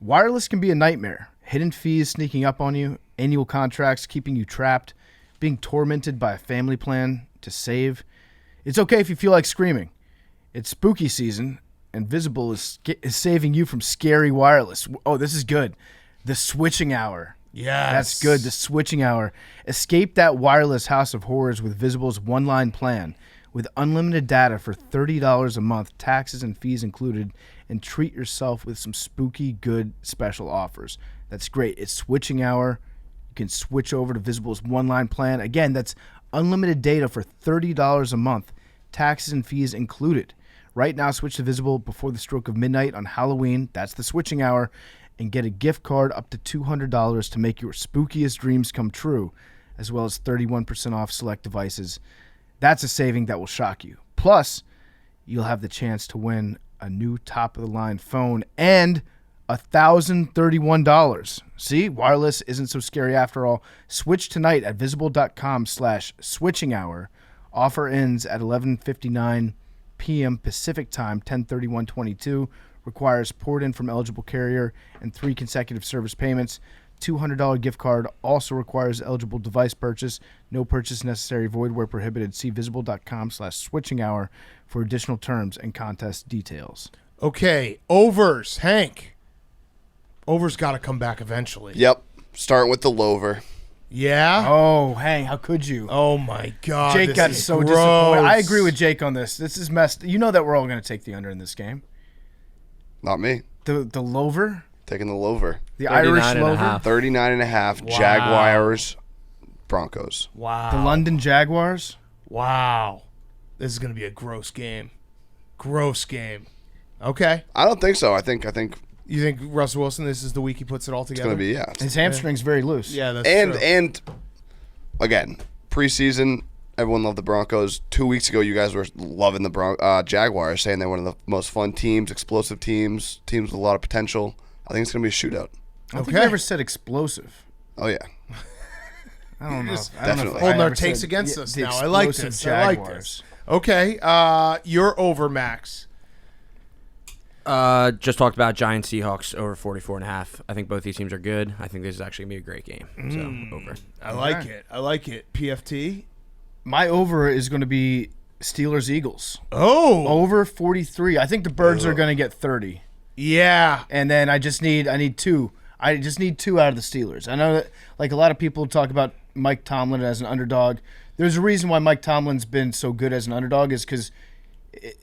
Wireless can be a nightmare. Hidden fees sneaking up on you, annual contracts keeping you trapped, being tormented by a family plan to save. It's okay if you feel like screaming. It's spooky season, and Visible is saving you from scary wireless. Oh, this is good. The switching hour. Yes. That's good. The switching hour. Escape that wireless house of horrors with Visible's one-line plan. With unlimited data for $30 a month, taxes and fees included, and treat yourself with some spooky good special offers. That's great. It's switching hour. You can switch over to Visible's one-line plan. Again, that's unlimited data for $30 a month, taxes and fees included. Right now, switch to Visible before the stroke of midnight on Halloween. That's the switching hour. And get a gift card up to $200 to make your spookiest dreams come true, as well as 31% off select devices. That's a saving that will shock you. Plus, you'll have the chance to win a new top-of-the-line phone and $1,031. See, wireless isn't so scary after all. Switch tonight at visible.com/switching hour. Offer ends at 11:59 p.m. Pacific Time, 10/31/22. Requires port-in from eligible carrier and 3 consecutive service payments. $200 gift card also requires eligible device purchase. No purchase necessary. Void where prohibited. See visible.com/switching hour for additional terms and contest details. Okay, overs. Hank. Overs got to come back eventually. Yep. Starting with the Lover. Yeah? Oh, Hank, how could you? Oh, my God. Jake this got is so gross. disappointed. I agree with Jake on this. This is messed. You know that we're all going to take the under in this game. Not me. The Lover? Taking the Lover. The Irish 39.5. Lover? 39.5. Wow. Jaguars. Broncos. Wow. The London Jaguars? Wow. This is going to be a gross game. Gross game. Okay. I don't think so. I think You think Russell Wilson, this is the week he puts it all it's together? going to be, yeah. His hamstring's very loose. Yeah, that's And true. and again, preseason, everyone loved the Broncos. 2 weeks ago, you guys were loving the Jaguars, saying they're one of the most fun teams, explosive teams with a lot of potential. I think it's going to be a shootout. I don't think we ever said explosive. Oh, yeah. I don't know. Definitely. Holding our ever takes said against the us now. I like explosive this. I like Jaguars. this. Okay. You're over, Max. Just talked about Giants Seahawks over 44.5. I think both these teams are good. I think this is actually going to be a great game. So, over. I like it. I like it. PFT. My over is going to be Steelers-Eagles. Oh. Over 43. I think the Birds are going to get 30. Yeah. And then I need 2. I just need 2 out of the Steelers. I know that like a lot of people talk about Mike Tomlin as an underdog. There's a reason why Mike Tomlin's been so good as an underdog is because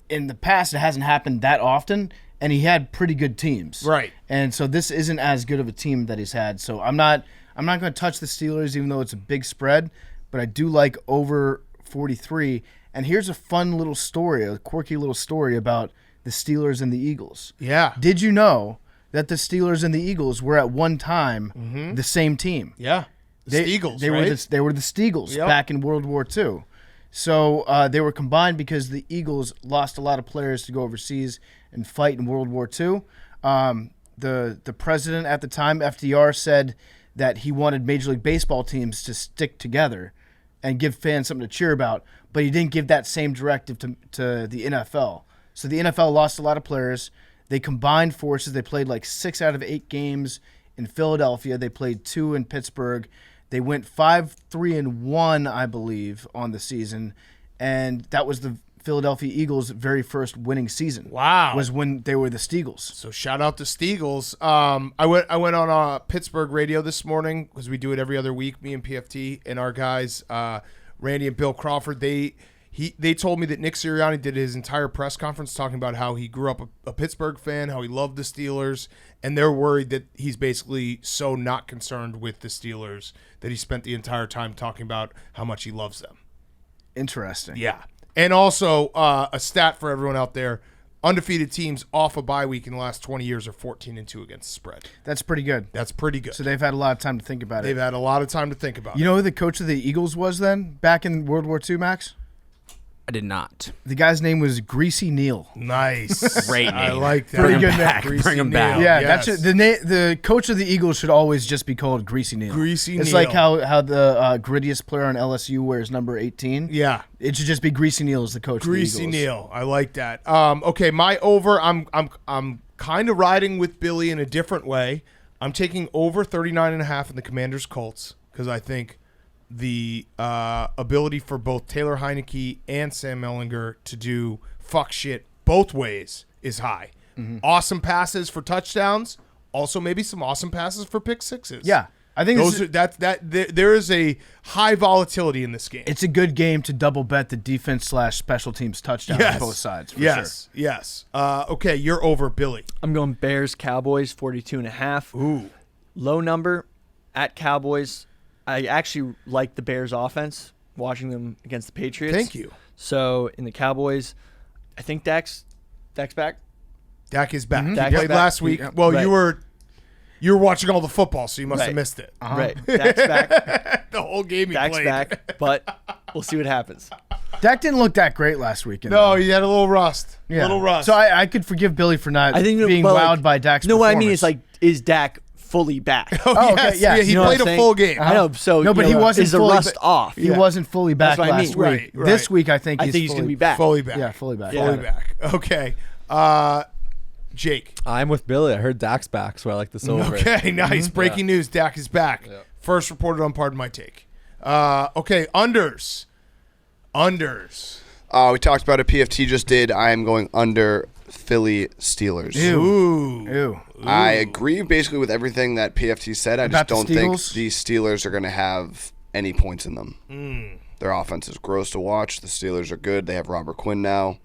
in the past it hasn't happened that often, and he had pretty good teams. Right. And so this isn't as good of a team that he's had. So I'm not going to touch the Steelers even though it's a big spread, but I do like over 43. And here's a fun little story, a quirky little story about the Steelers and the Eagles. Yeah. Did you know that the Steelers and the Eagles were at one time the same team? Yeah. The Steagles, they right? They were the Steagles Yep. back in World War II. So they were combined because the Eagles lost a lot of players to go overseas and fight in World War II. The president at the time, FDR, said that he wanted Major League Baseball teams to stick together and give fans something to cheer about, but he didn't give that same directive to the NFL. So the NFL lost a lot of players. They combined forces. They played like 6 out of 8 games in Philadelphia. They played 2 in Pittsburgh. They went 5-3-1, I believe, on the season, and that was the Philadelphia Eagles' very first winning season. Wow. Was when they were the Steagles. So shout out to Steagles. I went on Pittsburgh radio this morning because we do it every other week, me and PFT and our guys, Randy and Bill Crawford. They They told me that Nick Sirianni did his entire press conference talking about how he grew up a Pittsburgh fan, how he loved the Steelers, and they're worried that he's basically so not concerned with the Steelers that he spent the entire time talking about how much he loves them. Interesting. Yeah. And also, a stat for everyone out there, undefeated teams off a bye week in the last 20 years are 14-2 against the spread. That's pretty good. That's pretty good. So they've had a lot of time to think about They've it. had a lot of time to think about it. You know who the coach of the Eagles was then, back in World War II, Max? I did not. The guy's name was Greasy Neal. Nice. Great name. I like that. Pretty good name. Back. Greasy Bring him Neal. back. Yeah, Yes. that's the coach of the Eagles should always just be called Greasy Neal. Greasy It's Neal. like how the grittiest player on LSU wears number 18. Yeah. It should just be Greasy Neal as the coach Greasy of the Eagles. Neal. I like that. Okay, my over, I'm kind of riding with Billy in a different way. I'm taking over 39.5 in the Commanders Colts because I think the ability for both Taylor Heineke and Sam Ellinger to do fuck shit both ways is high. Mm-hmm. Awesome passes for touchdowns. Also, maybe some awesome passes for pick sixes. Yeah. I think Those there is a high volatility in this game. it's a good game to double bet the defense/special teams touchdowns on both sides. For yes. Yes. Okay, you're over, Billy. I'm going Bears Cowboys 42.5. Ooh. Low number at Cowboys. I actually like the Bears offense, watching them against the Patriots. Thank you. So in the Cowboys, I think Dak's back. Dak is back. He Dak is played back. last week. Yep. Well, Right. you were watching all the football, so you must have Right. missed it. Right. Dak's back. The whole game he Dak's played. back. But we'll see what happens. sure. Dak didn't look that great last weekend. No, he had a little rust. Yeah. Little rust. So I could forgive Billy for not I think being well, wowed like, by Dak's No, what I mean performance. is like, is Dak fully back? oh, okay, yes. yeah. He You know what played I'm a saying? full game. I know. So No, but you he know, wasn't is the fully rust off? He wasn't fully back That's what I last mean. week. Right. This week, I think I he's think he's fully, gonna be back. Fully back. Yeah, fully back. Yeah. Fully back. Okay. Jake. I'm with Billy. I heard Dak's back, so I like this over. Okay, nice. Breaking news. Dak is back. Yeah. First reported on Pardon My Take. Okay, unders. We talked about it. PFT just did. I am going under Philly Steelers. Ooh. I agree basically with everything that PFT said. I just About the don't think Steelers? the Steelers are going to have any points in them. Their offense is gross to watch. The Steelers are good. They have Robert Quinn now.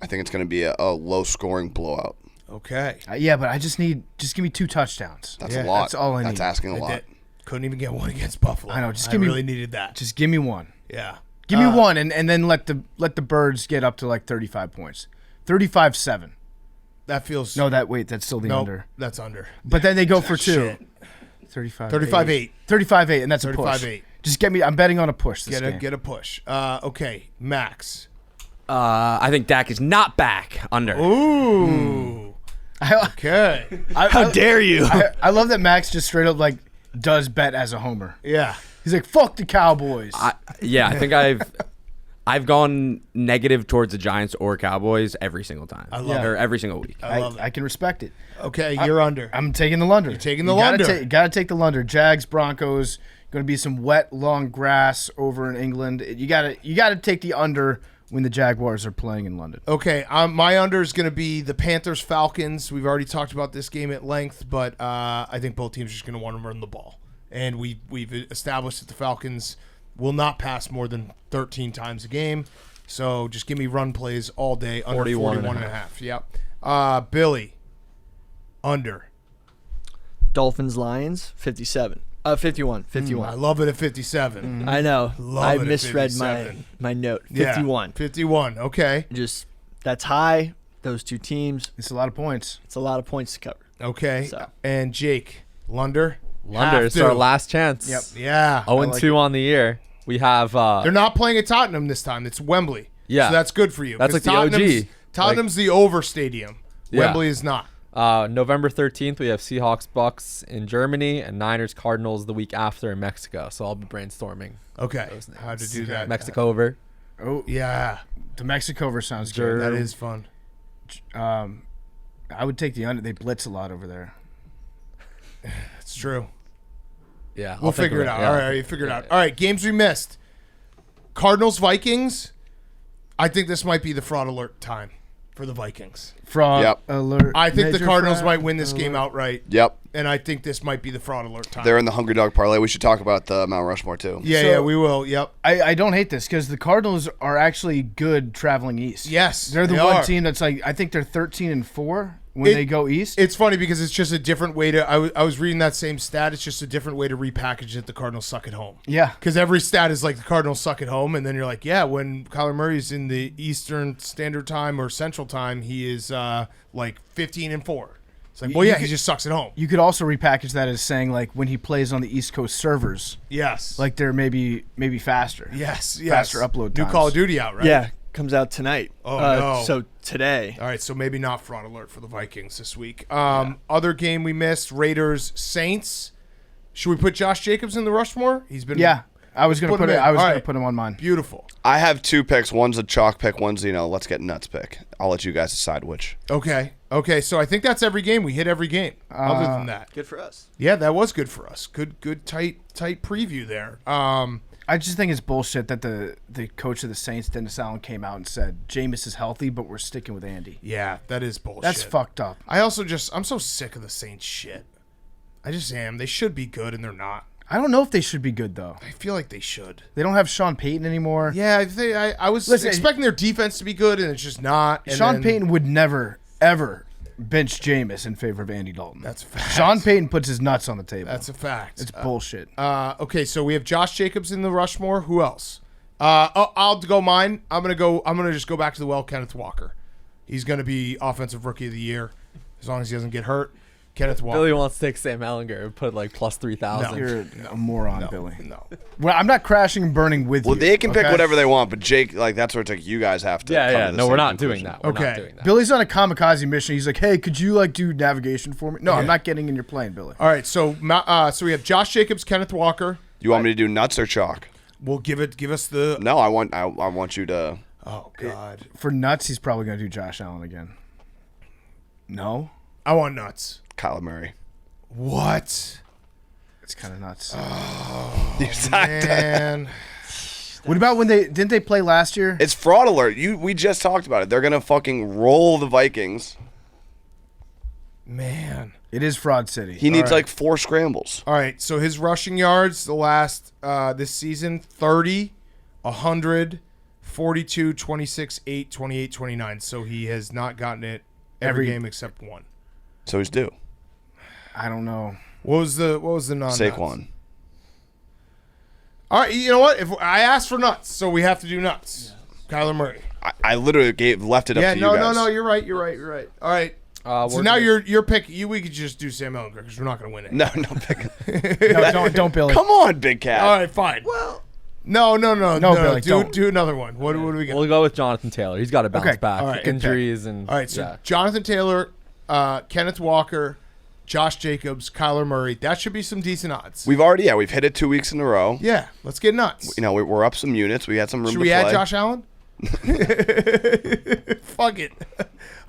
I think it's going to be a low-scoring blowout. Okay. Yeah, but I just give me 2 touchdowns. That's Yeah, a lot. that's all I That's need. asking a I lot. did. Couldn't even get one against Buffalo. I know, just I give me- really needed that. Just give me one. Yeah. Give me one, and then let the Birds get up to like 35 points. 35-7. That feels No, that's still the Nope, under. that's under. But then they go for 2. Shit. 35-8. 35-8. 35-8, and that's a push. 35-8. Just get me. I'm betting on a push this game. Get a push. Okay, Max. I think Dak is not back. Under. Ooh. Okay. How dare you? I love that Max just straight up like does bet as a homer. Yeah. He's like, fuck the Cowboys. I think I've gone negative towards the Giants or Cowboys every single time. I love or every single week. I love it. I can respect it. Okay, you're under. I'm taking the Lunder. You're taking the You gotta Lunder. Gotta take the Lunder. Jags, Broncos. Going to be some wet, long grass over in England. You gotta take the under when the Jaguars are playing in London. Okay, my under is going to be the Panthers Falcons. We've already talked about this game at length, but I think both teams are just going to want to run the ball, and we've established that the Falcons will not pass more than 13 times a game. So just give me run plays all day under 41.5. Yep. Billy, under. Dolphins Lions 57. 51. 51. I love it at 57. I know. Love I it at misread 57. my note. Yeah, 51. 51. Okay. Just that's high. Those two teams. It's a lot of points. It's a lot of points to cover. Okay. So. And Jake, Lunder. Lunder, it's our last chance. Yep. Yeah. 0-2 on the year. We have They're not playing at Tottenham this time. It's Wembley. Yeah. So that's good for you. That's 'Cause like the OG. Tottenham's the over stadium. Yeah. Wembley is not. November 13th, we have Seahawks Bucs in Germany and Niners Cardinals the week after in Mexico. So I'll be brainstorming Okay. those names. How to do that. Mexico over. Oh, Yeah. the Mexico over sounds Sure. good. That is fun. I would take the under. They blitz a lot over there. It's true. Yeah, We'll figure it out. All right. You figure it out. All right. Games we missed. Cardinals Vikings. I think this might be the fraud alert time. for the Vikings. Fraud Yep. alert. I think the Major Cardinals fraud might win this alert. game outright, Yep. and I think this might be the fraud alert time. They're in the Hungry Dog parlay. We should talk about the Mount Rushmore too. Yeah, we will. Yep. I don't hate this because the Cardinals are actually good traveling east. Yes, They're the they one are. team that's like, I think they're 13-4 when they go east. It's funny because it's just a different way to. I was reading that same stat. It's just a different way to repackage it. The Cardinals suck at home. Yeah. Because every stat is like the Cardinals suck at home, and then you're like, yeah, when Kyler Murray's in the Eastern Standard Time or Central Time, he is like 15-4. It's like, well, yeah, he just sucks at home. You could also repackage that as saying like when he plays on the East Coast servers, Yes. like they're maybe faster. yes. faster upload New times. Call of Duty out, right? Yeah, comes out tonight. Oh, no. So today. All right, so maybe not fraud alert for the Vikings this week. Other game we missed, Raiders Saints. Should we put Josh Jacobs in the Rushmore? He's been Yeah. I was gonna Put him put it. in. I was All gonna right. put him on mine. beautiful. I have 2 picks. One's a chalk pick. One's let's get nuts pick. I'll let you guys decide which. Okay, so I think that's every game. We hit every game. Other than that, Good for us. yeah, that was good for us. Good, tight preview there. I just think it's bullshit that the coach of the Saints, Dennis Allen, came out and said Jameis is healthy, but we're sticking with Andy. Yeah, that is bullshit. That's fucked up. I'm so sick of the Saints shit. I just am. They should be good, and they're not. I don't know if they should be good though. I feel like they should. They don't have Sean Payton anymore. Yeah, I was Listen, expecting their defense to be good, and it's just not. And Sean then- Payton would never ever bench Jameis in favor of Andy Dalton. That's a fact. Sean Payton puts his nuts on the table. That's a fact. It's bullshit. Okay, so we have Josh Jacobs in the Rushmore. Who else? I'll go mine. I'm gonna just go back to the well. Kenneth Walker. He's gonna be offensive rookie of the year as long as he doesn't get hurt. Kenneth Walker. Billy wants to take Sam Ellinger and put like plus 3,000. You're a moron, Billy. No. Well, I'm not crashing and burning with Well, you. they can pick okay? whatever they want, but Jake, that's where it's like you guys have to. Yeah, come yeah. to the No, we're same not doing conclusion. that. We're Okay. not doing that. Billy's on a kamikaze mission. He's like, hey, could you do navigation for me? No, Yeah. I'm not getting in your plane, Billy. All right, so we have Josh Jacobs, Kenneth Walker. You want me to do nuts or chalk? We'll give us the. No, I want you to. Oh God, For nuts, he's probably going to do Josh Allen again. No? I want nuts. Kyler Murray. What? It's kind of nuts. Man, What about when didn't they play last year? It's fraud alert. We just talked about it. They're gonna fucking roll the Vikings. man. It is Fraud City. He needs right. like 4 scrambles. All right, so his rushing yards the last this season 30, 100, 42, 26, 8, 28, 29. So he has not gotten it every game except one. So he's due. I don't know. What was the non Saquon. All right, you know what? If I asked for nuts, so we have to do nuts. Kyler Murray. I literally left it up Yeah, to no, you guys. no, you're right. All right. So we're now gonna- your pick. We could just do Sam Ellinger because we're not going to win it. No, pick. No, don't Billy. Come on, big cat. All right, fine. Well, no, Billy, don't. do another one. What do we got? We'll go with Jonathan Taylor. He's got to bounce Okay. back. All right. Injuries and All right, so yeah. Jonathan Taylor, Kenneth Walker, Josh Jacobs, Kyler Murray. That should be some decent odds. We've hit it 2 weeks in a row. Yeah, let's get nuts. We're up some units. We had some room Should to we play. add Josh Allen? Fuck it.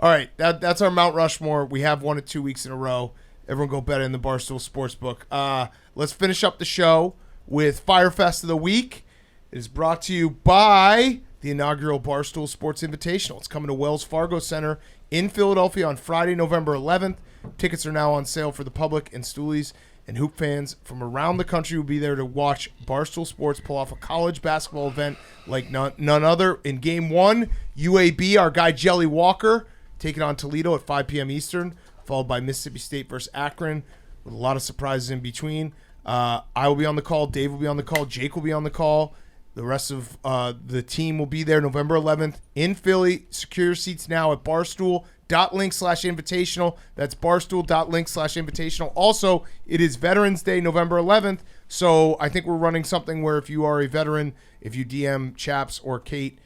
All right, that's our Mount Rushmore. We have won it 2 weeks in a row. Everyone go bet in the Barstool Sportsbook. Let's finish up the show with Fyre Fest of the Week. It is brought to you by the inaugural Barstool Sports Invitational. It's coming to Wells Fargo Center in Philadelphia on Friday, November 11th. Tickets are now on sale for the public, and Stoolies and hoop fans from around the country will be there to watch Barstool Sports pull off a college basketball event like none other. In Game 1, UAB, our guy Jelly Walker, taking on Toledo at 5 p.m. Eastern, followed by Mississippi State versus Akron, with a lot of surprises in between. I will be on the call. Dave will be on the call. Jake will be on the call. The rest of the team will be there November 11th in Philly. Secure your seats now at barstool.link/invitational. That's barstool.link/invitational. Also, it is Veterans Day, November 11th. So I think we're running something where if you are a veteran, if you DM Chaps or Kate,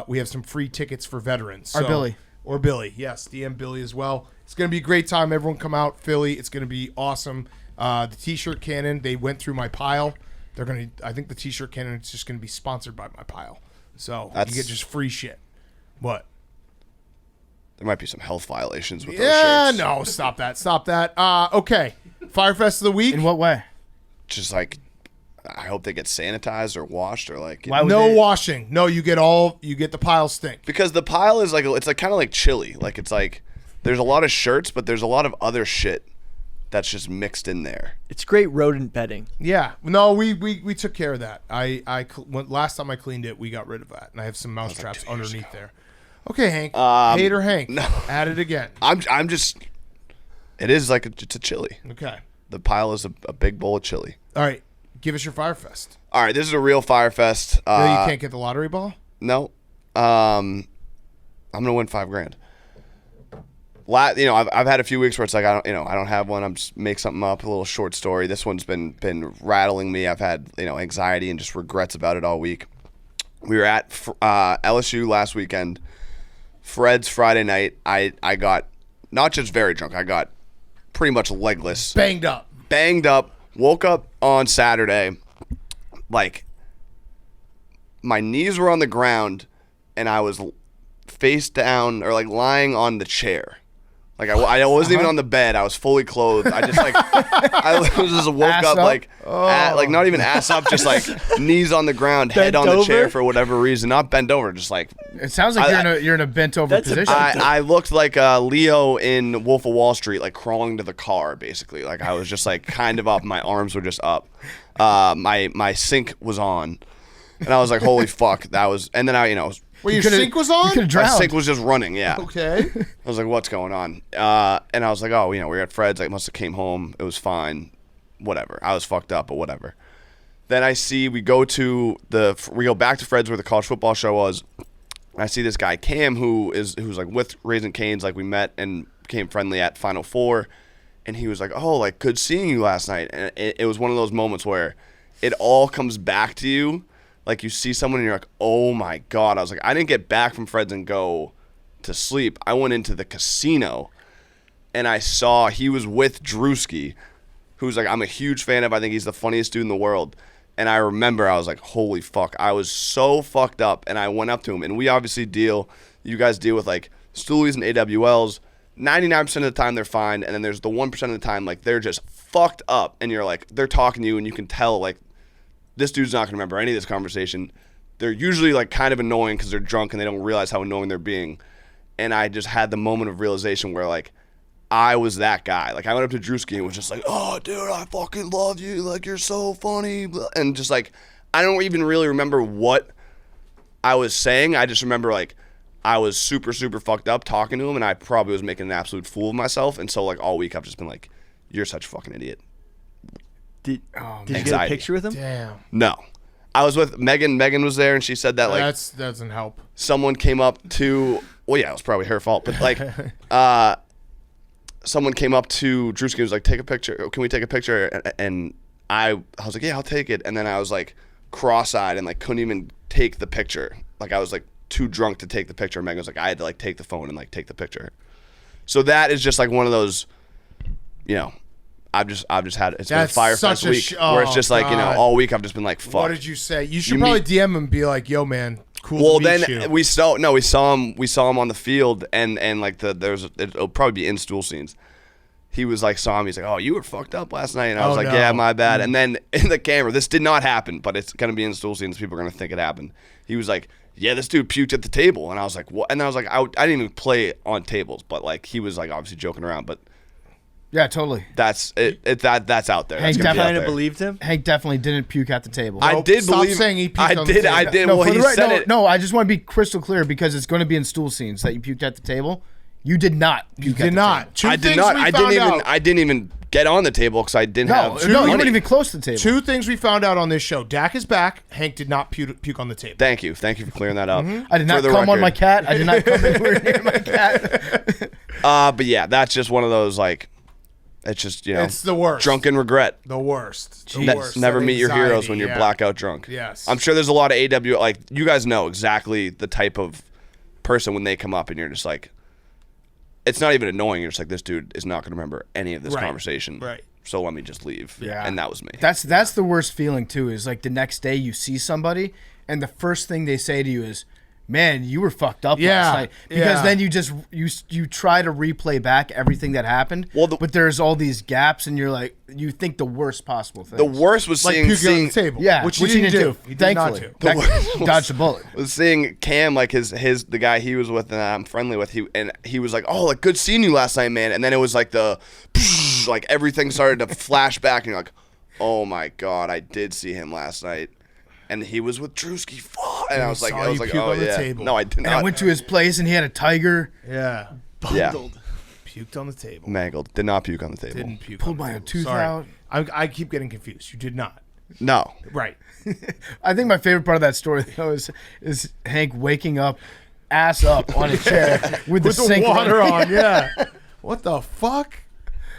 we have some free tickets for veterans. Or Billy. Or Billy. Yes, DM Billy as well. It's going to be a great time. Everyone come out. Philly. It's going to be awesome. The T-shirt cannon, they went through my pile. I think the T-shirt cannon is just going to be sponsored by my pile. So you get just free shit. What? There might be some health violations with those Yeah, shirts. no, stop that. Okay. Fyre Fest of the Week. In what way? Just like I hope they get sanitized or washed or like. Why would No they- washing. No, you get the pile stink. Because the pile is like it's like kind of like chili. Like it's like there's a lot of shirts, but there's a lot of other shit that's just mixed in there. It's great rodent bedding. Yeah. No, we took care of that. Last time I cleaned it, we got rid of that, and I have some mouse traps underneath there. Okay, Hank. Hater Hank. no. At it again. I'm just. It is like it's a chili. Okay. The pile is a big bowl of chili. All right. Give us your Fyre Fest. All right, this is a real Fyre Fest. No, you can't get the lottery ball? No. I'm gonna win $5,000. I've had a few weeks where it's like I don't have one. I'm just make something up, a little short story. This one's been rattling me. I've had anxiety and just regrets about it all week. We were at LSU last weekend. Fred's Friday night. I got not just very drunk. I got pretty much legless, Banged up. Woke up on Saturday, like my knees were on the ground, and I was face down or like lying on the chair. Like I wasn't even on the bed. I was fully clothed. I just like I just woke Ass up up? like like not even ass up, just like knees on the ground, head on the chair for whatever reason. Not bent over, just like. It sounds like you're in a bent over That's a position. I looked like Leo in Wolf of Wall Street, like crawling to the car, basically. Like I was just like kind of up. My arms were just up. My sink was on, and I was like, "Holy fuck!" That was. And then Well, your sink was on? You could have my drowned. sink was just running. Yeah. Okay. I was like, "What's going on?" And I was like, "Oh, we were at Fred's. I must have came home. It was fine. Whatever. I was fucked up, but whatever." Then I see we go back to Fred's where the college football show was. I see this guy Cam who's like with Raising Cane's, like we met and became friendly at Final Four, and he was like, "Oh, like good seeing you last night." And it was one of those moments where it all comes back to you. Like you see someone and you're like, "Oh my God." I was like, I didn't get back from Fred's and go to sleep. I went into the casino and I saw he was with Drewski, who's like I'm a huge fan of. I think he's the funniest dude in the world. And I remember I was like, holy fuck. I was so fucked up. And I went up to him. And we obviously you guys deal with like stoolies and AWLs. 99% of the time they're fine. And then there's the 1% of the time like they're just fucked up. And you're like, they're talking to you and you can tell like this dude's not going to remember any of this conversation. They're usually like kind of annoying because they're drunk and they don't realize how annoying they're being. And I just had the moment of realization where like I was that guy. Like I went up to Drewski and was just like, "Oh, dude, I fucking love you. Like you're so funny." And just like I don't even really remember what I was saying. I just remember like I was super, super fucked up talking to him, and I probably was making an absolute fool of myself. And so like all week I've just been like, "You're such a fucking idiot." Did you get a Anxiety. picture with him? Damn. No. I was with Megan. Megan was there, and she said that like That doesn't help. someone came up to. Well, yeah, it was probably her fault, but like, someone came up to Drewski and was like, "Take a picture. Can we take a picture?" And I was like, "Yeah, I'll take it." And then I was like, cross-eyed and like couldn't even take the picture. Like I was like too drunk to take the picture. And Megan was like, I had to like take the phone and like take the picture. So that is just like one of those, I've just had it's been a That's Fyre such Fest a week where it's just like God. all week I've just been like, fuck. What did you say? You should You probably meet- DM him and be like, "Yo, man, cool Well, to meet then you." we saw him on the field and like it'll probably be in stool scenes. He was like saw him. He's like, "Oh, you were fucked up last night." And I was like, no. "Yeah, my bad." And then in the camera, this did not happen, but it's gonna be in stool scenes. People are gonna think it happened. He was like, "Yeah, this dude puked at the table," and I was like, "What?" And I was like, I didn't even play on tables, but like he was like obviously joking around, but Yeah, totally. that's it. That's out there. Hank That's gonna be out Kind of there. believed him. Hank definitely didn't puke at the table. I did Stop believe. saying he puked I on the did. table. I did. No, Well, for he the right, said no, it. no, I just want to be crystal clear because it's going to be in stool scenes that you puked at the table. You did not. You Puke at did the not. table. Two I did things not. we I found didn't even. out. I didn't even get on the table because I didn't No, have. no, you money. weren't even close to the table. Two things we found out on this show. Dak is back. Hank did not puke on the table. Thank you for clearing that up. I did not For the come on record. my cat. I did not come anywhere near my cat. But yeah, that's just one of those like, it's just It's the worst. drunken regret. The worst. The Ne- worst. never That meet your anxiety, heroes when you're yeah. blackout drunk. Yes. I'm sure there's a lot of AW, like you guys know exactly the type of person when they come up and you're just like, it's not even annoying. You're just like, this dude is not going to remember any of this Right. conversation. Right. So let me just leave. Yeah. And that was me. That's the worst feeling too. Is like the next day you see somebody and the first thing they say to you is, man, you were fucked up Yeah, last night. Because yeah. then you try to replay back everything that happened, but there's all these gaps, and you're like, you think the worst possible thing. The worst was Like seeing puking on the table. Yeah, which he didn't do. He did not Thankfully. do. That dodged a bullet. was seeing Cam, like the guy he was with and I'm friendly with, he was like, oh, like good seeing you last night, man. And then it was like like everything started to flash back, and you're like, oh my God, I did see him last night. And he was with Drewski. And I was like, you puke oh on the yeah. table. No, I did And I not. went to his place, and he had a tiger. Yeah. Yeah. Puked on the table. Mangled. Did not puke on the table. Didn't puke. Pulled on the my table. tooth Sorry. out. I keep getting confused. You did not. No. Right. I think my favorite part of that story, though, is Hank waking up, ass up on a chair with the sink water running. on. Yeah. What the fuck?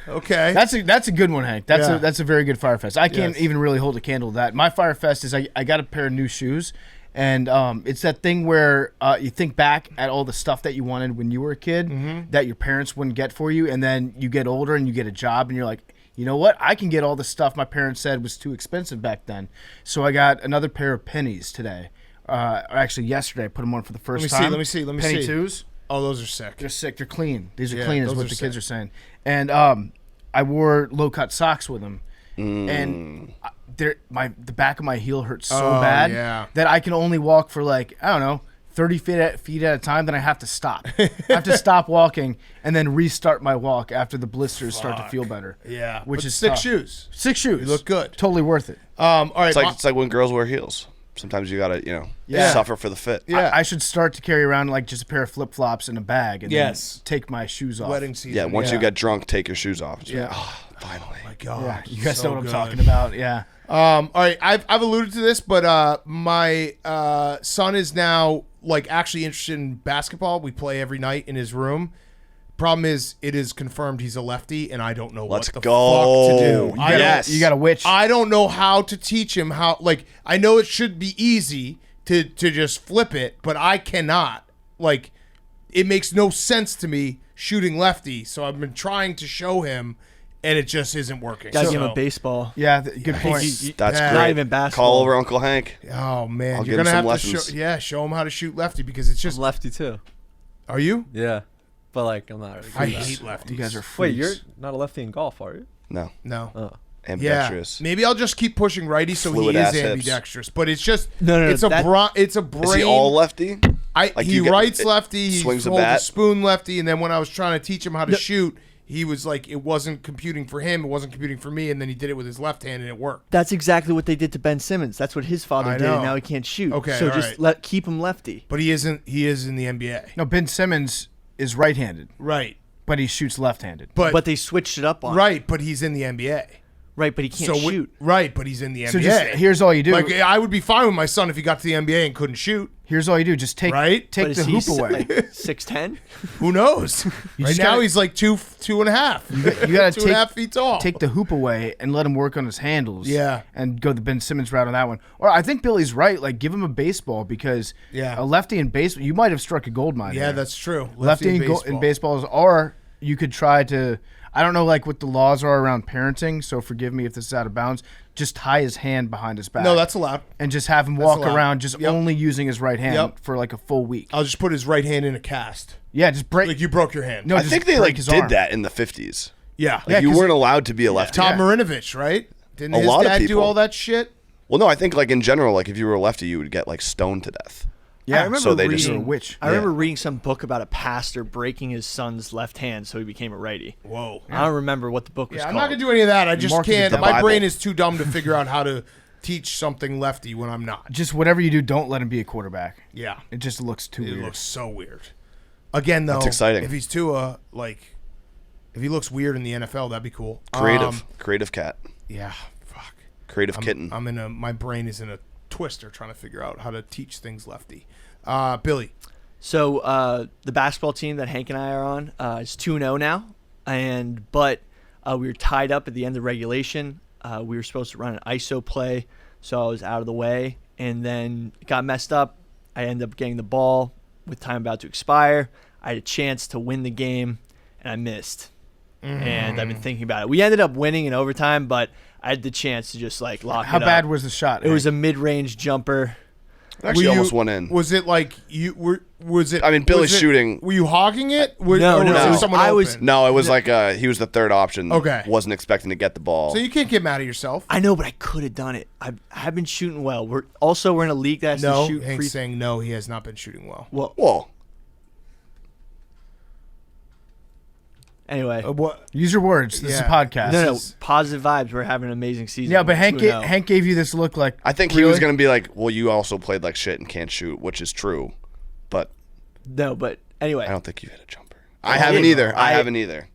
Okay. That's a good one, Hank. Yeah. That's a very good Fyre Fest. I can't Yes. even really hold a candle to that. My Fyre Fest is I got a pair of new shoes, and it's that thing where you think back at all the stuff that you wanted when you were a kid that your parents wouldn't get for you, and then you get older and you get a job, and you're like, you know what? I can get all the stuff my parents said was too expensive back then. So I got another pair of pennies today. Actually, yesterday I put them on for the first time. Let me see. Penny twos. Oh, those are sick. They're sick. They're clean. These are Yeah, clean, is those what are the kids sick. are saying. And I wore low cut socks with them, and the back of my heel hurts so bad yeah. that I can only walk for like, I don't know, 30 feet at a time. Then I have to stop. I have to stop walking and then restart my walk after the blisters start to feel better. Yeah. Which But is 6 tough. shoes. 6 shoes. You look good. Totally worth it. All right. It's like when girls wear heels. Sometimes you gotta, suffer for the fit. Yeah. I should start to carry around like just a pair of flip flops in a bag and Yes. then take my shoes off. wedding season. Yeah, once you get drunk, take your shoes off. It's Yeah. like, oh, finally. Oh my God. Yeah, you guys so know what I'm good. talking about. Yeah. All right, I've alluded to this, but my son is now like actually interested in basketball. We play every night in his room. Problem is, it is confirmed he's a lefty, and I don't know Let's what the go. fuck to do. Yes. You got a witch. I don't know how to teach him how. Like, I know it should be easy to just flip it, but I cannot. Like, it makes no sense to me shooting lefty. So I've been trying to show him, and it just isn't working. Gotta So- give him a baseball. Yeah, good point. That's Yeah. great. Not even basketball. Call over Uncle Hank. Oh man, I'll you're give gonna him have some to lessons. show him how to shoot lefty because it's just. I'm lefty too. Are you? Yeah, but like I'm not. I Really hate lefties. You guys are Wait, freaks. you're not a lefty in golf, are you? No. No. Oh. Yeah, Ambidextrous. maybe I'll just keep pushing righty so Fluid he is ass hips. ambidextrous. But it's just No, it's a that- it's a brain. Is he all lefty? Like he you get- writes it lefty. He swings the holds bat? spoon lefty. And then when I was trying to teach him how to shoot, he was like, it wasn't computing for him. It wasn't computing for me. And then he did it with his left hand, and it worked. That's exactly what they did to Ben Simmons. That's what his father I did, and know. now he can't shoot. Okay, so all just right. keep him lefty. But he isn't. He is in the NBA. No, Ben Simmons is right-handed, Right. but he shoots left-handed. But they switched it up on him. right. But he's in the NBA. Right, but he can't So shoot. right. But he's in the NBA. So just here's all you do. Like I would be fine with my son if he got to the NBA and couldn't shoot. Here's all you do. Just take Right? take But the is he hoop away. 6'10"? Who knows? right just now gotta- he's like two and a half. You gotta 2.5 feet tall. take the hoop away and let him work on his handles. Yeah. and go the Ben Simmons route on that one. Or I think Billy's right. Like give him a baseball because Yeah. a lefty in baseball, you might have struck a gold mine. Yeah, there. that's true. lefty in baseballs, or you could try to. I don't know like what the laws are around parenting, so forgive me if this is out of bounds. Just tie his hand behind his back. No, that's allowed. and just have him walk allowed. around just Yep. only using his right hand Yep. for like a full week. I'll just put his right hand in a cast. Yeah, just break. Like you broke your hand. no, I just think they break like his did arm. that in the 50s. Yeah. Like you 'cause weren't allowed to be a lefty. Tom Marinovich, right? Didn't A his lot of dad do people. all that shit? Well, no, I think like in general, like if you were a lefty, you would get like stoned to death. Yeah, I remember So they reading, just- You're a witch. I remember reading some book about a pastor breaking his son's left hand so he became a righty. Whoa. I don't remember what the book was Yeah, I'm called. not gonna do any of that. I just Mark of the can't. devil. My Bible. brain is too dumb to figure out how to teach something lefty when I'm not. Just whatever you do, don't let him be a quarterback. Yeah. It just looks too It weird. looks so weird. Again, though, That's exciting. if he's Tua, like, if he looks weird in the NFL, that'd be cool. Creative cat. Yeah. Fuck. Creative kitten. I'm in a. My brain is in a twister trying to figure out how to teach things lefty. Billy. So the basketball team that Hank and I are on is 2-0 now, but we were tied up at the end of regulation. We were supposed to run an ISO play, so I was out of the way, and then it got messed up. I ended up getting the ball with time about to expire. I had a chance to win the game, and I missed. And I've been thinking about it. We ended up winning in overtime, but I had the chance to just like lock How it up. bad was the shot? It was a mid-range jumper. Actually, almost went in. Was it like you were? Was it? I mean, Billy's shooting. Were you hogging it? No, or no, was it someone I open? was- No, it was like he was the third option. Okay. Wasn't expecting to get the ball. So you can't get mad at yourself. I know, but I could have done it. I have been shooting well. We're in a league that has No, to shoot Hank's free. saying no. He has not been shooting well. Well, Whoa. anyway, What? Use your words. This is a Yeah. podcast. no, positive vibes. We're having an amazing season. Yeah, but Hank 2-0. Hank gave you this look like. I think he was going to be like, well, you also played like shit and can't shoot, which is true. But No, but anyway, I don't think you hit a jumper. I haven't either. I haven't either.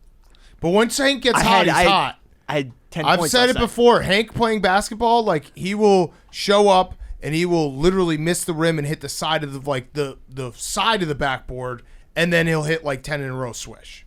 But once Hank gets I hot, had- he's I- hot. I had 10 I've points said last it night. before. Hank playing basketball, like he will show up and he will literally miss the rim and hit the side of the side of the backboard, and then he'll hit like 10 in a row swish.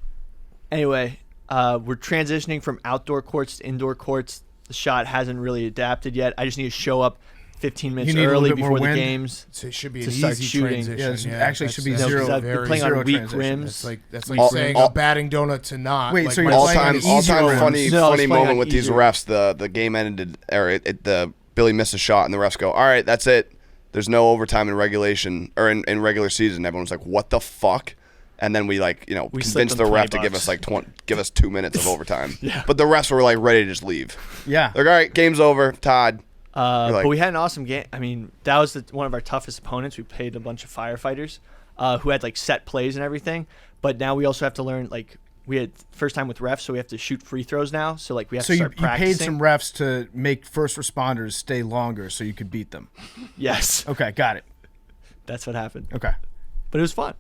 Anyway, we're transitioning from outdoor courts to indoor courts. The shot hasn't really adapted yet. I just need to show up 15 minutes You need a little early bit more before the wind? games. So it should be To an start easy shooting. transition. Yeah, it's- actually that's- should be that's zero. Because I've very been playing zero on weak transition. rims. That's like All- saying all- a batting donut to not. Wait, like so you're my playing playing on is easy all-time rims. funny No, I was funny playing moment on with these easier. refs. The game ended, or the Billy missed a shot, and the refs go, "All right, that's it. There's no overtime in regulation or in regular season." Everyone's like, "What the fuck?" And then we We convinced slipped the them ref to $20. give us like 2 minutes of overtime. But the refs were like ready to just leave. Yeah. They're like, "All right, game's over, Todd." like- But we had an awesome game. I mean, that was one of our toughest opponents. We played a bunch of firefighters who had like set plays and everything. But now we also have to learn, like, we had first time with refs, so we have to shoot free throws now. So like we have So to you start paid practicing. some refs to make first responders stay longer so you could beat them. Yes, Okay, got it. that's what happened. Okay. But it was fun.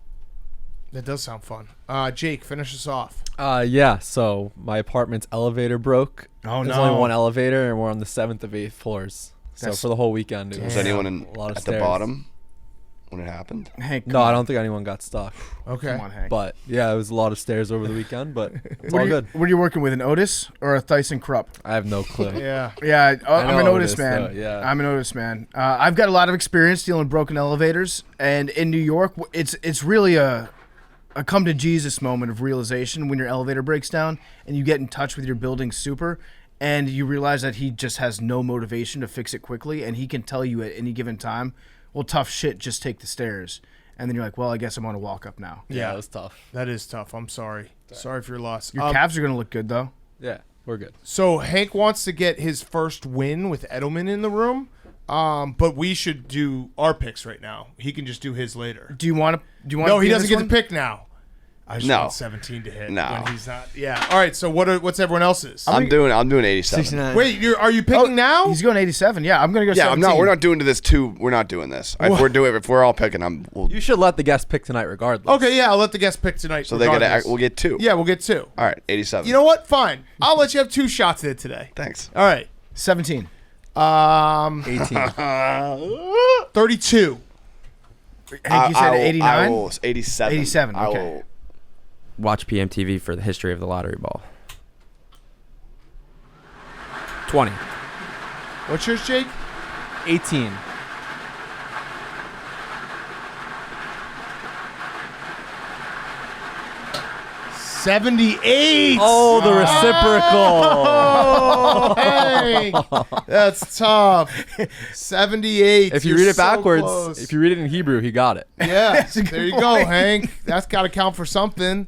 That does sound fun. Jake, finish us off. Yeah, so my apartment's elevator broke. Oh, There's no. only one elevator, and we're on the 7th of 8th floors. So That's- for the whole weekend, it Was was anyone a lot of at the stairs. bottom when it happened? Hank, No, I don't think anyone got stuck. Okay. Come on, Hank. But yeah, it was a lot of stairs over the weekend, but it's what all are you, good. What are you working with, an Otis or a Thyssen Krupp? I have no clue. Yeah. Yeah, I'm an know Otis Otis, man. though, yeah. I'm an Otis man. I've got a lot of experience dealing with broken elevators, and in New York, it's really a come to Jesus moment of realization when your elevator breaks down and you get in touch with your building super, and you realize that he just has no motivation to fix it quickly, and he can tell you at any given time, well, tough shit, just take the stairs. And then you're like, well, I guess I'm on a walk up now. Yeah, it was tough. That is tough. I'm sorry. Sorry for your loss. Your calves are going to look good, though. Yeah, we're good. So Hank wants to get his first win with Edelman in the room, but we should do our picks right now. He can just do his later. Do you want to? No, he doesn't get to pick now. I just No. want 17 to hit. No. When he's not. Yeah. All right. So what's everyone else's? I'm doing 87. 69. Wait, are you picking now? He's going 87. Yeah, I'm going to go Yeah, 17. we're not doing this too. We're not doing this. If we're all picking, You should let the guest pick tonight regardless. Okay. Yeah, I'll let the guest pick tonight. so regardless. we'll get 2. Yeah, we'll get 2. All right, 87. You know what? Fine. I'll let you have 2 shots at it today. Thanks. All right. 17. 18. 32. Hank, you said 89? 87. 87, I okay. will- Watch PMTV for the history of the lottery ball. 20. What's yours, Jake? 18. $78. Oh, the reciprocal. Oh, Hank. That's tough. 78. If you You're read it so backwards, close. if you read it in Hebrew, he got it. Yeah, a good there you go, point. Hank. That's got to count for something.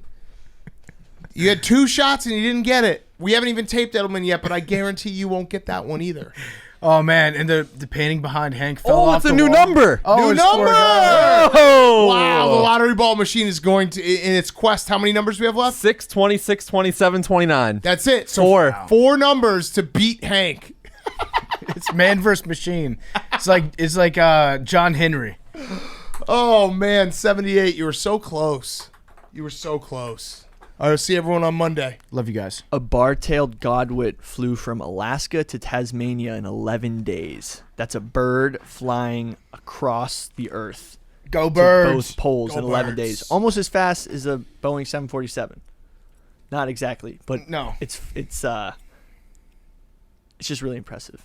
You had 2 shots and you didn't get it. We haven't even taped Edelman yet, but I guarantee you won't get that one either. Oh, man. And the painting behind Hank fell Oh, off it's a the new wall. number. Oh, New it's 4 number! guys. Oh! Wow, the lottery ball machine is going to, in its quest, how many numbers we have left? 6, 26, 27, 29. That's it. So 4. 4 numbers to beat Hank. It's man versus machine. It's like John Henry. Oh, man, 78. You were so close. You were so close. All right, see everyone on Monday. Love you guys. A bar-tailed godwit flew from Alaska to Tasmania in 11 days. That's a bird flying across the earth Go to birds. both poles Go in 11 birds. days. Almost as fast as a Boeing 747. Not exactly, but No. it's just really impressive.